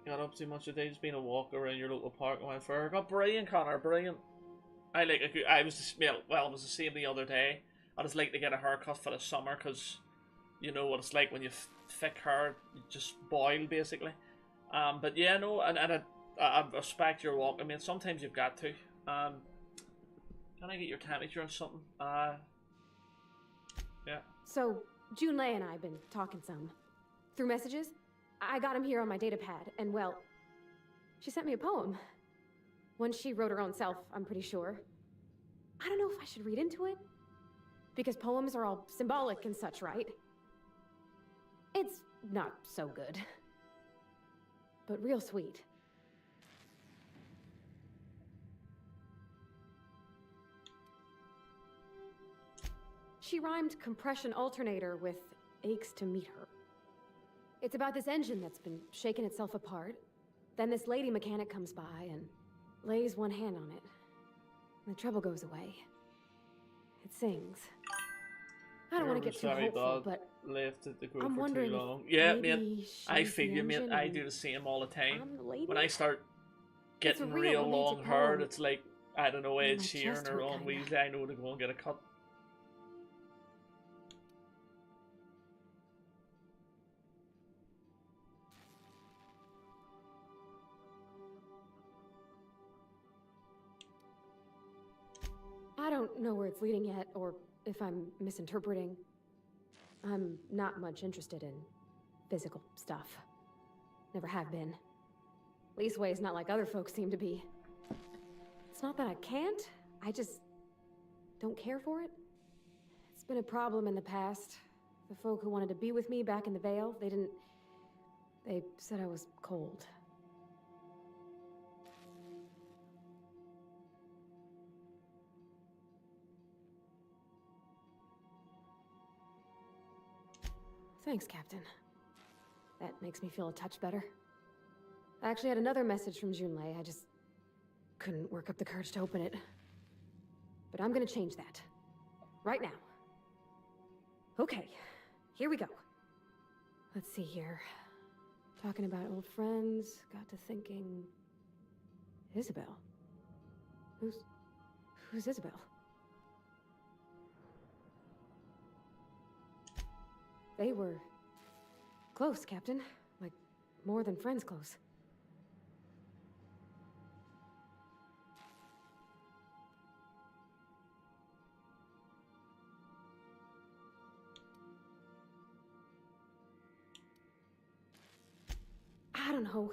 Got up too much today, just been a walk around your local park and went for her. Got brilliant, Connor, brilliant. I like a good, I was just, well, it was the same the other day. I just like to get a haircut for the summer, because you know what it's like when you thick hair, you just boil basically. But yeah, no, and I respect your walk. I mean, sometimes you've got to. Can I get your temperature on something? Yeah. So, Junlei and I have been talking some. Through messages. I got him here on my data pad, and well, she sent me a poem. One she wrote her own self, I'm pretty sure. I don't know if I should read into it. Because poems are all symbolic and such, right? It's not so good. But real sweet. She rhymed compression alternator with aches to meet her. It's about this engine that's been shaking itself apart. Then this lady mechanic comes by and lays one hand on it. And the trouble goes away. It sings. I don't want to get too hopeful, but left at the group I'm for wondering too if long. Yeah, maybe mate. I she's feel the you, mate. engine I and do the same all the time. I'm the lady? When I start It's a getting real real long romantic haired, poem. it's like, I don't know, Made Ed my Sheeran chest or hurt Ron kinda. Weasley. I know to go and get a cut. I don't know where it's leading yet, or if I'm misinterpreting. I'm not much interested in physical stuff. Never have been. Leastways, not like other folks seem to be. It's not that I can't, I just don't care for it. It's been a problem in the past. The folk who wanted to be with me back in the Vale, they said I was cold. Thanks, Captain. That makes me feel a touch better. I actually had another message from Junlei. I just couldn't work up the courage to open it. But I'm gonna change that. Right now. Okay, here we go. Let's see here. Talking about old friends, got to thinking... Isabel? Who's Isabel? They were close, Captain. Like, more than friends close. I don't know.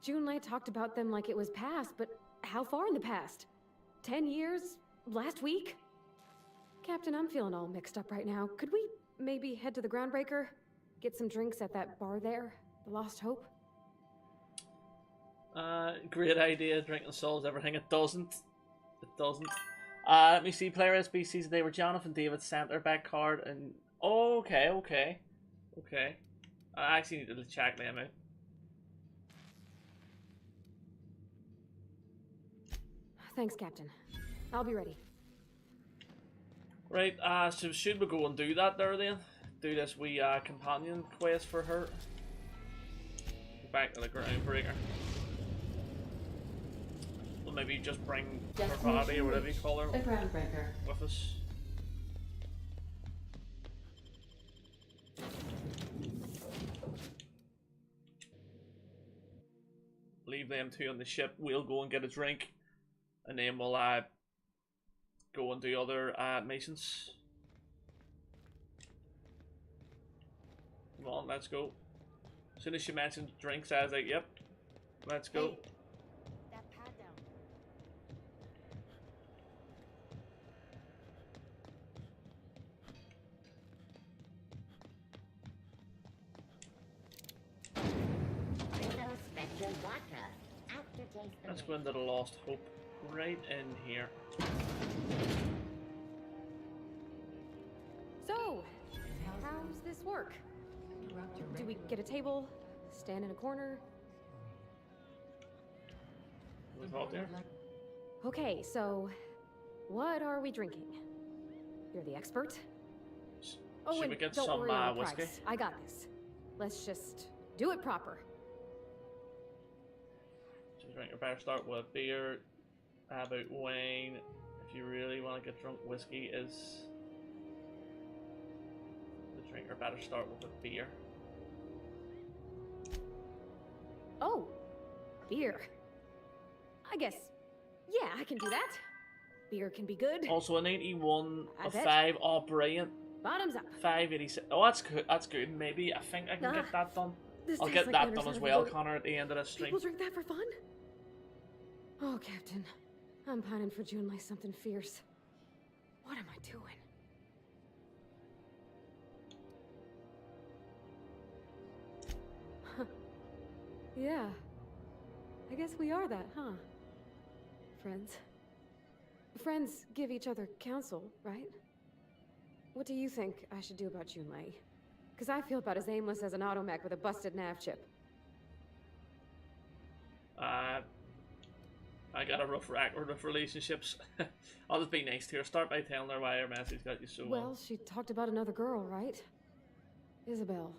Junlei talked about them like it was past, but how far in the past? 10 years? Last week? Captain, I'm feeling all mixed up right now. Could we maybe head to the Groundbreaker? Get some drinks at that bar there? The Lost Hope? Great idea. Drinking solves everything. It doesn't. It doesn't. Let me see. Player SBCs. They were Jonathan David center back card and okay. I actually need to check them out. Thanks, Captain. I'll be ready. Right. So should we go and do that there then? Do this wee companion quest for her. Go back to the Groundbreaker. We'll maybe just bring her body or whatever you call her the Groundbreaker with us. Leave them two on the ship. We'll go and get a drink, and then we'll go and do other missions. Come on, let's go. As soon as she mentioned drinks, I was like, "Yep, let's go." Hey, that pad down. Spectrum vodka. Aftertaste. Let's go into the Lost Hope. Right in here. So, how's this work? Do we get a table? Stand in a corner? What's out there? Okay, so what are we drinking? You're the expert. Oh, Should and we get don't some worry on the whiskey? price. I got this. Let's just do it proper. So drink. You better start with a beer. How about wine? If you really want to get drunk, whiskey is the drinker. Better start with a beer. Oh, beer. I guess, yeah, I can do that. Beer can be good. Also a 91, I a bet. 5. Oh, brilliant. Bottoms up. 586. Oh, that's good. That's good. Maybe I think I can get that done. This I'll tastes get like that the done as underside of a well, goat. Connor, at the end of this stream. People drink that for fun? Oh, Captain, I'm pining for June like something fierce. What am I doing? Yeah, I guess we are that, huh? Friends. Friends give each other counsel, right? What do you think I should do about Junlei? Because I feel about as aimless as an automech with a busted nav chip. I got a rough record of relationships. I'll just be nice to her. Start by telling her why her message got you so Well, she talked about another girl, right? Isabel.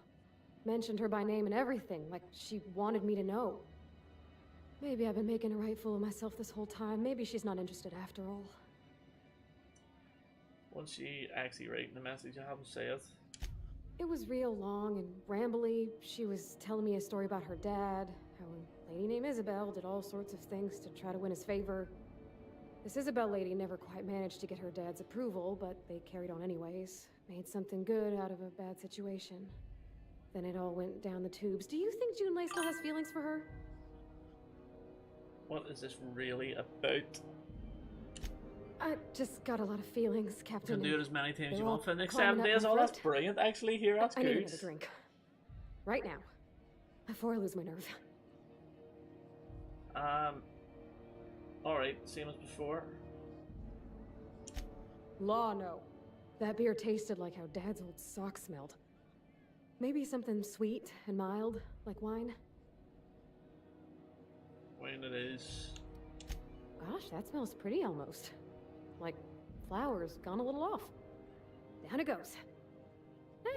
Mentioned her by name and everything, like she wanted me to know. Maybe I've been making a right fool of myself this whole time. Maybe she's not interested after all. Once she actually writing the message I haven't said. It was real long and rambly. She was telling me a story about her dad, how a lady named Isabel did all sorts of things to try to win his favor. This Isabel lady never quite managed to get her dad's approval, but they carried on anyways. Made something good out of a bad situation. Then it all went down the tubes. Do you think Junlei still has feelings for her? What is this really about? I just got a lot of feelings, You Captain. can do it as many times They're you all want for the next climbing 7 up days. my Oh, that's throat. brilliant. Actually, here, that's I need good. another drink. Right now. Before I lose my nerve. Alright, same as before. Law, no. That beer tasted like how Dad's old socks smelled. Maybe something sweet and mild, like wine. When it is. Gosh, that smells pretty almost. Like flowers gone a little off. Down it goes.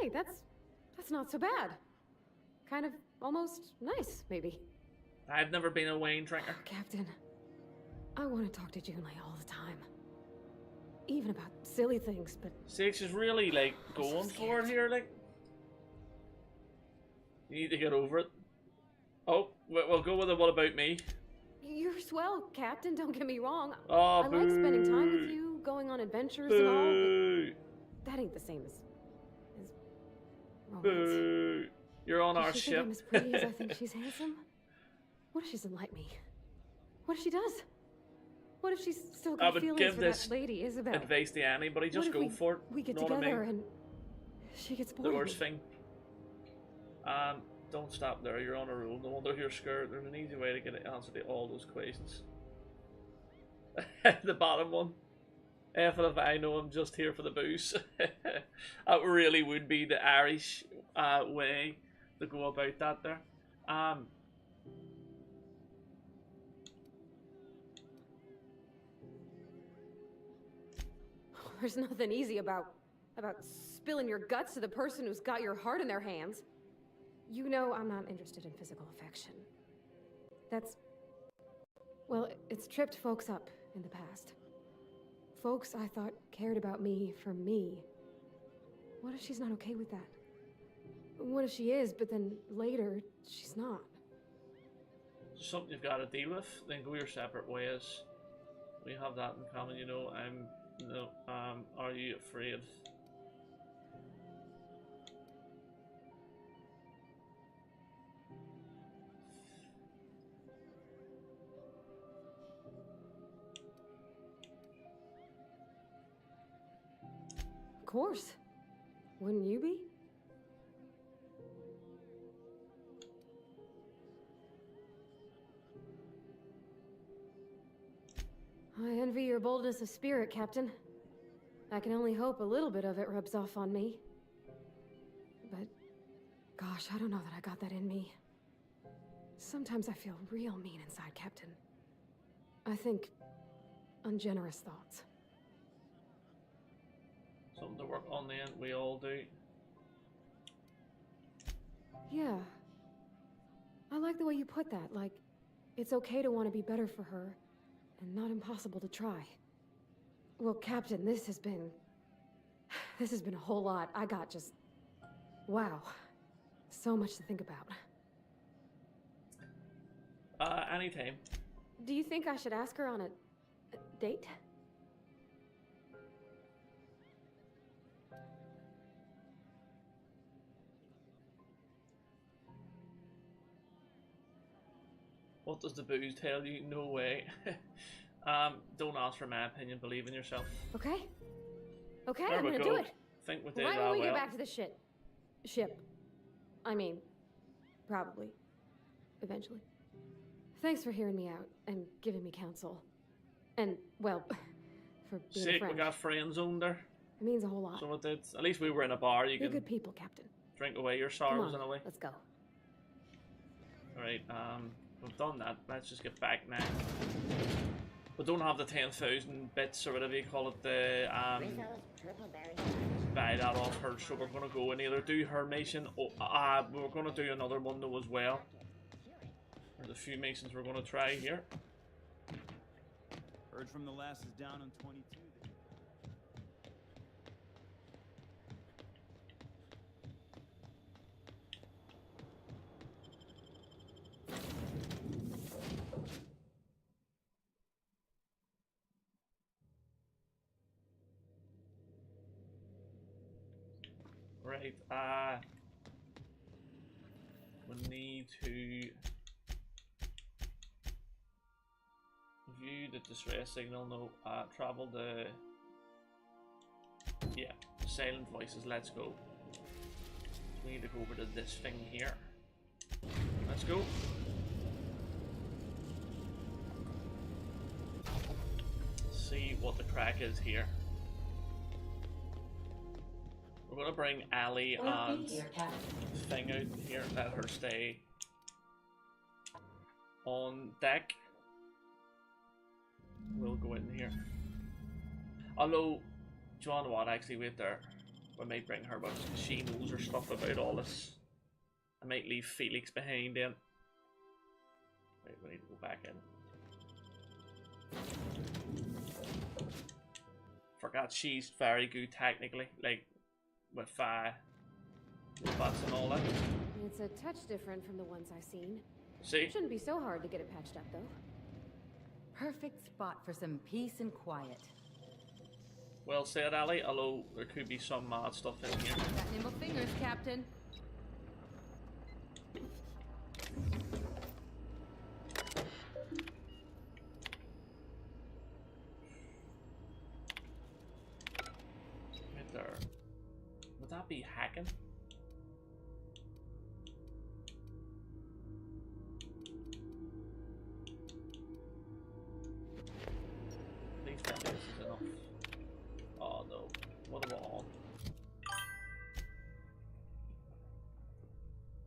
Hey, that's not so bad. Kind of almost nice, maybe. I've never been a wine drinker. Captain, I want to talk to Junlei all the time. Even about silly things, but... Six is really, like, going for it here, like. You need to get over it. Oh, we'll go with a what about me. You're swell, Captain, don't get me wrong. Oh, I like spending time with you, going on adventures and all, but that ain't the same as romance. Boo. You're on Does our she ship. think I'm as pretty as I think she's handsome? What if she doesn't like me? What if she does? What What if she's still I got would feelings give for this that lady, Isabel? advice to anybody. Just What if go for it. We get Know what I together mean? and she gets The bored. worst thing. Don't stop there. You're on a roll. No wonder you're scared. There's an easy way to get an answer to all those questions. The bottom one. F it if I know I'm just here for the booze. That really would be the Irish way to go about that there. There's nothing easy about spilling your guts to the person who's got your heart in their hands. You know I'm not interested in physical affection. That's... well, it's tripped folks up in the past. Folks I thought cared about me for me. What if she's not okay with that? What if she is, but then later, she's not? Something you've got to deal with, then go your separate ways. We have that in common, you know. Are you afraid? Of course. Wouldn't you be? I envy your boldness of spirit, Captain. I can only hope a little bit of it rubs off on me. But, gosh, I don't know that I got that in me. Sometimes I feel real mean inside, Captain. I think ungenerous thoughts. Something to work on then, we all do. Yeah. I like the way you put that, like, it's okay to want to be better for her, and not impossible to try. Well, Captain, this has been a whole lot. I got just... wow. So much to think about. Anytime. Do you think I should ask her on a date? What does the booze tell you? No way. Don't ask for my opinion. Believe in yourself. Okay. Okay, There I'm we gonna go. do it. Think we did Right that when we well. get back to the ship. I mean, probably. Eventually. Thanks for hearing me out and giving me counsel. And, well, for being a Sick, friend. we got friends on there. It means a whole lot. So it did. At least we were in a bar. You You're can good people, Captain. drink away your Come sorrows on, in a way. let's go. Alright, we've done that. Let's just get back now. We don't have the 10,000 bits or whatever you call it, the buy that off her, so we're gonna go and either do her mission or we're gonna do another one though as well. There's a few missions we're gonna try here. Heard from the lasses down on 22. Right, we need to view the distress signal. No, travel the silent voices. Let's go. We need to go over to this thing here. Let's go. See what the crack is here. We're gonna bring Ali and thing out here, let her stay on deck. We'll go in here. Although, do you know what, actually wait there. We might bring her with us because she knows her stuff about all this. I might leave Felix behind then. Wait, we need to go back in. Forgot she's very good technically, like with robots and all that. It's a touch different from the ones I've seen. See? Shouldn't be so hard to get it patched up, though. Perfect spot for some peace and quiet. Well said, Ali, although there could be some mad stuff in here. Got nimble fingers, Captain. that be hacking? At least that is enough. Oh no, what am I on?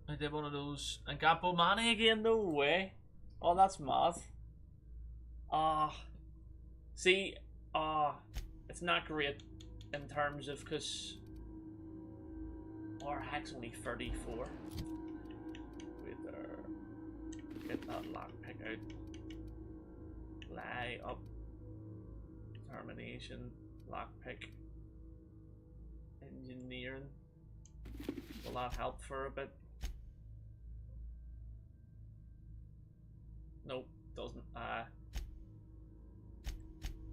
I did one of those and got money again, no way. Oh, that's mad. See, it's not great in terms of, because our hack's only 34. Wait there. Get that lockpick out. Lie up. Determination. Lockpick. Engineering. Will that help for a bit? Nope, doesn't.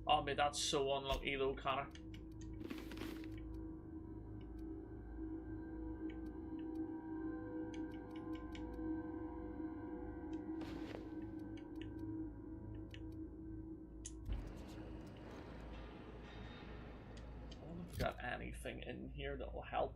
Oh, mate, that's so unlucky though, Connor. I wonder if we've got anything in here that will help.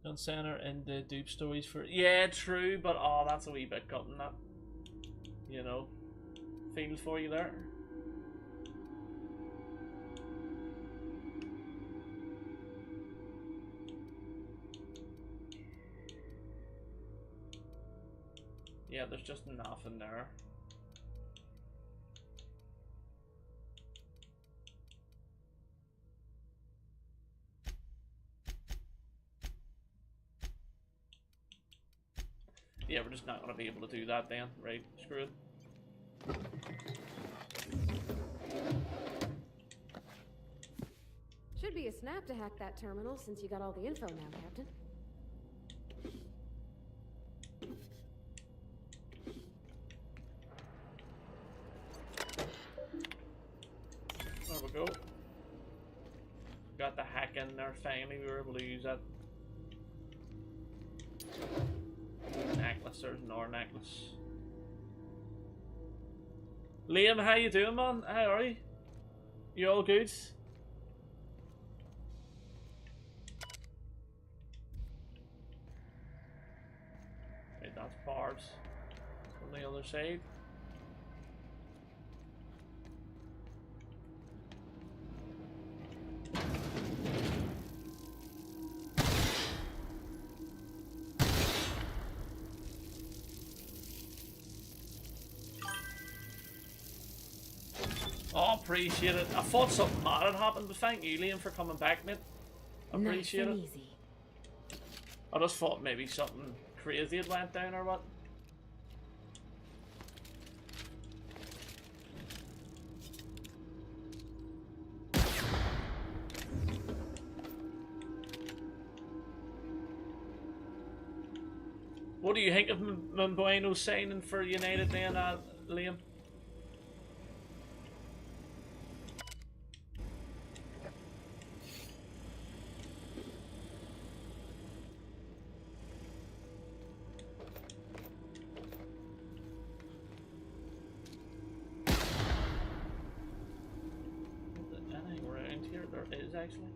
Gun center and the dupe stories for, yeah, true, but oh, that's a wee bit cutting that, you know, feels for you there. Yeah, there's just nothing there. Yeah, we're just not going to be able to do that then, right? Screw it. Should be a snap to hack that terminal since you got all the info now, Captain. There we go. Got the hack in there finally, we were able to use that. Necklace, there's another necklace. Liam, how you doing, man? How are you? You all good? Wait, that's barbs on the other side. Oh, appreciate it. I thought something mad had happened, but thank you, Liam, for coming back, mate. Appreciate it. Easy. I just thought maybe something crazy had went down or what. What do you think of Mbueno signing for United then, Liam? Anything around here? There is actually.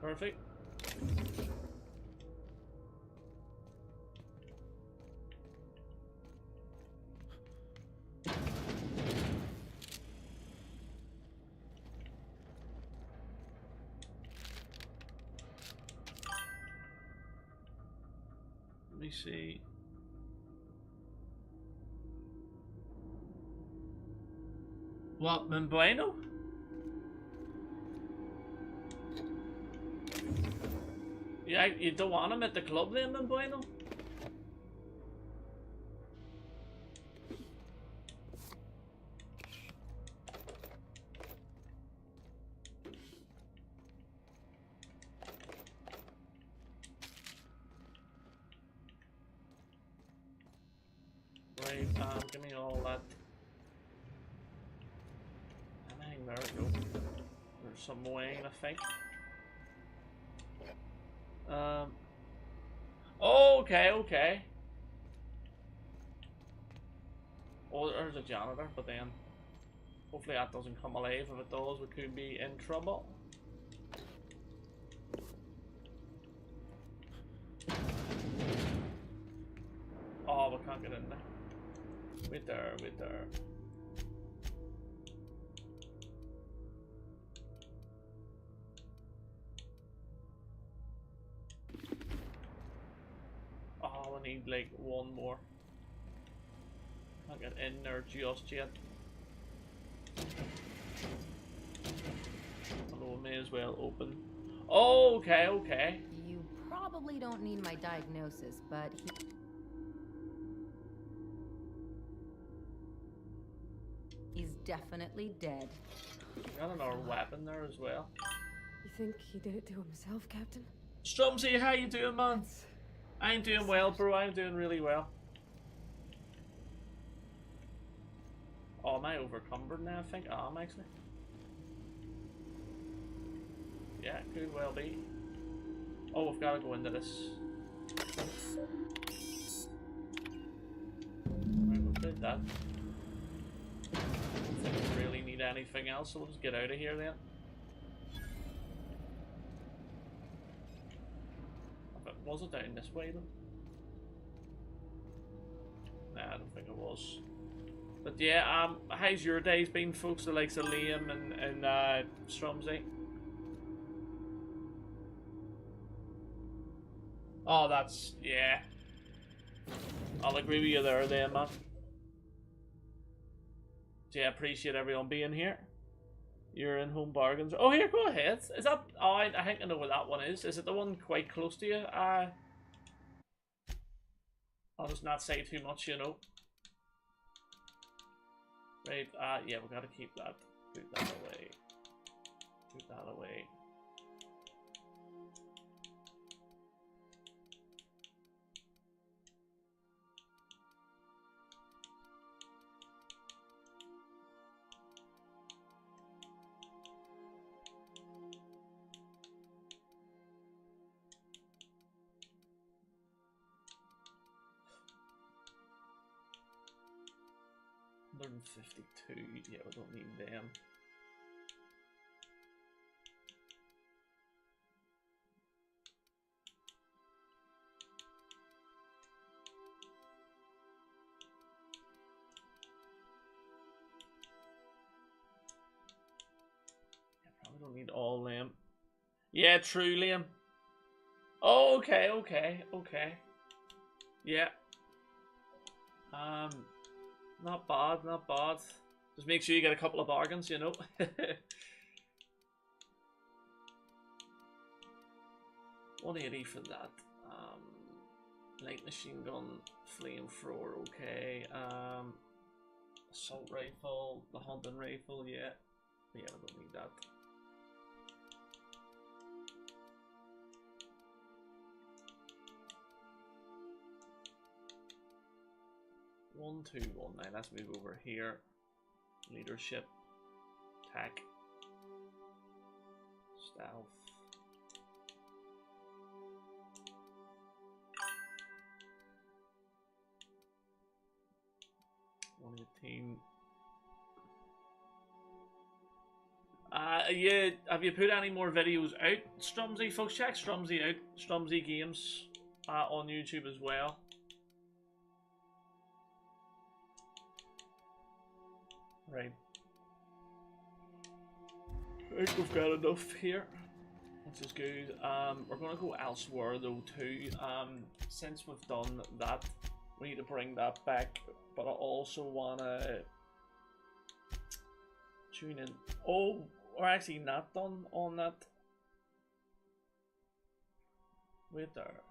Perfect. me see. What, Bueno? Yeah, you don't want him at the club then, Bueno? Right, give me all that. Anything there? Nope. There's some wine, I think. Okay, okay. Oh, there's a janitor, but then hopefully that doesn't come alive. If it does, we could be in trouble. Oh, we can't get in there. Wait there, wait there. Oh, we need like one more. Can't get in there just yet. Although we may as well open. Oh, okay, okay. You probably don't need my diagnosis, but he's definitely dead. We got another weapon there as well. You think he did it to himself, Captain? Strumsy, how you doing, man? I'm doing well, bro. I'm doing really well. Oh, am I overcumbered now? I think I am, actually. Yeah, could well be. Oh, we've got to go into this. Right, we've did that. I don't think we really need anything else, so we'll just get out of here then. Was it down this way though? Nah, I don't think it was. But yeah, how's your days been, folks? The likes of Liam and Strumsy. Oh, that's, yeah. I'll agree with you there then, man. Yeah, appreciate everyone being here. You're in home bargains. Oh, here, go ahead. Is that? Oh, I think I know what that one is. Is it the one quite close to you? I'll just not say too much, you know. Right. Yeah, we gotta keep that. Put that away. Put that away. $152. Yeah, we don't need them. Yeah, probably don't need all them. Yeah, true, Liam. Oh, okay, okay, okay. Yeah. Not bad, not bad. Just make sure you get a couple of bargains, you know. $180 for that. Light machine gun, flamethrower, okay. Assault rifle, the hunting rifle, yeah. Yeah, I don't need that. One, two, 1, 9. Let's move over here. Leadership, attack, stealth. $118. Yeah. Have you put any more videos out, Strumsy? Folks, check Strumsy out. Strumsy Games on YouTube as well. Right. I think we've got enough here. which is good. We're gonna go elsewhere though too. Since we've done that, we need to bring that back. But I also wanna tune in. Oh, we're actually not done on that. Wait there.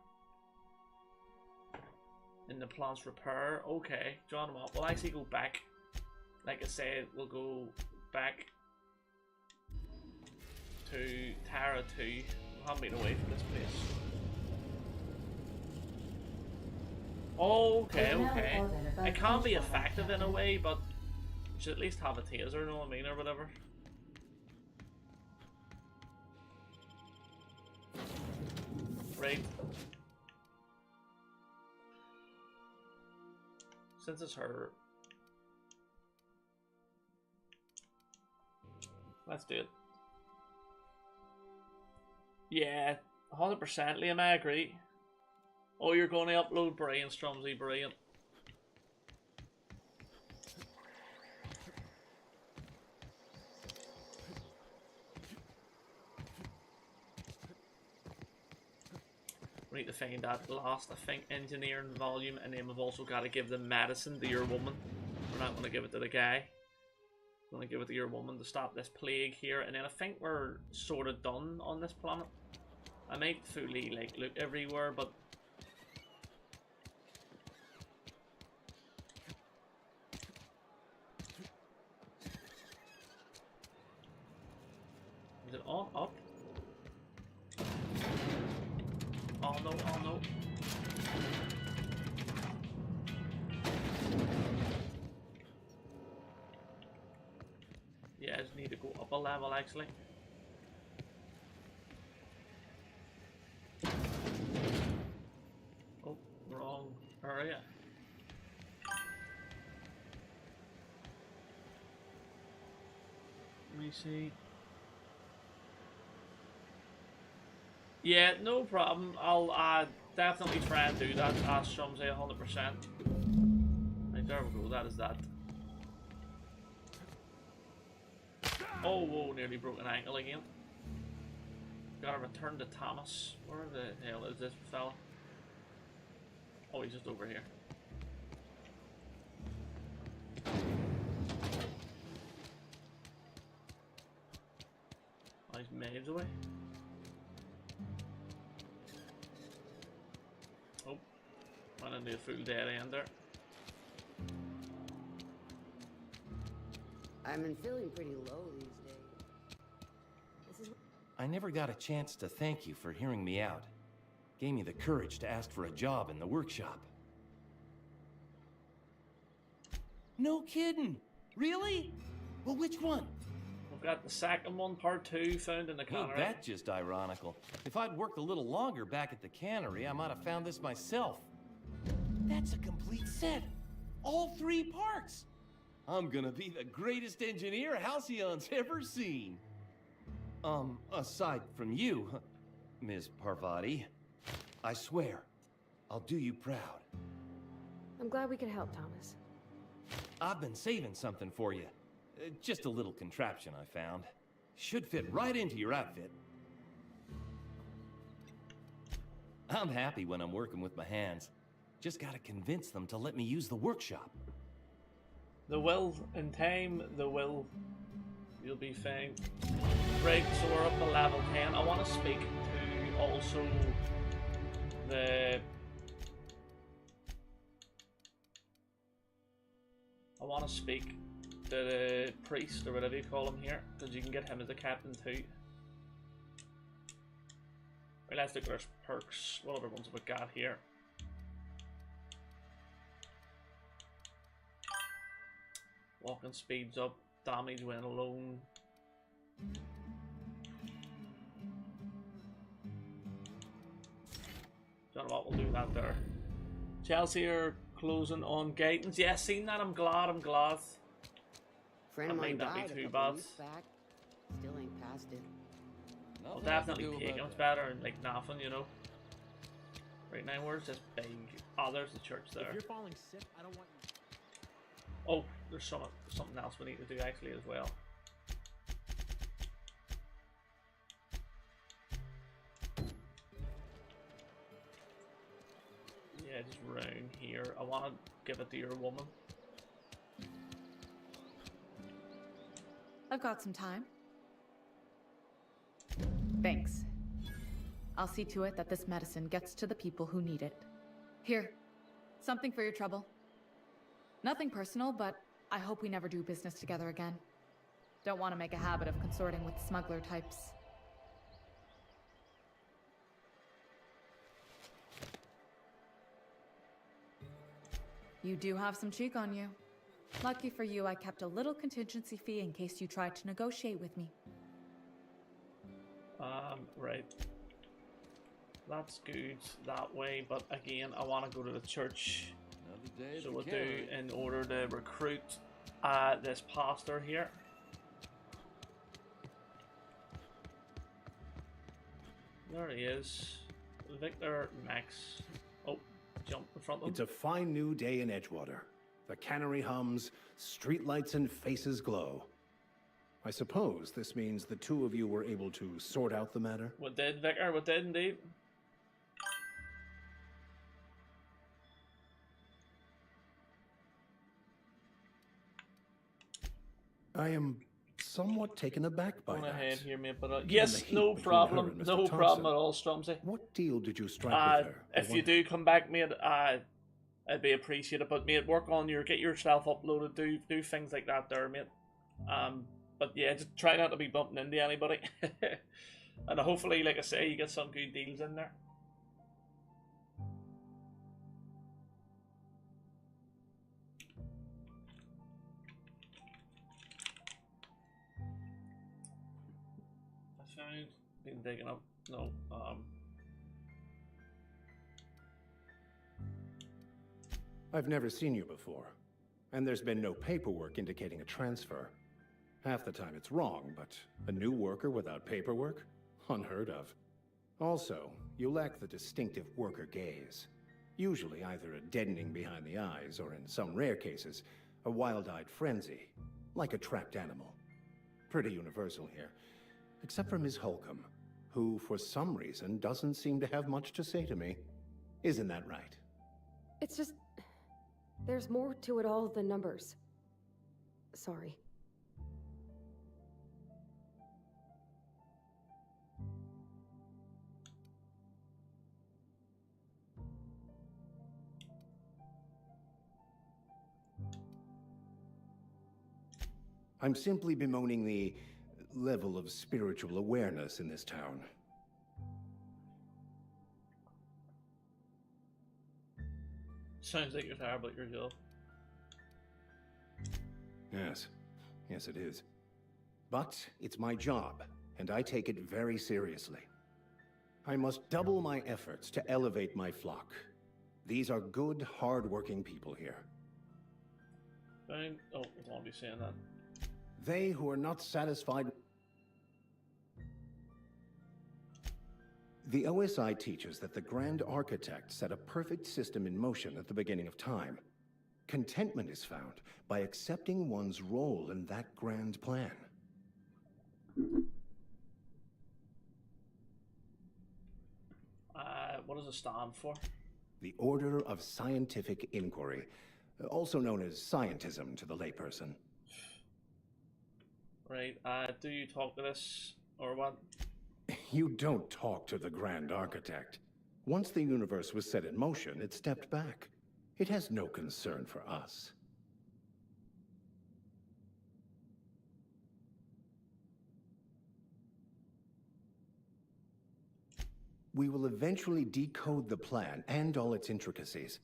In the plant's repair. Okay, John, we'll actually go back. Like I said, we'll go back to Tara 2. We haven't been away from this place. Okay, okay. It can be effective in a way, but you should at least have a taser, know what I mean, or whatever. Right. Since it's her, let's do it. Yeah, 100% Liam, I agree. Oh, you're going to upload? Brilliant, Strumsy, brilliant. We need to find that last, I think, engineering volume, and then we've also got to give the medicine to your woman. We're not going to give it to the guy. We're going to give it to your woman to stop this plague here, and then I think we're sort of done on this planet. I might fully like look everywhere, but is it on up? Oh no, oh no. Yeah, I just need to go up a level actually. Oh, wrong area. Let me see. Yeah, no problem. I'll definitely try and do that. As Strumsy 100%. Right, there we go. That is that. Oh, whoa, nearly broke an ankle again. Gotta return to Thomas. Where the hell is this fella? Oh, he's just over here. Oh, he's miles away. Oh, went into a full dead end there. I've been feeling pretty low these days. I never got a chance to thank you for hearing me out. Gave me the courage to ask for a job in the workshop. No kidding! Really? Well, which one? We've got the second one, part 2, found in the cannery. Well, that's just ironical. If I'd worked a little longer back at the cannery, I might have found this myself. That's a complete set. All 3 parts. I'm gonna be the greatest engineer Halcyon's ever seen. Aside from you, Ms. Parvati, I swear, I'll do you proud. I'm glad we could help, Thomas. I've been saving something for you. Just a little contraption I found. Should fit right into your outfit. I'm happy when I'm working with my hands. Just gotta convince them to let me use the workshop. The will, in time, the will, you'll be fine. Right, so we're up to level 10. I want to speak to also the... I want to speak to the priest, or whatever you call him here, because you can get him as a captain too. Right, let's look at our perks. What other ones have we got here? Walking speeds up, damage when alone. Don't know what, we'll do that there. Chelsea are closing on Gatons. Yeah, seen that, I'm glad, I'm glad. Friend of mine died too bad. back. Still ain't past it. I'll definitely take him, it's better than like nothing, you know. Right now, where's this big... Oh, there's the church there. If you're falling sick, I don't want you... Oh, there's something else we need to do actually as well. Edge round here. I want to give it to your woman. I've got some time. Thanks. I'll see to it that this medicine gets to the people who need it. Here, something for your trouble. Nothing personal, but I hope we never do business together again. Don't want to make a habit of consorting with smuggler types. You do have some cheek on you. Lucky for you, I kept a little contingency fee in case you tried to negotiate with me. Right. That's good that way, but again, I want to go to the church. So we'll do, in order to recruit this pastor here. There he is. Victor Max. Oh, jump in front of him. It's a fine new day in Edgewater. The cannery hums, streetlights and faces glow. I suppose this means the two of you were able to sort out the matter? What did, Victor? What did indeed? I am somewhat taken aback by Go that. ahead here, mate. But yes, no problem. No problem at all, Stormzy. What deal did you strike with her? If you do come back, mate, I'd be appreciated. But mate, work on get yourself uploaded. Do things like that there, mate. But yeah, just try not to be bumping into anybody. And hopefully, like I say, you get some good deals in there. Been digging up. No. I've never seen you before, and there's been no paperwork indicating a transfer. Half the time it's wrong, but a new worker without paperwork? Unheard of. Also, you lack the distinctive worker gaze. Usually either a deadening behind the eyes, or in some rare cases, a wild-eyed frenzy, like a trapped animal. Pretty universal here, except for Ms. Holcomb, who, for some reason, doesn't seem to have much to say to me. Isn't that right? It's just... there's more to it all than numbers. Sorry. I'm simply bemoaning the level of spiritual awareness in this town. Sounds like you're terrible at your job. Yes. Yes, it is. But it's my job, and I take it very seriously. I must double my efforts to elevate my flock. These are good, hard-working people here. Fine. Oh, I won't be saying that. They who are not satisfied... The OSI teaches that the Grand Architect set a perfect system in motion at the beginning of time. Contentment is found by accepting one's role in that grand plan. What does it stand for? The Order of Scientific Inquiry, also known as scientism to the layperson. Right, do you talk to this, or what? You don't talk to the Grand Architect. Once the universe was set in motion, it stepped back. It has no concern for us. We will eventually decode the plan and all its intricacies.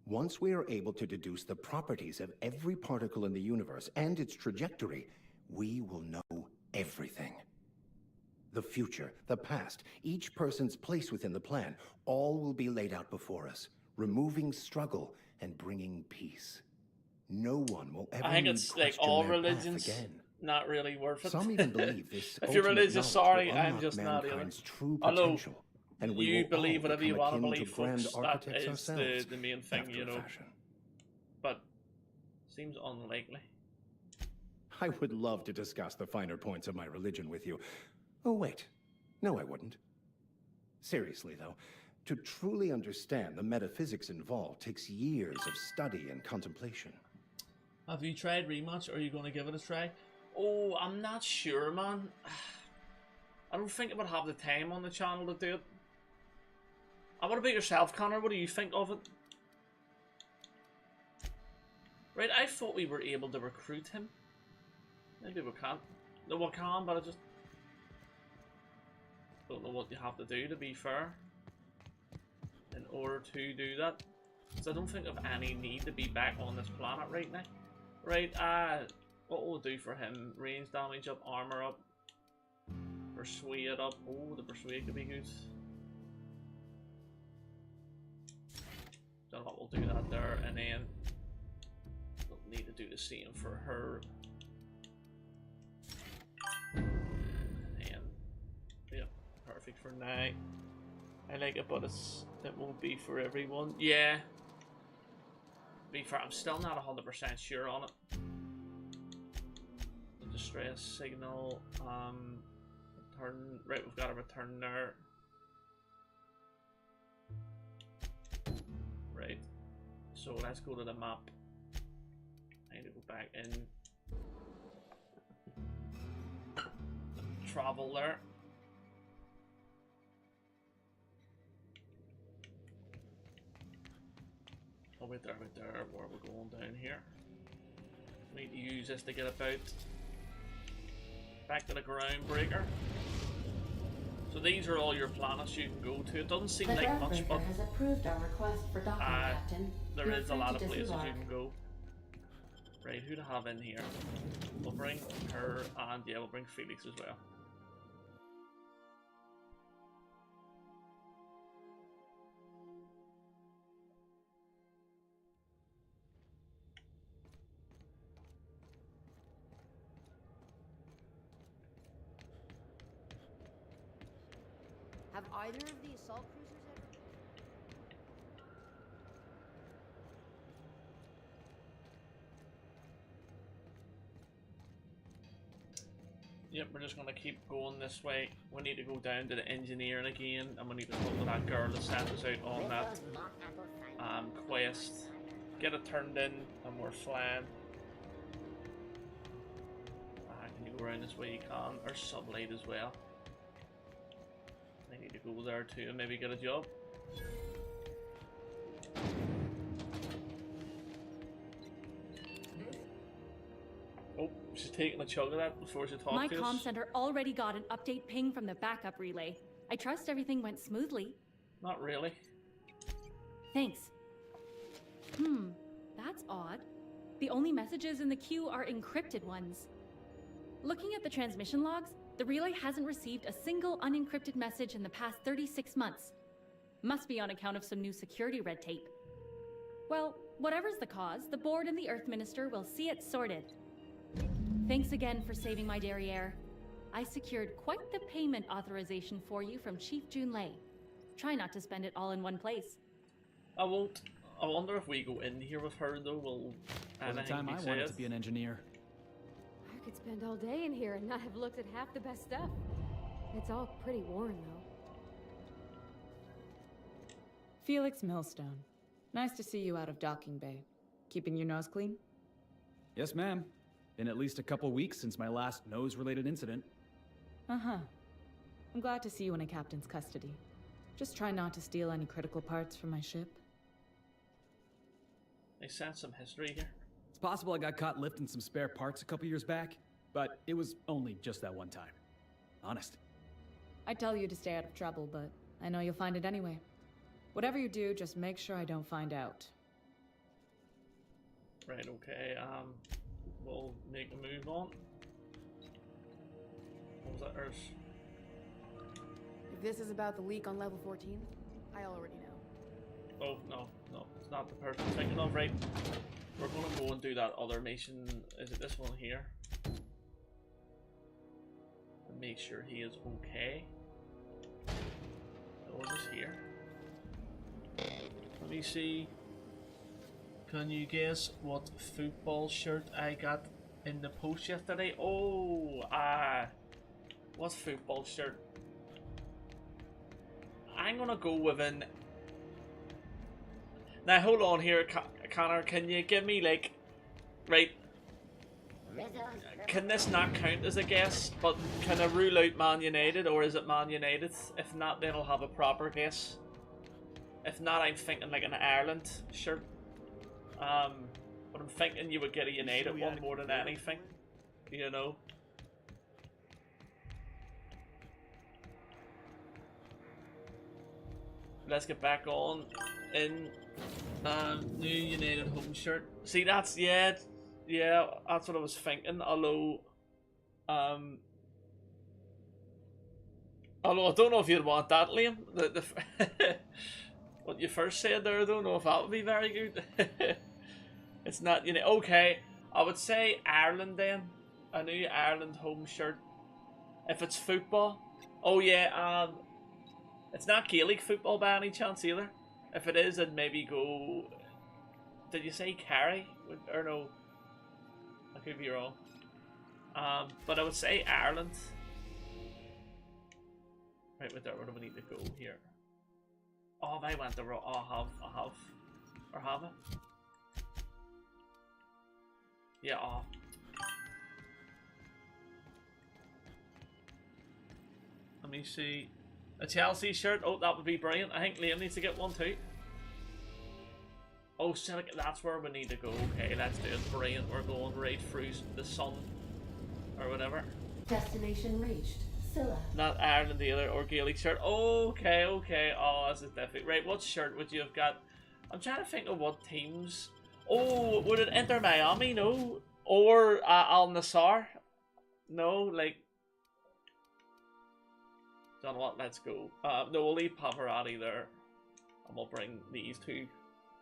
Once we are able to deduce the properties of every particle in the universe and its trajectory, we will know everything. The future, the past, each person's place within the plan, all will be laid out before us, removing struggle and bringing peace. No one will ever I think it's like all religions not really worth it. Some even believe this. If you're religious, sorry, I'm unlock just not either. mankind's true Although potential, and we you will believe all whatever you become want to akin believe, grand folks. That architects is ourselves, the main thing, after you a know. fashion. But seems unlikely. I would love to discuss the finer points of my religion with you. Oh, wait. No, I wouldn't. Seriously, though, To truly understand the metaphysics involved takes years of study and contemplation. Have you tried Rematch, or are you going to give it a try? Oh, I'm not sure, man. I don't think I would have the time on the channel to do it. What about yourself, Connor? What do you think of it? Right, I thought we were able to recruit him. Maybe we can't. No, we can, but I just don't know what you have to do, to be fair, in order to do that. So I don't think of any need to be back on this planet right now. Right, what will it do for him? Range damage up, armor up, persuade up. Oh, the persuade could be good. Don't know what we'll do that there, and then we'll need to do the same for her. And then, yeah, perfect for now. I like it, but it won't be for everyone. Yeah. To be fair, I'm still not 100% sure on it. The distress signal, return. Right, we've got a return there. Right, so let's go to the map. I need to go back in. Travel there. Oh, wait there, where we're going down here. We need to use this to get about. Back to the Groundbreaker. So these are all your planets you can go to. It doesn't seem like much, but has approved our request for docking, Captain. there Feel is a free lot to of places you disembark. can go. Right, who to have in here? We'll bring her, and yeah, we'll bring Felix as well. Have either of the assault cruisers ever... Yep, we're just gonna keep going this way. We need to go down to the engineering again, and we need to talk to that girl that sent us out on that quest. Get it turned in, and we're flying. Can you go around this way? You can. Or sublight as well. I need to go there too and maybe get a job. Oh, she's taking a chug of that before she talks My to comm us. center already got an update ping from the backup relay. I trust everything went smoothly. Not really. Thanks. That's odd. The only messages in the queue are encrypted ones. Looking at the transmission logs, the relay hasn't received a single unencrypted message in the past 36 months. Must be on account of some new security red tape. Well, whatever's the cause, the board and the Earth Minister will see it sorted. Thanks again for saving my derriere. I secured quite the payment authorization for you from Chief Junlei. Try not to spend it all in one place. I won't. I wonder if we go in here with her though, will By the time I wanted to be an engineer. I could spend all day in here and not have looked at half the best stuff. It's all pretty worn, though. Felix Millstone. Nice to see you out of docking bay. Keeping your nose clean? Yes, ma'am. Been at least a couple weeks since my last nose-related incident. Uh-huh. I'm glad to see you in a captain's custody. Just try not to steal any critical parts from my ship. They sense some history here. It's possible I got caught lifting some spare parts a couple years back, but it was only just that one time. Honest. I tell you to stay out of trouble, but I know you'll find it anyway. Whatever you do, just make sure I don't find out. Right, okay, we'll make a move on. What was that, Earth? If this is about the leak on level 14, I already know. Oh, no, it's not the person I'm thinking of, right? We're gonna go and do that other mission. Is it this one here? And make sure he is okay. Oh, is this here? Let me see. Can you guess what football shirt I got in the post yesterday? Oh, what football shirt? I I'm gonna go with an... Now hold on here, Connor, can you give me like... Right. Can this not count as a guess? But can I rule out Man United, or is it Man United? If not, then I'll have a proper guess. If not, I'm thinking like an Ireland shirt. But I'm thinking you would get a United one more than anything. You know? Let's get back on in new United home shirt. See, that's yeah, that's what I was thinking. Although I don't know if you'd want that, Liam. The what you first said there, I don't know if that would be very good. It's not, you know. Okay, I would say Ireland then. A new Ireland home shirt. If it's football, oh yeah, it's not Gaelic football by any chance either. If it is, I'd maybe go... Did you say Kerry? Or no? I could be wrong. But I would say Ireland. Right, wait there, where do we need to go here? Oh, I went the wrong... Oh, I have. Or have I? Yeah, oh. Let me see... A Chelsea shirt? Oh, that would be brilliant. I think Liam needs to get one too. Oh, Celtic, that's where we need to go. Okay, let's do it. Brilliant. We're going right through the sun. Or whatever. Destination reached. Scylla. Not Ireland either, or Gaelic shirt. Okay, okay. Oh, this is definitely... Right, what shirt would you have got? I'm trying to think of what teams... Oh, would it enter Miami? No. Or Al Nassr? No, like... Don't know what, let's go. No, we'll leave Pavarotti there. And we'll bring these two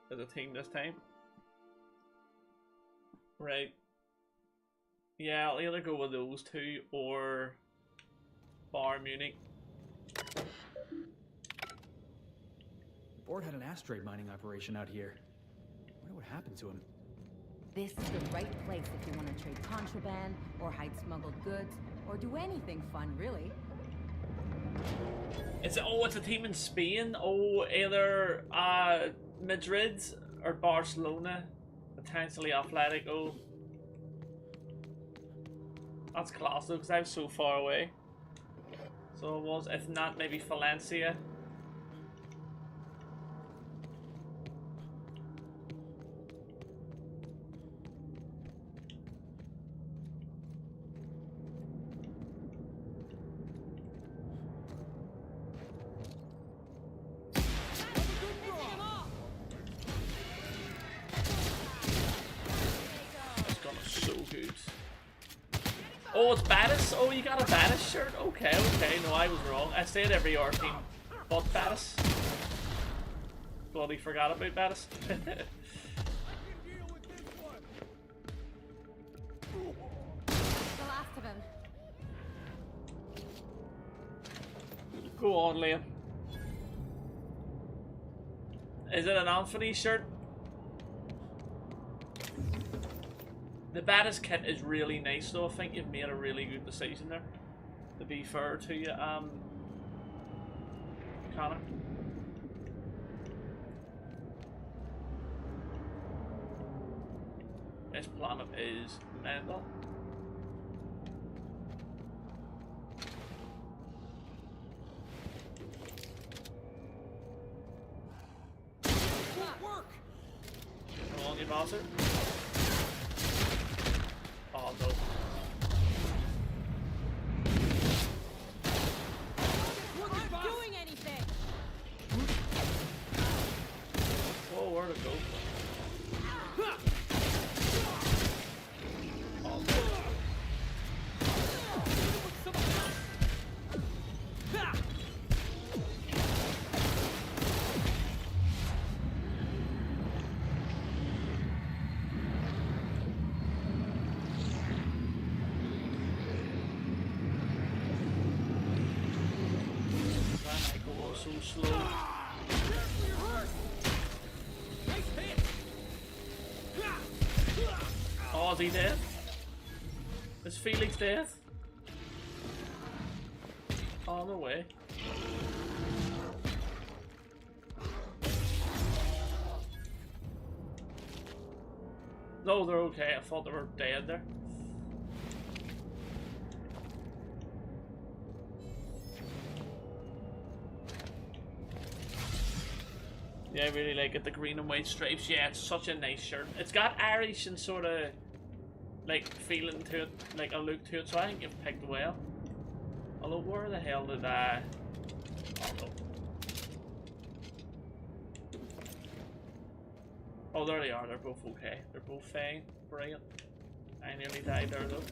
as a team this time. Right. Yeah, I'll either go with those two or Bayern Munich. The board had an asteroid mining operation out here. I wonder what happened to him. This is the right place if you want to trade contraband, or hide smuggled goods, or do anything fun, really. It's a team in Spain. Oh, either Madrid or Barcelona, potentially Atletico. That's class though, because I'm so far away. So it was, if not, maybe Valencia. Oh, it's Battis? Oh, you got a Battis shirt? Okay, okay. No, I was wrong. I said every R team bought Battis. Bloody forgot about Battis. The last of him. Go on, Liam. Is it an Anthony shirt? The Battis kit is really nice though. I think you've made a really good decision there. To be fair to you, Connor. This planet is mental. Work. Come on, you bastard. Oh no. We're not doing anything. Whoa, where'd it go? Oh no. So slow. Oh, is he dead? Is Felix dead? Oh, no way. No, they're okay. I thought they were dead there. Yeah, I really like it. The green and white stripes. Yeah, it's such a nice shirt. It's got Irish and sort of like feeling to it, like a look to it. So I think you've picked well. Although, where the hell did I? Oh no. Oh, there they are. They're both okay. They're both fine. Brilliant. I nearly died there though.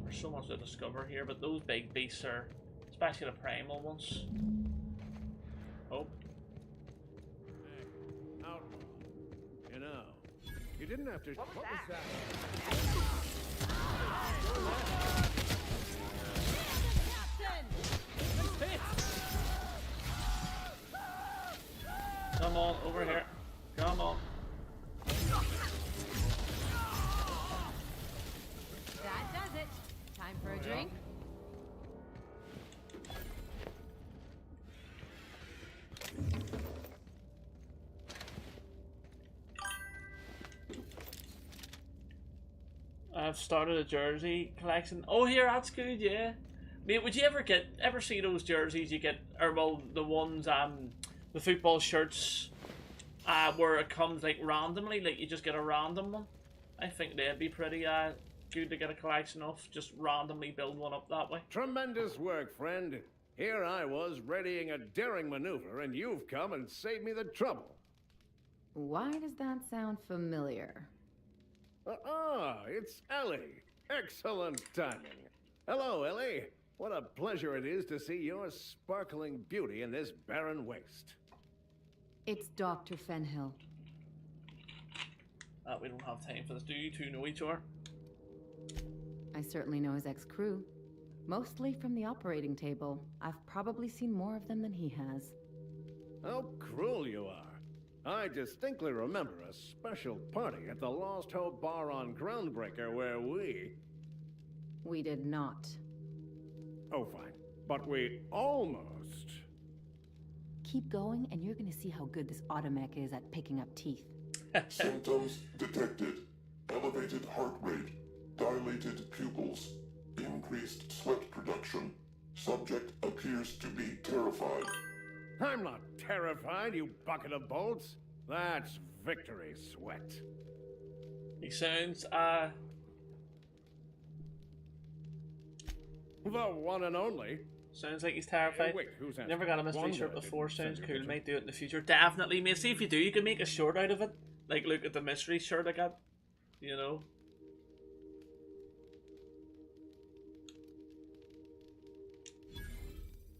There's so much to discover here, but those big beasts are, especially the primal ones. Oh. Hey, outlaw. You know, you didn't have to. What was that? Come on, over here. Come on. That does it. Time for a drink. I've started a jersey collection. Oh, here, that's good, yeah. Mate, would you ever see those jerseys you get, or well, the ones, the football shirts, where it comes like randomly, like you just get a random one? I think they'd be pretty, good to get a collection of, just randomly build one up that way. Tremendous work, friend. Here I was readying a daring maneuver, and you've come and saved me the trouble. Why does that sound familiar? It's Ellie. Excellent timing. Hello, Ellie. What a pleasure it is to see your sparkling beauty in this barren waste. It's Dr. Fenhill. We don't have time for this. Do you two know each other? I certainly know his ex-crew. Mostly from the operating table. I've probably seen more of them than he has. How cruel you are. I distinctly remember a special party at the Lost Hope Bar on Groundbreaker where We did not. Oh, fine. But we almost... Keep going, and you're gonna see how good this automech is at picking up teeth. Symptoms detected. Elevated heart rate, dilated pupils, increased sweat production. Subject appears to be terrified. I'm not terrified, you bucket of bolts. That's victory sweat. He sounds, The one and only. Sounds like he's terrified. Wait, who's that? Never got a mystery Wanda shirt before. Sounds did cool. you? Might do it in the future. Definitely, mate. See if you do, you can make a short out of it. Like, look at the mystery shirt I got. You know.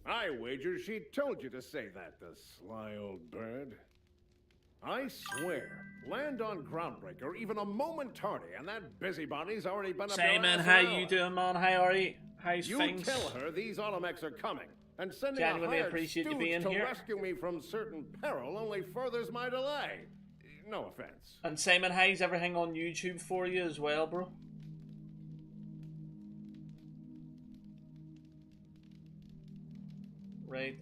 I wager she told you to say that, the sly old bird. I swear, land on Groundbreaker even a moment tardy, and that busybody's already been up your Simon, ass how an hour. you doing, man? How are you? How's You things? tell her these automechs are coming, and sending Genuinely a hired appreciate you stooge being to here. rescue me from certain peril only furthers my delay. No offense. And Simon, how's everything on YouTube for you as well, bro? Right,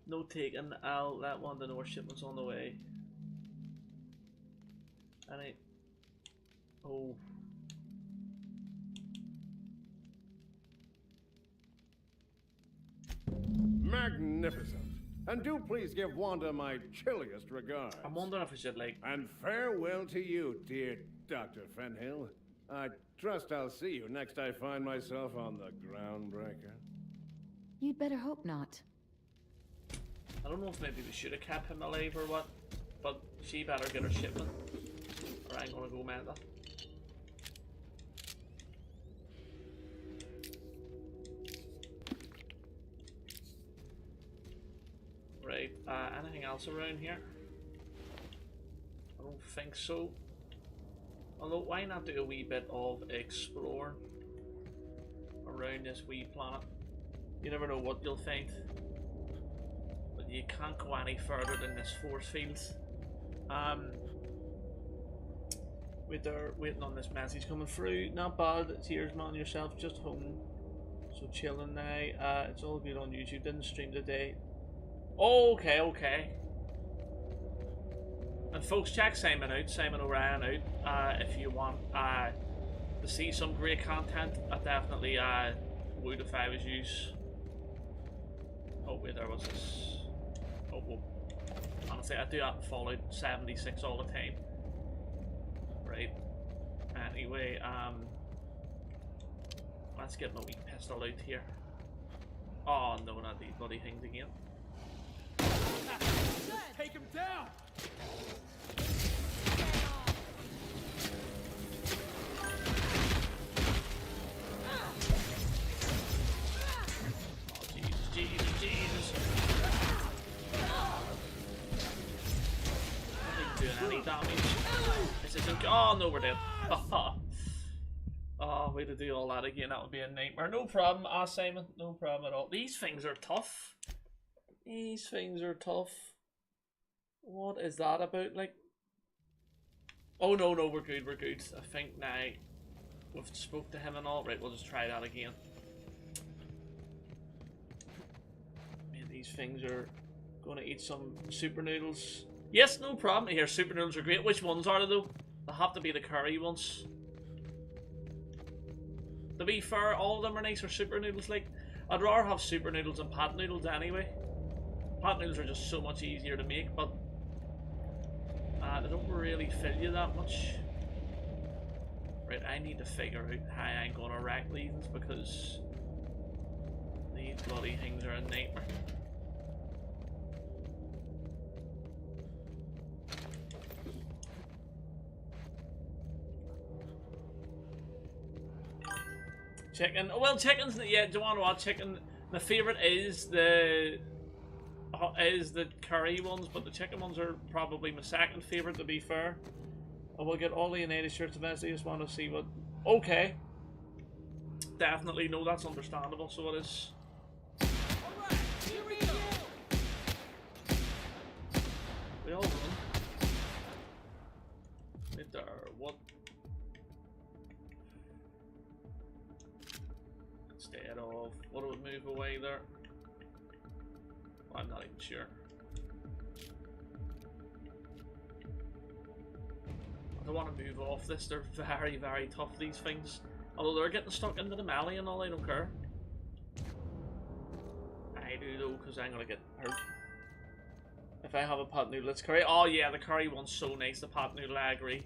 no taken. I'll let Wanda know our shipment's on the way. And oh. Magnificent. And do please give Wanda my chilliest regards. I'm wondering if we should, like... And farewell to you, dear Dr. Fenhill. I trust I'll see you next I find myself on the Groundbreaker. You'd better hope not. I don't know if maybe we should have kept him alive or what, but she better get her shipment, or I'm gonna go mental. Right, anything else around here? I don't think so. Although, why not do a wee bit of exploring around this wee planet? You never know what you'll find. But you can't go any further than this force field. We're waiting on this message coming through. Not bad. Cheers, man. Yourself just home. So chilling now. It's all good on YouTube. Didn't stream today. Okay, okay. And folks, check Simon out, Simon O'Ryan out, if you want to see some great content. I definitely would if I was you. Oh wait, there was this. Oh, well, honestly, I do that in Fallout 76 all the time. Right. Anyway, let's get my wee pistol out here. Oh no, not these bloody things again. Take him down! Jesus. Not doing any damage. This isn't. Oh no, we're dead. Oh, way to do all that again. That would be a nightmare. No problem, Simon. No problem at all. These things are tough. These things are tough. What is that about? Like, oh no, we're good. We're good. I think now we've spoke to him and all. Right, we'll just try that again. These things are going to eat some super noodles. Yes, no problem. Here, super noodles are great. Which ones are they though? They have to be the curry ones. To be fair, all of them are nice for super noodles. Like, I'd rather have super noodles than pot noodles anyway. Pot noodles are just so much easier to make, but they don't really fill you that much. Right, I need to figure out how I'm going to rack these because these bloody things are a nightmare. Chicken. Well, chicken's, yeah. Do you want to watch chicken? My favorite is the curry ones, but the chicken ones are probably my second favorite. To be fair, I will get all the United shirts eventually. Just want to see what. Okay. Definitely, no, that's understandable. So it is. Alright, here we go! We all run. Right there. What? Instead of what would move away there? Well, I'm not even sure. I don't want to move off this. They're very, very tough, these things. Although they're getting stuck into the melee and all, I don't care. I do though, because I'm gonna get hurt. If I have a pot noodle, it's curry. Oh yeah, the curry one's so nice. The pot noodle, I agree.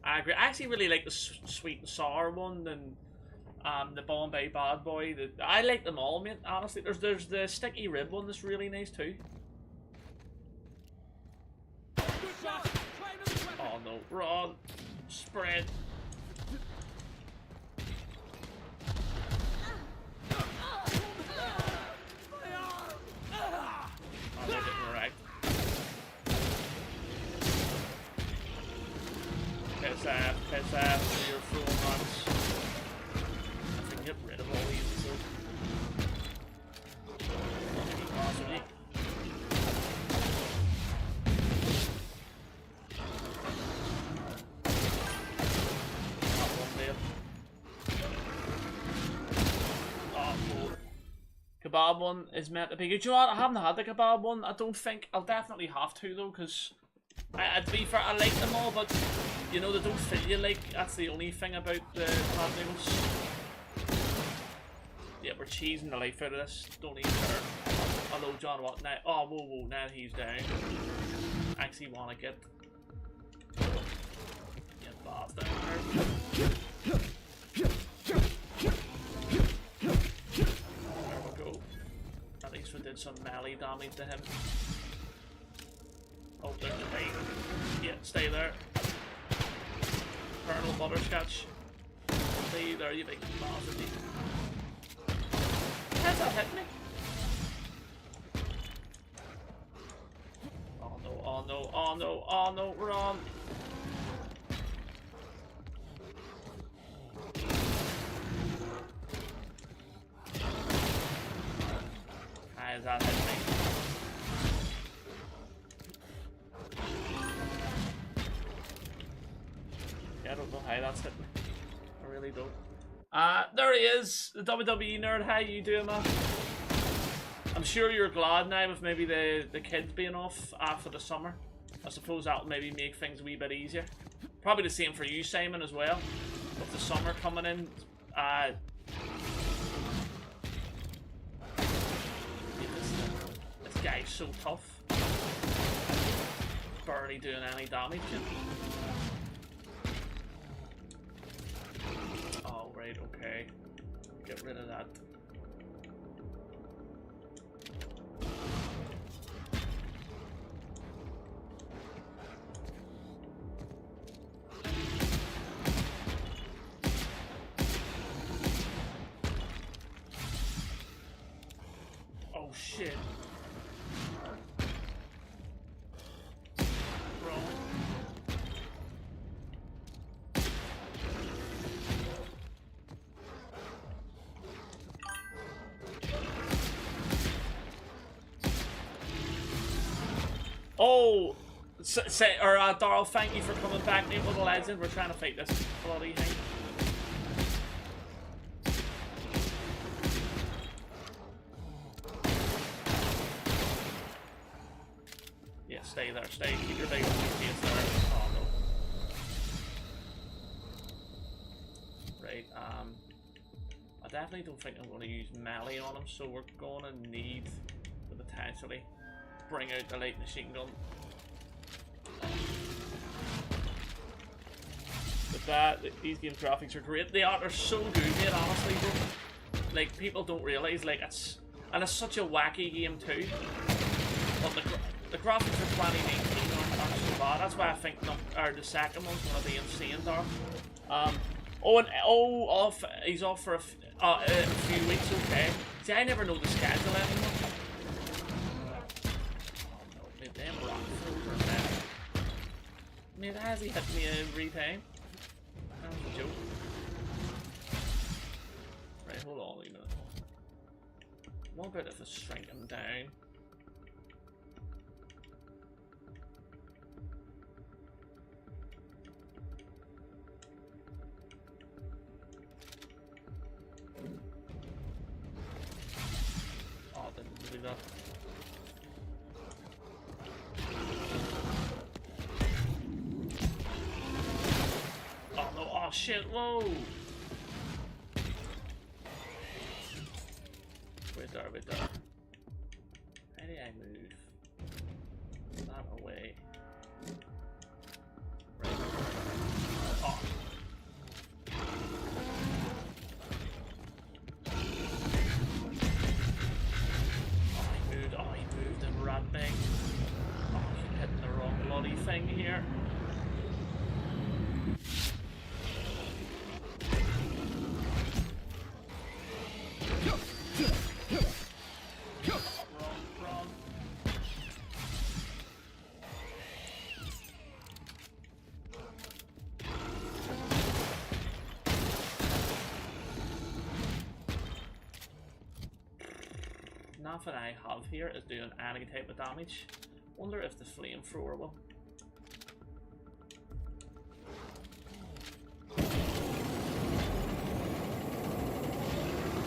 I actually really like the sweet and sour one and the Bombay Bad Boy. I like them all, mate. Honestly, there's the sticky rib one that's really nice too. Oh no, run, spread. Oh, they're getting wrecked. Piss off, your full runs. I can get rid of all these, so. Possibly. Not one there. Oh, no. Kebab one is meant to be good. Do you know what? I haven't had the kebab one. I don't think I'll definitely have to though, because to be fair, I like them all, but you know, they don't fit you. Like, that's the only thing about the pot noodles. Yeah, we're cheesing the life out of this. Don't even care. Although John, what now? Oh, whoa, now he's down. Actually, want to get boss down there. There we go. At least we did some melee damage to him. Oh, there's the bait. Yeah, stay there. Colonel Butterscotch. Stay there, you big bastard. How's that hit me? Oh no, oh no, oh no, oh no, run! How's that hit me? I don't know how that's hitting. I really don't. There he is, the WWE nerd. How you doing, man? I'm sure you're glad now with maybe the kids being off after the summer. I suppose that'll maybe make things a wee bit easier. Probably the same for you, Simon, as well. With the summer coming in, this guy's so tough. Barely doing any damage. Oh, right, okay. Get rid of that. Oh shit. Oh, Darryl, thank you for coming back, mate. What a legend. We're trying to fight this bloody thing. Yeah, stay there, stay. Keep your big face there. Oh no. Right, I definitely don't think I'm going to use melee on him, so we're going to need to potentially bring out the light machine gun. But these game graphics are great. They are so good, mate, honestly, bro. Like, people don't realise, like, it's such a wacky game too. But the graphics for 2019 aren't so bad. That's why I think the second one's gonna be insane, Dark. He's off for a few weeks. Okay. See, I never know the schedule anymore. Damn rock over there. Mate, has he hit me every time? That was a joke. Right, hold on a minute. What about if I shrink him down? Oh, I didn't do that. Oh no, oh shit, whoa! Wait there. How do I move? That away. Right. Oh. He moved and rat thing. Oh, I'm hitting the wrong bloody thing here. Wrong. Nothing I have here is doing any type of damage. Wonder if the flamethrower will.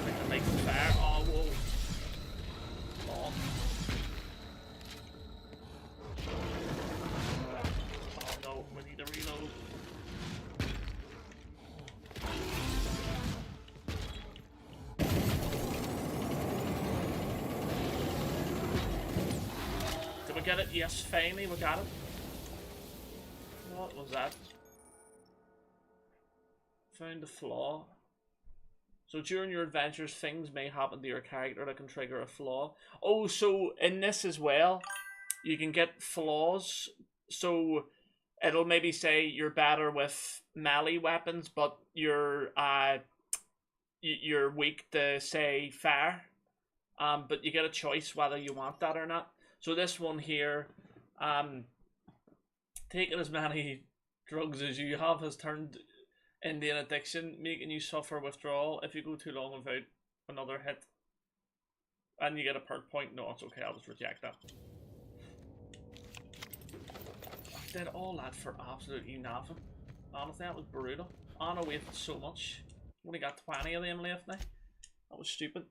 Like the lights of fire. Oh, whoa. Oh. Oh no, we need to reload. Did we get it? Yes, finally we got it. What was that? Found a flaw. So during your adventures, things may happen to your character that can trigger a flaw. Oh, so in this as well, you can get flaws. So it'll maybe say you're better with melee weapons, but you're weak to, say, fire. But you get a choice whether you want that or not. So this one here, taking as many drugs as you have has turned into an addiction, making you suffer withdrawal if you go too long without another hit. And you get a perk point. No, it's okay, I'll just reject that. I did all that for absolutely nothing. Honestly, that was brutal. Anna wasted so much. Only got 20 of them left now. That was stupid.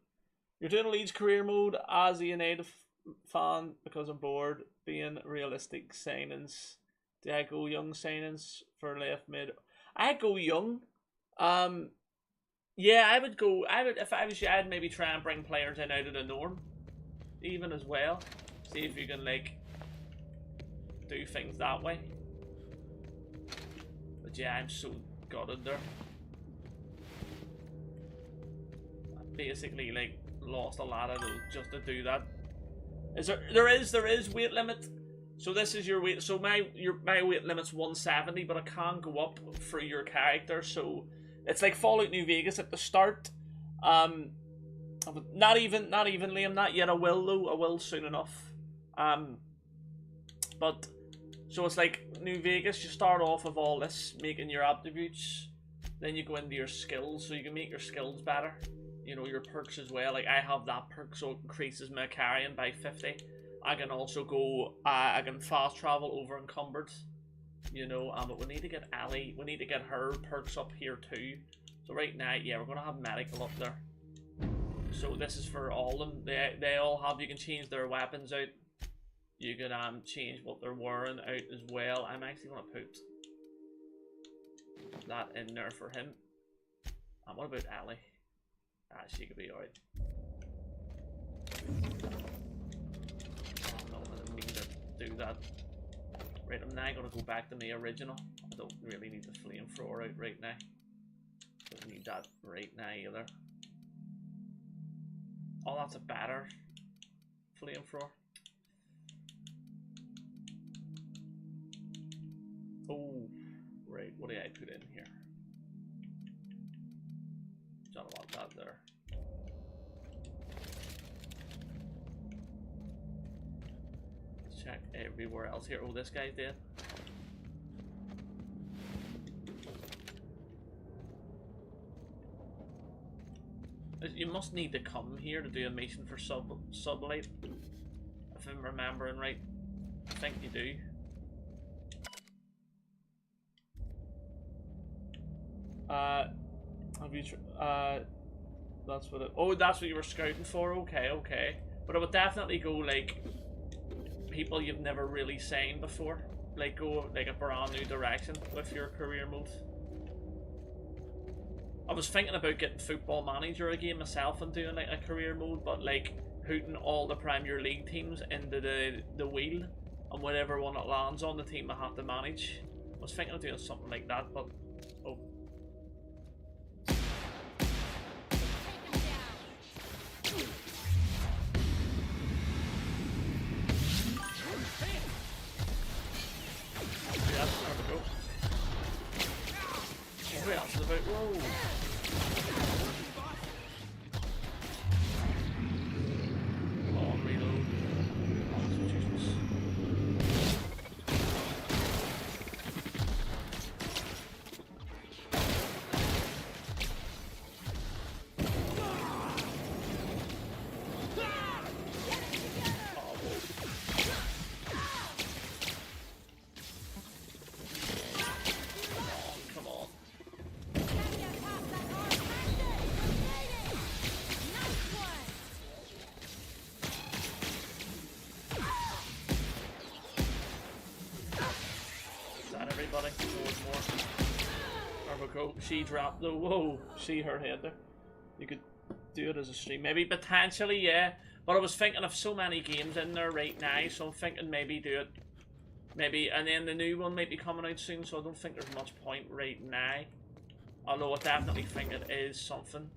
You're doing Leeds career mode as a native fan because I'm bored. Being realistic signings. Do I go young signings for left mid? I go young. Yeah, I would go. If I was you, I'd maybe try and bring players in out of the norm, even as well. See if you can like do things that way. But yeah, I'm so gutted there. I basically like lost a lot of those just to do that. There is weight limit. So this is your weight. So my weight limit's 170, but I can go up for your character. So it's like Fallout New Vegas at the start. Not even Liam, not yet. I will though. I will soon enough. But so it's like New Vegas. You start off with all this, making your attributes. Then you go into your skills, so you can make your skills better. You know, your perks as well. Like I have that perk, so it increases my carrying by 50. I can also go, I can fast travel over encumbered, you know, but we need to get Ellie, we need to get her perks up here too. So right now, yeah, we're going to have medical up there. So this is for all of them. They all have, you can change their weapons out. You can change what they're wearing out as well. I'm actually going to put that in there for him. And what about Ellie? She could be alright. Do that. Right, I'm now going to go back to my original. I don't really need the flamethrower out right now. Don't need that right now either. Oh, that's a better flamethrower. Oh, right, what do I put in here? Don't want that there. Check everywhere else here. Oh, this guy's dead. You must need to come here to do a mission for sublight. If I'm remembering right. I think you do. Have you that's what it, oh, that's what you were scouting for? Okay, okay. But I would definitely go like people you've never really seen before, like go like a brand new direction with your career mode. I was thinking about getting Football Manager again myself and doing like a career mode, but like putting all the Premier League teams into the wheel, and whatever one it lands on, the team I have to manage. I was thinking of doing something like that, but oh. Who else is about? Whoa! Come on, reload. Oh, Jesus. She dropped though. Whoa, see her head there. You could do it as a stream. Maybe potentially, yeah. But I was thinking of so many games in there right now, so I'm thinking maybe do it. Maybe, and then the new one might be coming out soon, so I don't think there's much point right now. Although I definitely think it is something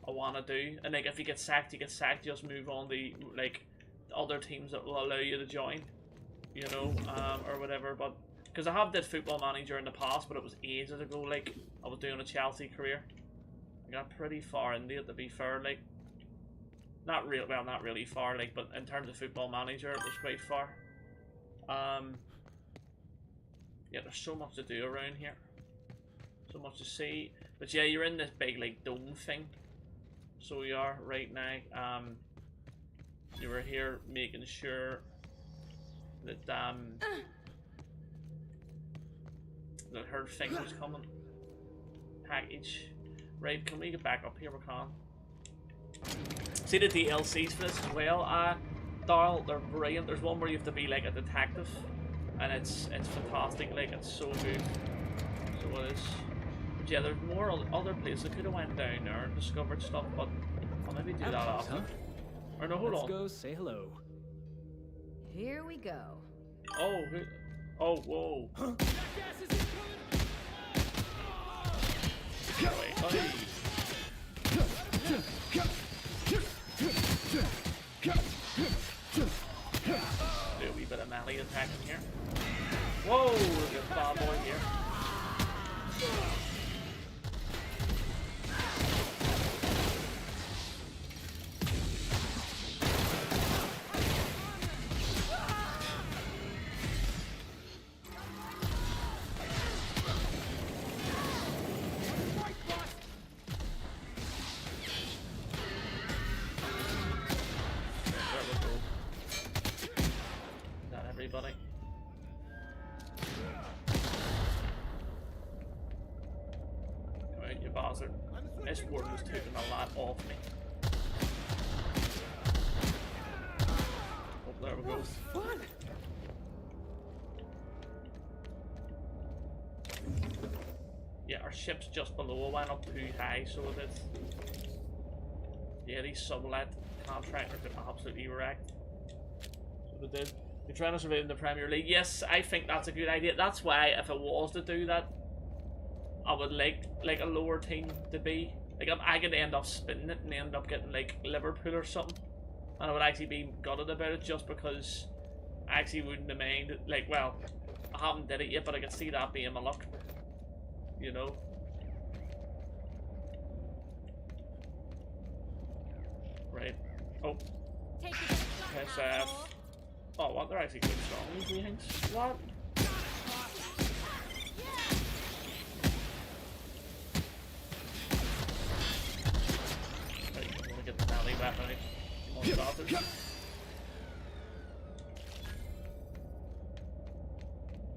I want to do. And like if you get sacked, you get sacked. Just move on to like other teams that will allow you to join. You know, or whatever. But because I have did Football Manager in the past, but it was ages ago. Like I was doing a Chelsea career. I got pretty far into it, to be fair. Like, not real, well, not really far. Like, but in terms of Football Manager, it was quite far. Yeah, there's so much to do around here. So much to see. But yeah, you're in this big like dome thing. So we are right now. You were here making sure that that her thing was coming. Package. Right, can we get back up here? We can. See the DLCs for this as well. Darl, they're brilliant. There's one where you have to be like a detective, and it's fantastic. Like, it's so good. So it is. But yeah, there's more other places. I could have went down there and discovered stuff, but I'll maybe do that after. Or no, hold on. Let's go say hello. Here we go. Oh, oh, whoa. Wait, buddy. Do a wee bit of melee attacking here. Whoa, look at bad boy here. Everybody. Alright, you bastard. This ward was taking a lot off me. Oh, there we go. Yeah, our ship's just below. I went up too high, so it is. Yeah, these sublet contractors are absolutely wrecked. So they did. You're trying to survive in the Premier League. Yes, I think that's a good idea. That's why, if I was to do that, I would like a lower team to be. Like, I could end up spinning it and end up getting like Liverpool or something, and I would actually be gutted about it just because I actually wouldn't have minded. Like, well, I haven't did it yet, but I can see that being my luck. You know. Right. Oh. Yes, oh, what? They're actually good songs, these things. What? Right, I want to get the melee weapon out. More starters.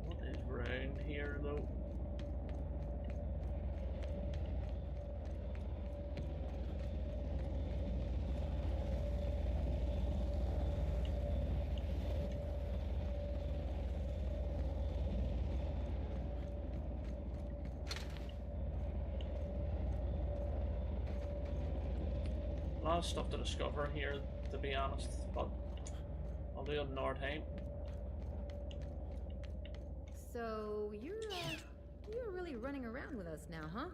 What is round here, though? A lot of stuff to discover here, to be honest, but I'll do it another time. So you're really running around with us now, huh?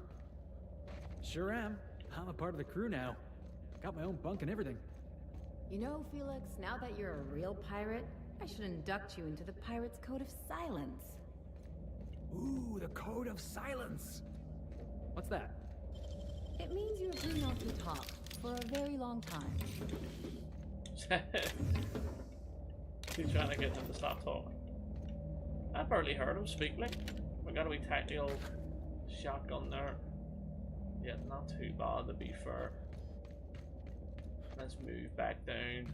Sure am. I'm a part of the crew now. Got my own bunk and everything. You know, Felix, now that you're a real pirate, I should induct you into the Pirates' Code of Silence. Ooh, the Code of Silence. What's that? It means you agree not to talk for a very long time. He's trying to get him to stop talking. I barely heard him speak. Like, we got a wee tactical shotgun there. Yeah, not too bad to be fair. Let's move back down.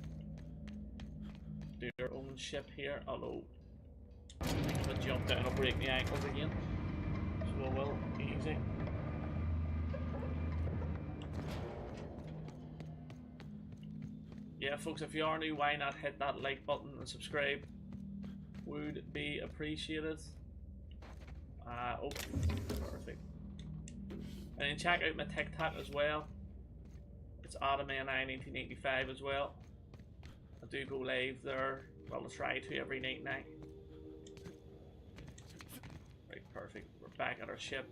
Do our own ship here. Although, I think if I jump down, I'll break the ankles again. So I will. Easy. Yeah, folks, if you are new, why not hit that like button and subscribe? Would be appreciated. Oh, perfect. And then check out my TikTok as well. It's AdamNI1985 as well. I do go live there. Well, I try to every night now. Right, perfect. We're back at our ship.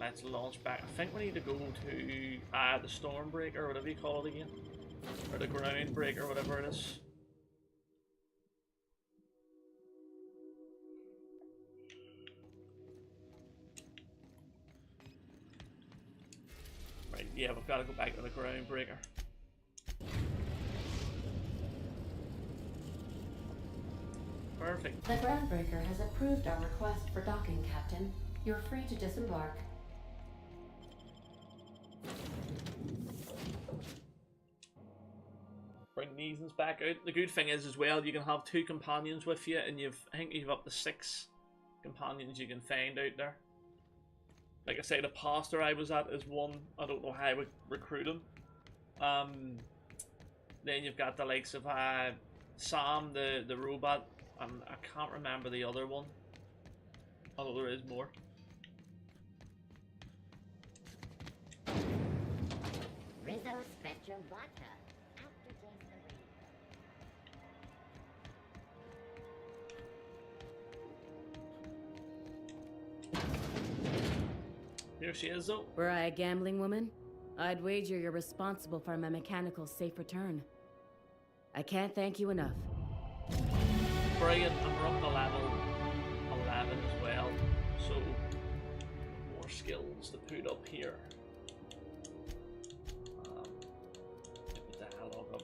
Let's launch back. I think we need to go to the Stormbreaker, whatever you call it again. Or the Groundbreaker, whatever it is. Right, yeah, we've got to go back to the Groundbreaker. Perfect. The Groundbreaker has approved our request for docking, Captain. You're free to disembark. Bring Neeson's back out. The good thing is as well, you can have 2 companions with you, and I think you've up to 6 companions you can find out there. Like I say, the pastor I was at is one. I don't know how I would recruit him. Then you've got the likes of Sam, the robot, and I can't remember the other one. Although there is more. Rizzo Spectrum Vodka. Aftertaste the Here she is, though. Were I a gambling woman, I'd wager you're responsible for my mechanical safe return. I can't thank you enough. Brilliant, and we're up to level 11 as well, so more skills to put up here. Put the dialogue up.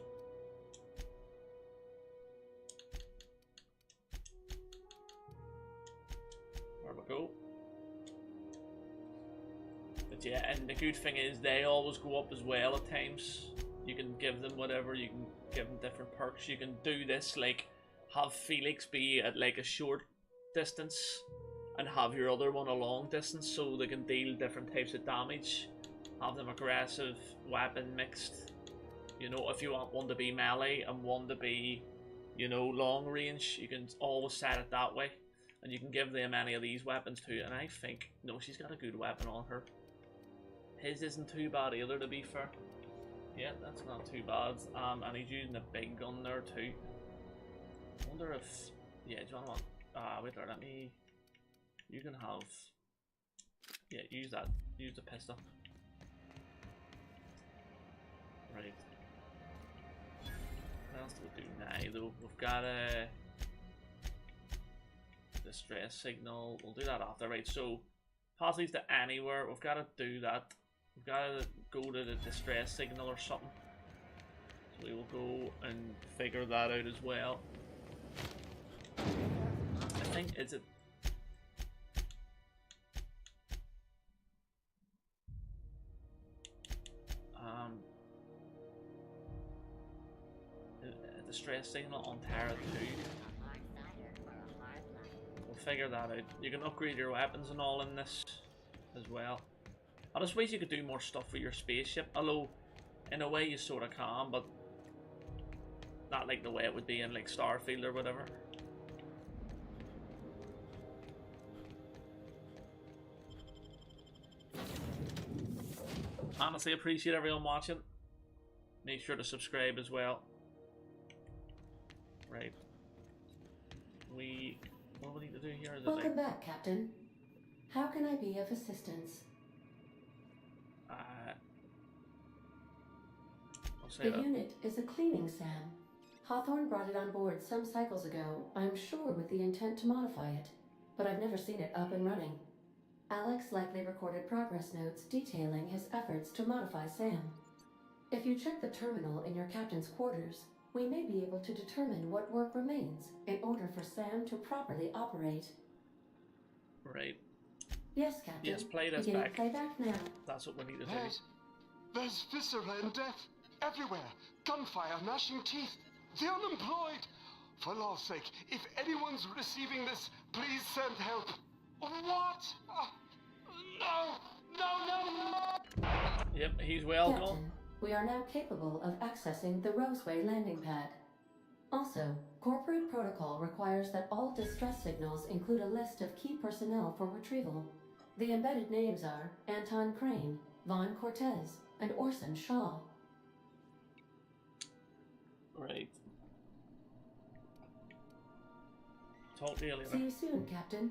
There we go. But yeah, and the good thing is they always go up as well at times. You can give them whatever, you can give them different perks. You can do this, like have Felix be at like a short distance and have your other one a long distance so they can deal different types of damage. Have them aggressive, weapon mixed. You know, if you want one to be melee and one to be, you know, long range, you can always set it that way. And you can give them any of these weapons too. And I think, no, she's got a good weapon on her. His isn't too bad either, to be fair. Yeah, that's not too bad. And he's using a big gun there too. I wonder if... Yeah, do you want... wait there, let me... You can have... Yeah, use that. Use the pistol. Right. What else do we do now, though? We've got a... distress signal. We'll do that after. Right, so... Pass these to anywhere. We've got to do that. We've got to go to the distress signal or something. So we will go and figure that out as well. I think, is it... a distress signal on Terra 2. We'll figure that out. You can upgrade your weapons and all in this as well. I just wish you could do more stuff with your spaceship, although in a way you sort of can, but not like the way it would be in like Starfield or whatever. Honestly, appreciate everyone watching. Make sure to subscribe as well. Right. What do we need to do here? Is Welcome back, Captain. How can I be of assistance? The unit is a cleaning SAM. Hawthorne brought it on board some cycles ago, I'm sure with the intent to modify it, but I've never seen it up and running. Alex likely recorded progress notes detailing his efforts to modify SAM. If you check the terminal in your captain's quarters, we may be able to determine what work remains in order for SAM to properly operate. Right. Yes, Captain. Yes, play this Beginning back. playback now. That's what we need to do. There's viscera and death everywhere. Gunfire, gnashing teeth. The unemployed. For law's sake, if anyone's receiving this, please send help. What? No! Yep, he's well Captain, gone. we are now capable of accessing the Roseway landing pad. Also, corporate protocol requires that all distress signals include a list of key personnel for retrieval. The embedded names are Anton Crane, Vaughn Cortez, and Orson Shaw. Right. Talk to you later. See you soon, Captain.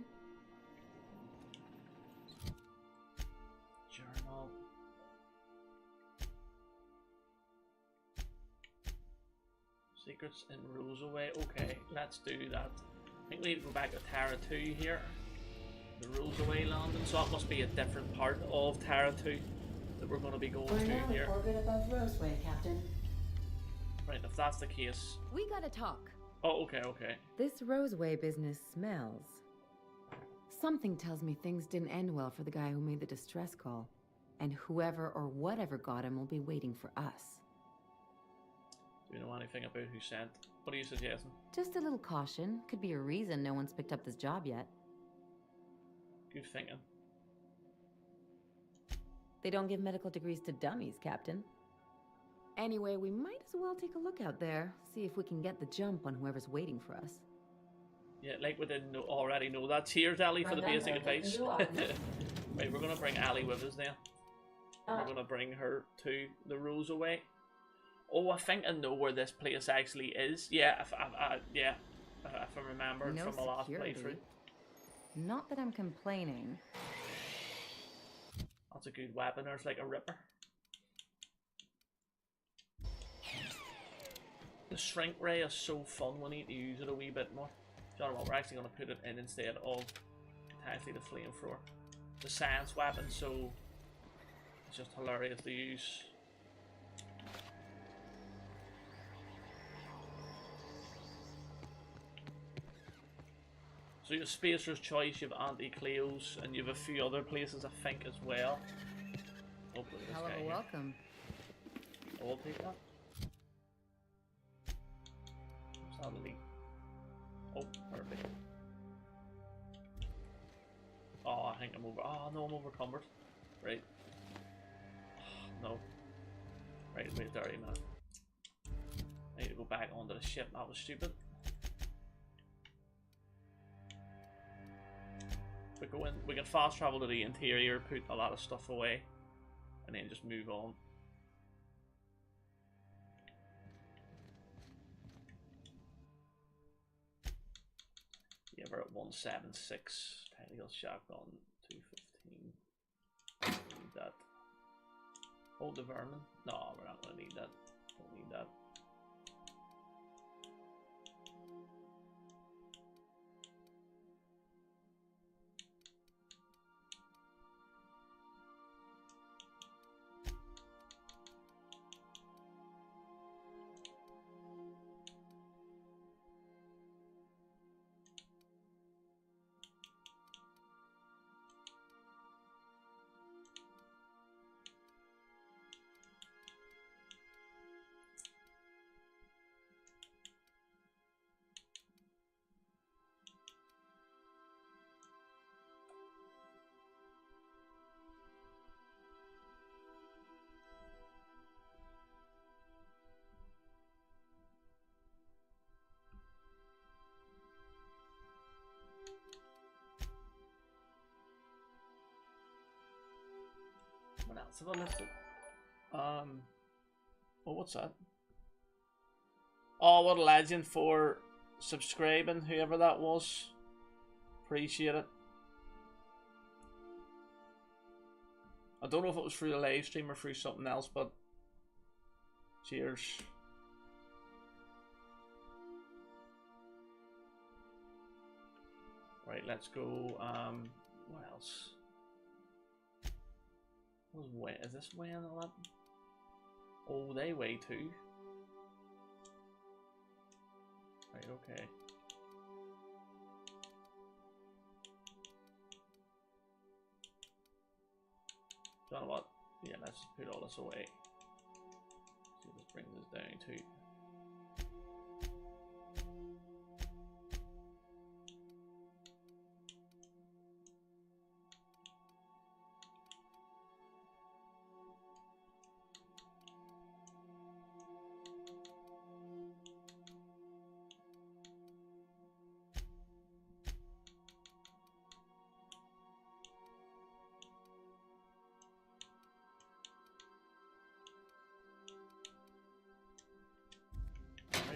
Journal. Secrets in Roseway. Okay, let's do that. I think we need to go back to Terra 2 here. The Roseway landing. So that must be a different part of Terra 2 that we're going to be going We're to now in here. orbit above Roseway, Captain. Right, if that's the case. We gotta talk. Oh, okay, okay. This Roseway business smells. Something tells me things didn't end well for the guy who made the distress call. And whoever or whatever got him will be waiting for us. Do you know anything about who sent? What are you suggesting? Just a little caution. Could be a reason no one's picked up this job yet. Good thinking. They don't give medical degrees to dummies, Captain. Anyway, we might as well take a look out there, see if we can get the jump on whoever's waiting for us. Yeah, like we didn't already know that. Cheers, Ali, for the basic advice. Right, we're gonna bring Ali with us now. We're gonna bring her to the Rose Away. Oh, I think I know where this place actually is. Yeah, if I remember No from my last security. playthrough. Not that I'm complaining. That's a good weapon. There's like a ripper. The shrink ray is so fun. We need to use it a wee bit more. Do you know what? We're actually going to put it in instead of potentially the flamethrower. The science weapon, so it's just hilarious to use. So you have Spacer's Choice, you have Anti-Cleo's, and you have a few other places I think as well. Oh, look at this Hell guy of a here. welcome. Oh, I'll take that. What's that elite? Oh, perfect. Oh, I think I'm over. Oh, no, I'm overcumbered. Right. No. Right, wait there a minute. I need to go back onto the ship. That was stupid. We go in. We can fast travel to the interior, put a lot of stuff away, and then just move on. Yeah, we're at 176. Tactical shotgun, 215. Need that. Hold the vermin. No, we're not gonna need that. Don't need that. What else have I listed? Oh, what's that? Oh, what a legend for subscribing, whoever that was. Appreciate it. I don't know if it was through the live stream or through something else, but cheers. Right, let's go. What else? Is this weighing 11? Oh, they weigh 2. Right, okay. Do you know what? Yeah, let's just put all this away. See if this brings us down to.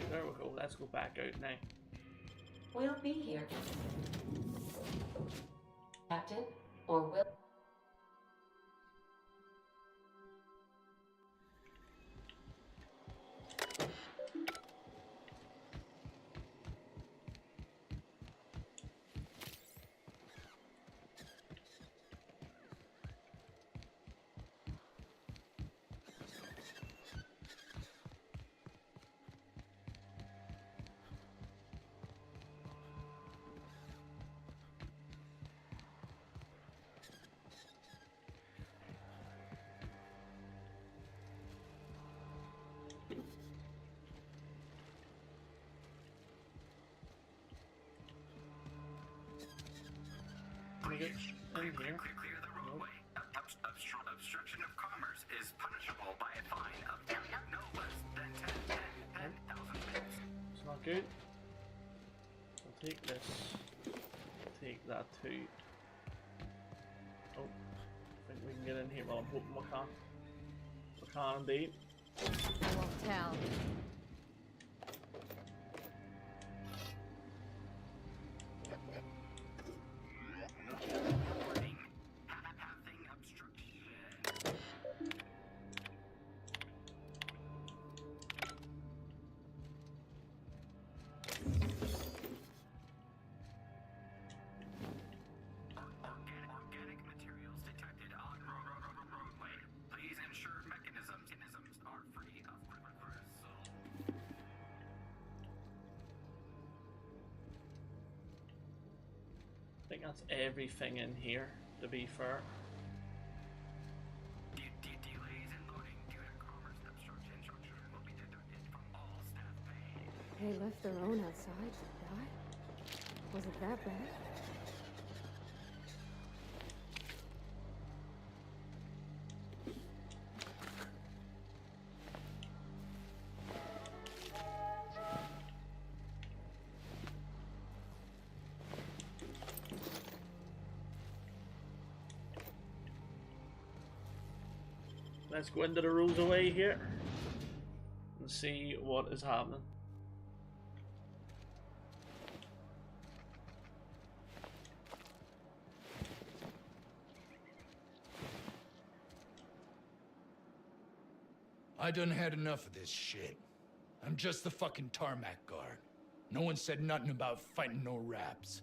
There we go, let's go back out now. We'll be here, Captain, or will... Obstruction of commerce is punishable by a fine of no good. I'll take this. Take that too. Oh, I think we can get in here. Well, I'm hoping we can. We can indeed. I won't tell. I think that's everything in here, to be fair. They left their own outside to die? Was it that bad? Let's go into the rules away here and see what is happening. I done had enough of this shit. I'm just the fucking tarmac guard. No one said nothing about fighting no raps.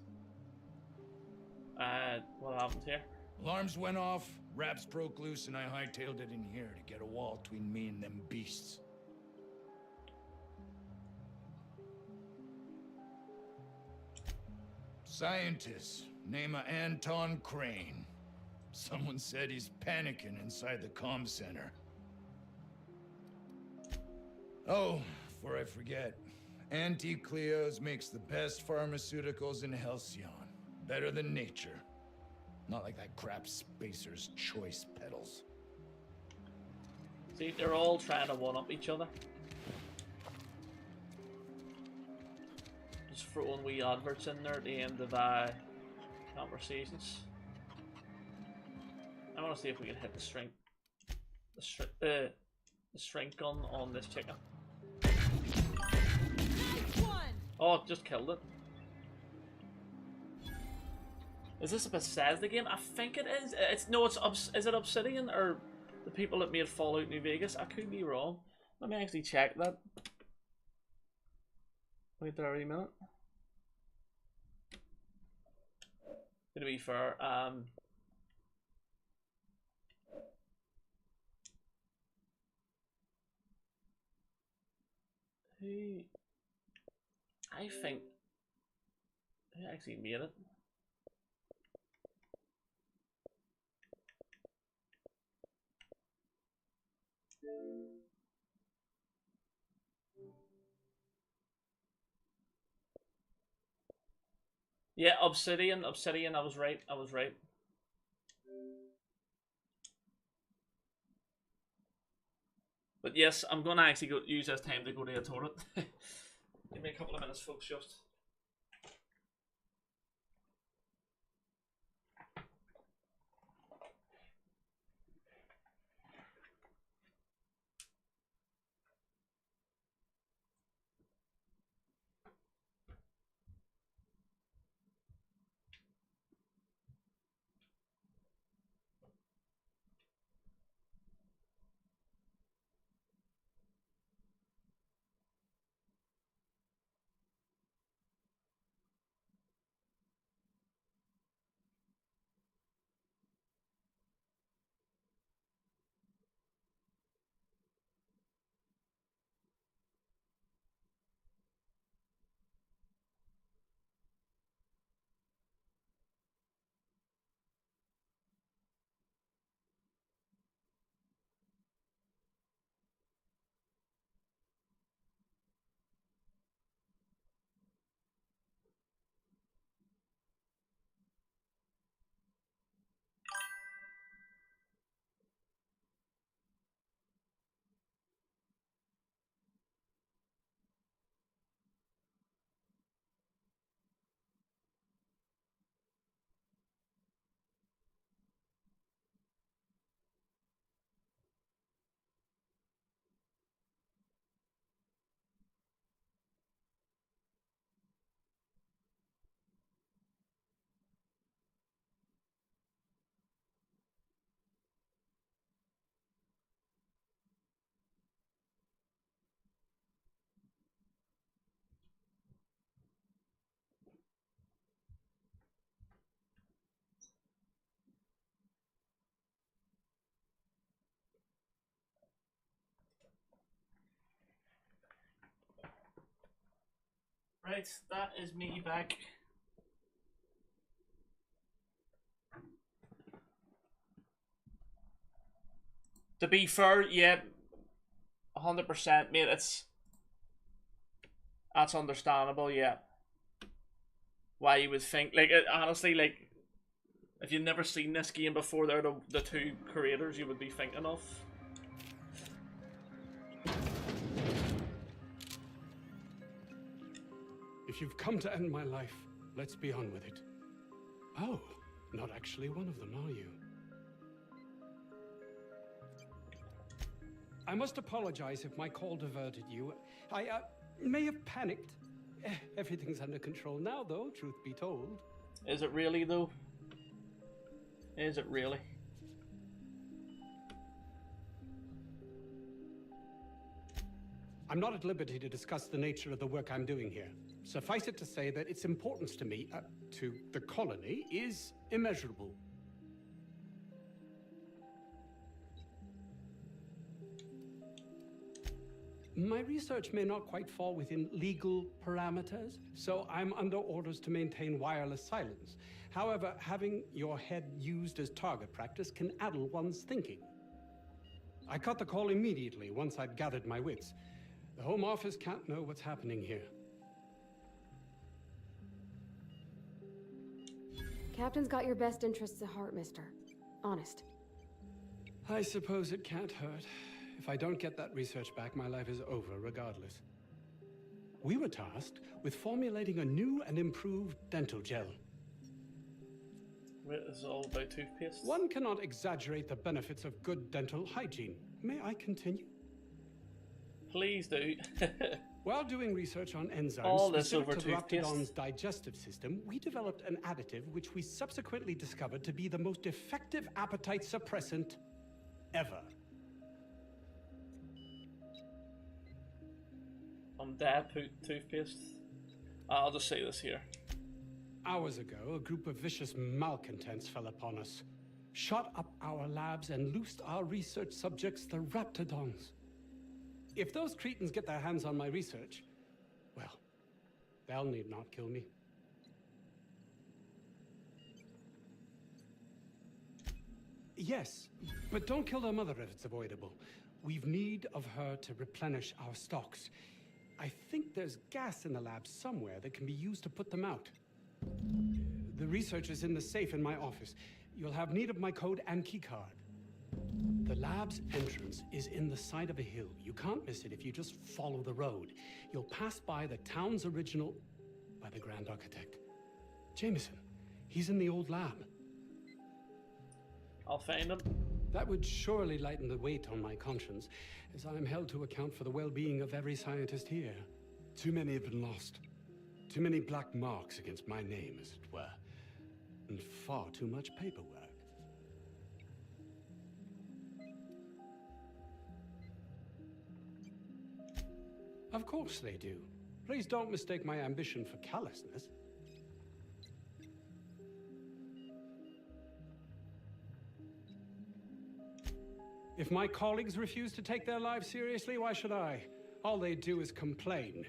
What happened here? Alarms went off, raps broke loose, and I hightailed it in here to get a wall between me and them beasts. Scientist, name of Anton Crane. Someone said he's panicking inside the comm center. Oh, before I forget, Anti-Cleos makes the best pharmaceuticals in Halcyon. Better than nature. Not like that crap Spacer's Choice pedals. See, they're all trying to one-up each other. Just throwing wee adverts in there at the end of conversations. I want to see if we can hit the shrink gun on this chicken. Oh, it just killed it. Is this a Bethesda game? I think it is. Is it Obsidian or the people that made Fallout New Vegas? I could be wrong. Let me actually check that. Wait there a minute. To be fair, I think who actually made it? Yeah, Obsidian, I was right, But yes, I'm gonna actually use this time to go to a toilet. Give me a couple of minutes, folks, just. Right, that is me back. To be fair, yeah, 100%, mate. That's understandable. Yeah, why you would think like honestly, like if you've never seen this game before, they're the two creators you would be thinking of. If you've come to end my life, let's be on with it. Oh, not actually one of them, are you? I must apologize if my call diverted you. I may have panicked. Everything's under control now, though, truth be told. Is it really, though? Is it really? I'm not at liberty to discuss the nature of the work I'm doing here. Suffice it to say that its importance to me, to the colony, is immeasurable. My research may not quite fall within legal parameters, so I'm under orders to maintain wireless silence. However, having your head used as target practice can addle one's thinking. I cut the call immediately once I'd gathered my wits. The Home Office can't know what's happening here. Captain's got your best interests at heart, mister. Honest. I suppose it can't hurt. If I don't get that research back, my life is over regardless. We were tasked with formulating a new and improved dental gel. It's all about toothpaste. One cannot exaggerate the benefits of good dental hygiene. May I continue? Please do. While doing research on enzymes all this specific over to the toothpaste. Raptidon's digestive system, we developed an additive which we subsequently discovered to be the most effective appetite suppressant ever. On dad toothpaste. I'll just say this here. Hours ago, a group of vicious malcontents fell upon us, shot up our labs and loosed our research subjects, the Raptidons. If those cretins get their hands on my research, well, they'll need not kill me. Yes, but don't kill their mother if it's avoidable. We've need of her to replenish our stocks. I think there's gas in the lab somewhere that can be used to put them out. The research is in the safe in my office. You'll have need of my code and keycard. The lab's entrance is in the side of a hill. You can't miss it if you just follow the road. You'll pass by the town's original, by the Grand Architect. Jameson, he's in the old lab. I'll find him. That would surely lighten the weight on my conscience, as I am held to account for the well-being of every scientist here. Too many have been lost. Too many black marks against my name, as it were. And far too much paperwork. Of course they do. Please don't mistake my ambition for callousness. If my colleagues refuse to take their lives seriously, why should I? All they do is complain.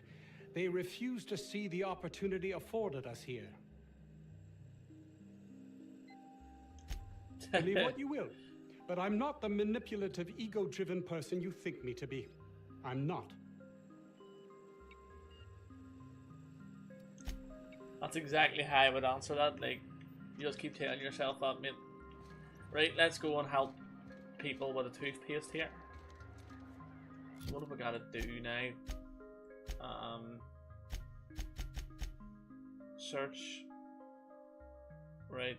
They refuse to see the opportunity afforded us here. Believe what you will, but I'm not the manipulative, ego-driven person you think me to be. I'm not. That's exactly how I would answer that. Like, you just keep telling yourself that, mate. Right, let's go and help people with a toothpaste here. So what have we got to do now? Search. Right.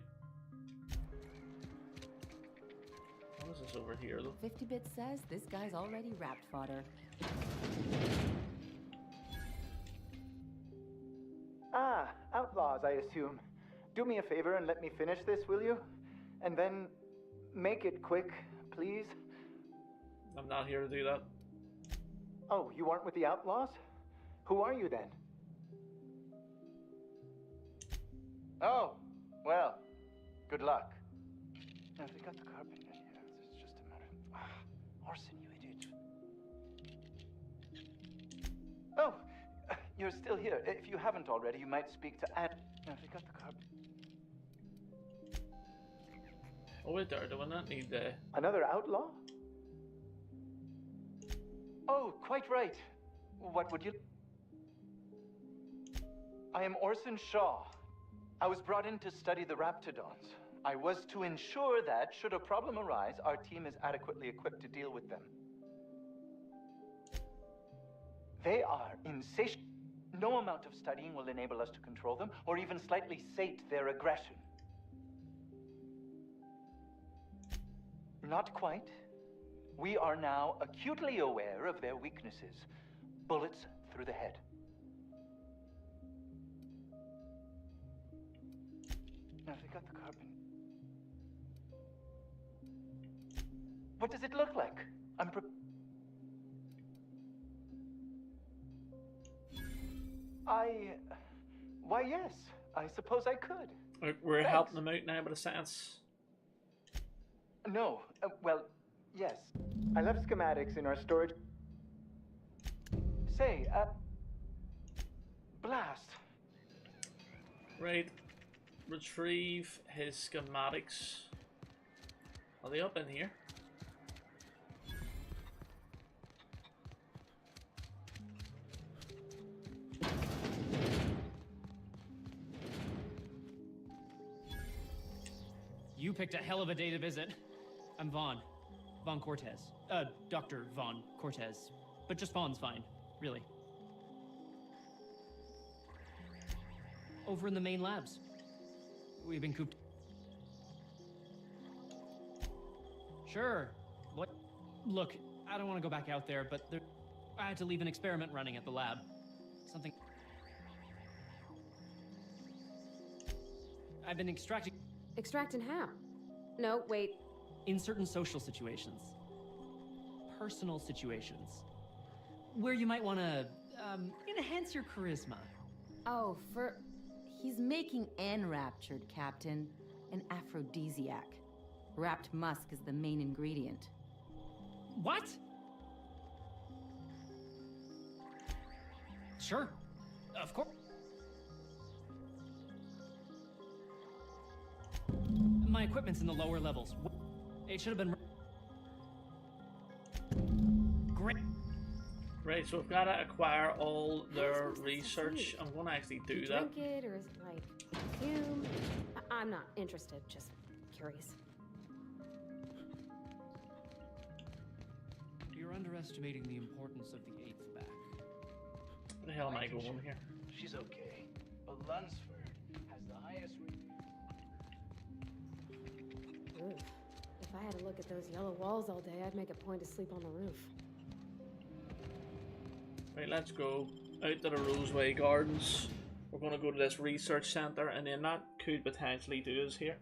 What is this over here though? 50-bit says this guy's already wrapped fodder. Ah, outlaws, I assume. Do me a favor and let me finish this, will you? And then make it quick, please. I'm not here to do that. Oh, you aren't with the outlaws? Who are you then? Oh, well, good luck. Now, if they got the carpet in here, it's just a matter of... Orson, you idiot. Oh, you're still here. If you haven't already, you might speak to Anne. No, we got the card. Oh wait there, do I not need the... Another outlaw? Oh, quite right. What would you... I am Orson Shaw. I was brought in to study the Raptidons. I was to ensure that, should a problem arise, our team is adequately equipped to deal with them. They are insatiable. No amount of studying will enable us to control them, or even slightly sate their aggression. Not quite. We are now acutely aware of their weaknesses. Bullets through the head. Now, they got the carbon. What does it look like? Why, yes. I suppose I could. We're helping them out now, but a sense. No. Well, yes. I left schematics in our storage. Say, Blast. Right. Retrieve his schematics. Are they up in here? You picked a hell of a day to visit. I'm Vaughn. Vaughn Cortez. Dr. Vaughn Cortez. But just Vaughn's fine, really. Over in the main labs. We've been cooped. Sure. What? Look, I don't want to go back out there, but I had to leave an experiment running at the lab. Something... I've been extracting... Extracting how? No, wait. In certain social situations. Personal situations. Where you might want to, enhance your charisma. Oh, he's making enraptured, Captain. An aphrodisiac. Wrapped musk is the main ingredient. What? Sure. Of course. My equipment's in the lower levels. It should have been... Great. Right, so we've got to acquire all their research. I'm going to actually do that. Drink it, or is it like perfume? I'm not interested, just curious. You're underestimating the importance of the 8th back. Where the hell am I going here? She's okay. But Lunsford has the highest rate. Oof. If I had to look at those yellow walls all day, I'd make a point to sleep on the roof. Right, let's go out to the Roseway Gardens. We're going to go to this research centre, and then that could potentially do us here.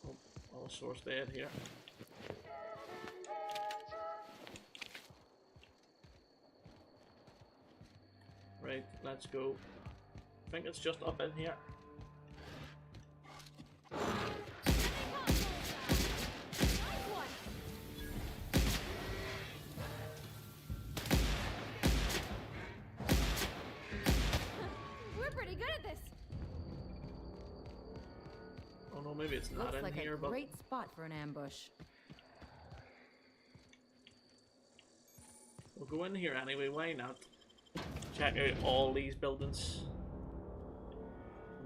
Oh, all source dead here. Right, let's go. I think it's just up in here. We're pretty good at this. Oh no, maybe it's not Looks in like here, a but great spot for an ambush. we'll go in here anyway, why not? Check out all these buildings.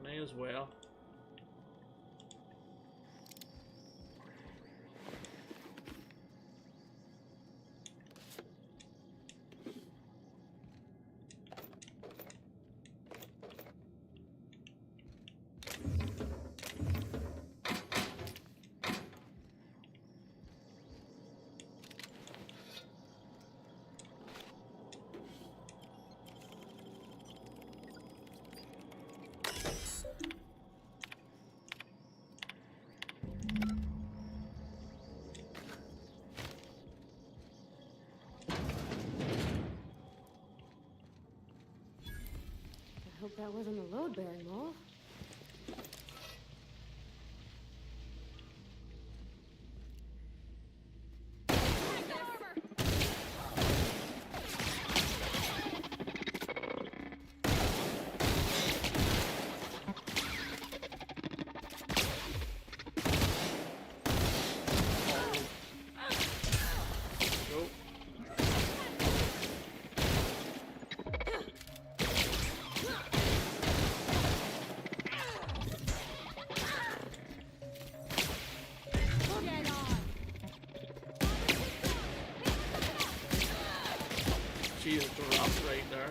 May as well. I hope that wasn't a load-bearing wall. you dropped right there.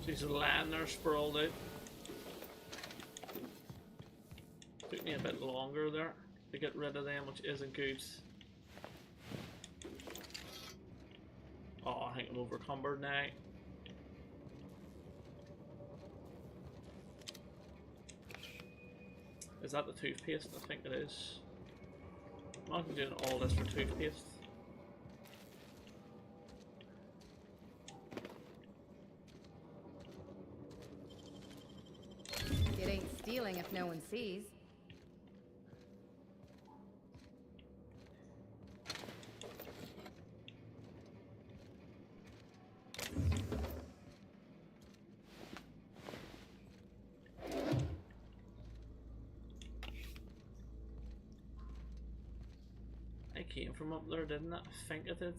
She's lying there sprawled out. Took me a bit longer there to get rid of them, which isn't good. Oh, I think I'm overcumbered now. Is that the toothpaste? I think it is. I'm not doing all this for toothpaste. It ain't stealing if no one sees. I came from up there, didn't I? I think it did.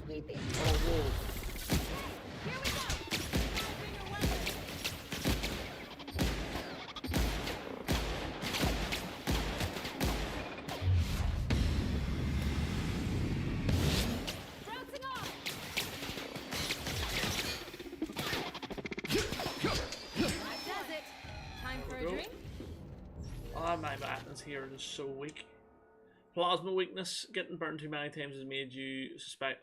Sweeping. Oh, whoa. Oh, my buttons here is so weak. Plasma weakness. Getting burned too many times has made you suspect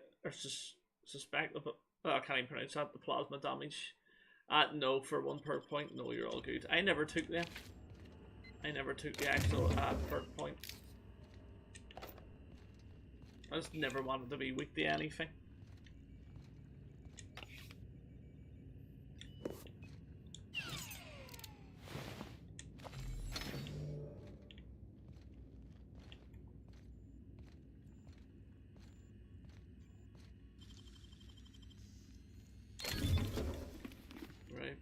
of I can't even pronounce that. The plasma damage. No, for 1 perk point. No, you're all good. I never took them. I never took the actual perk point. I just never wanted to be weak to anything. Right.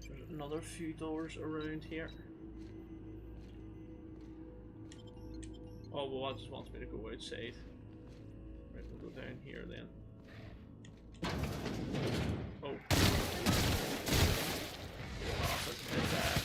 There's another few doors around here. Oh, well, that just wants me to go outside. Right, we'll go down here then. Oh. Oh, that's a bit bad.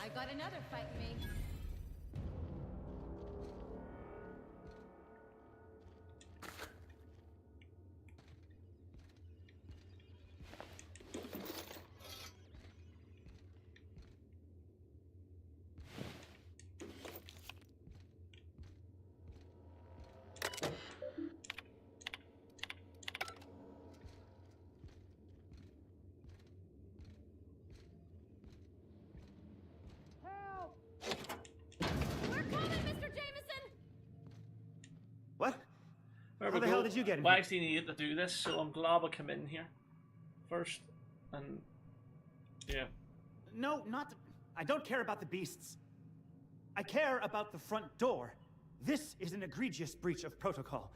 I got another fight me. What? There How we the go. hell did you get in We here? actually needed to do this, so I'm glad I come in here first. And yeah. No, not. I don't care about the beasts. I care about the front door. This is an egregious breach of protocol.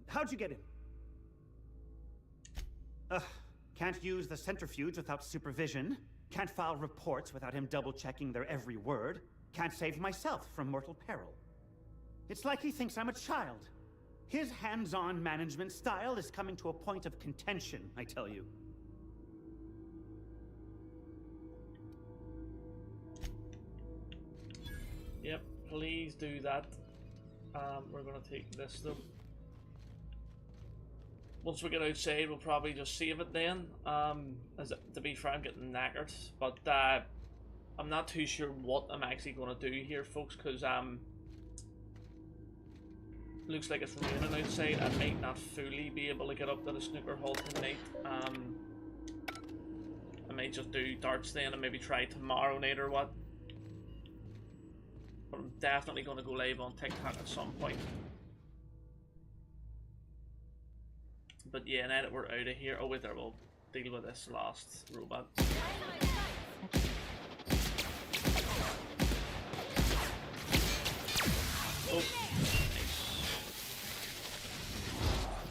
How'd you get in? Ugh. Can't use the centrifuge without supervision. Can't file reports without him double-checking their every word. Can't save myself from mortal peril. It's like he thinks I'm a child. His hands-on management style is coming to a point of contention, I tell you. Yep, please do that. We're gonna take this though. Once we get outside, we'll probably just save it then. To be fair, I'm getting knackered, but I'm not too sure what I'm actually gonna do here, folks, because looks like it's raining outside. I might not fully be able to get up to the snooker hall tonight. I might just do darts then and maybe try tomorrow night or what. But I'm definitely going to go live on TikTok at some point. But yeah, now that we're out of here, oh wait there, we'll deal with this last robot. Oh, nice.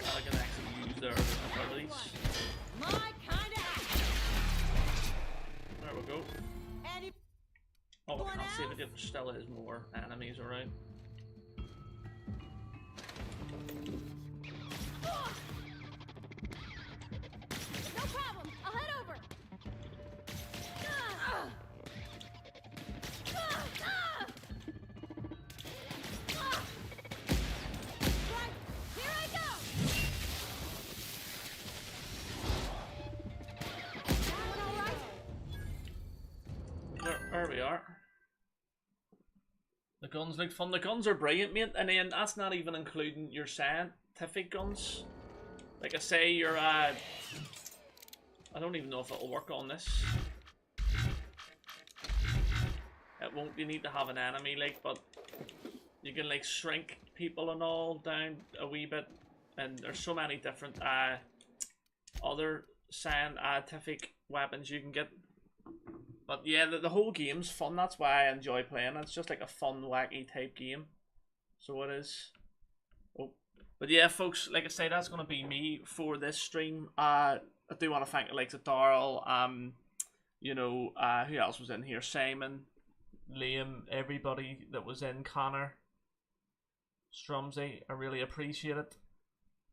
I can actually use their abilities. There we go. Oh, I can't save it yet, there still is more enemies around. No problem. I'll head over. Here I go. All right. There we are. The guns look fun. The guns are brilliant, mate. And then that's not even including your scientific guns. Like I say, your I don't even know if it'll work on this. It won't. You need to have an enemy, like, but you can like shrink people and all down a wee bit. And there's so many different other scientific weapons you can get. But yeah, the whole game's fun. That's why I enjoy playing. It's just like a fun, wacky type game. So it is. Oh, but yeah, folks. Like I say, that's gonna be me for this stream. I do want to thank the likes of Darrell. You know, who else was in here? Simon, Liam, everybody that was in. Connor, Strumsy. I really appreciate it.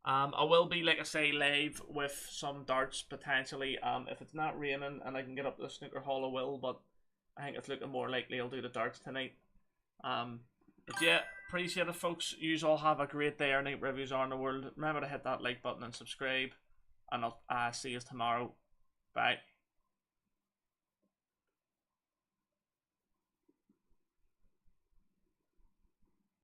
I will be, like I say, live with some darts potentially. If it's not raining and I can get up to the snooker hall, I will. But I think it's looking more likely I'll do the darts tonight. But yeah, appreciate it, folks. You all have a great day or night wherever you are in the world. Remember to hit that like button and subscribe. And I'll see you tomorrow. Bye.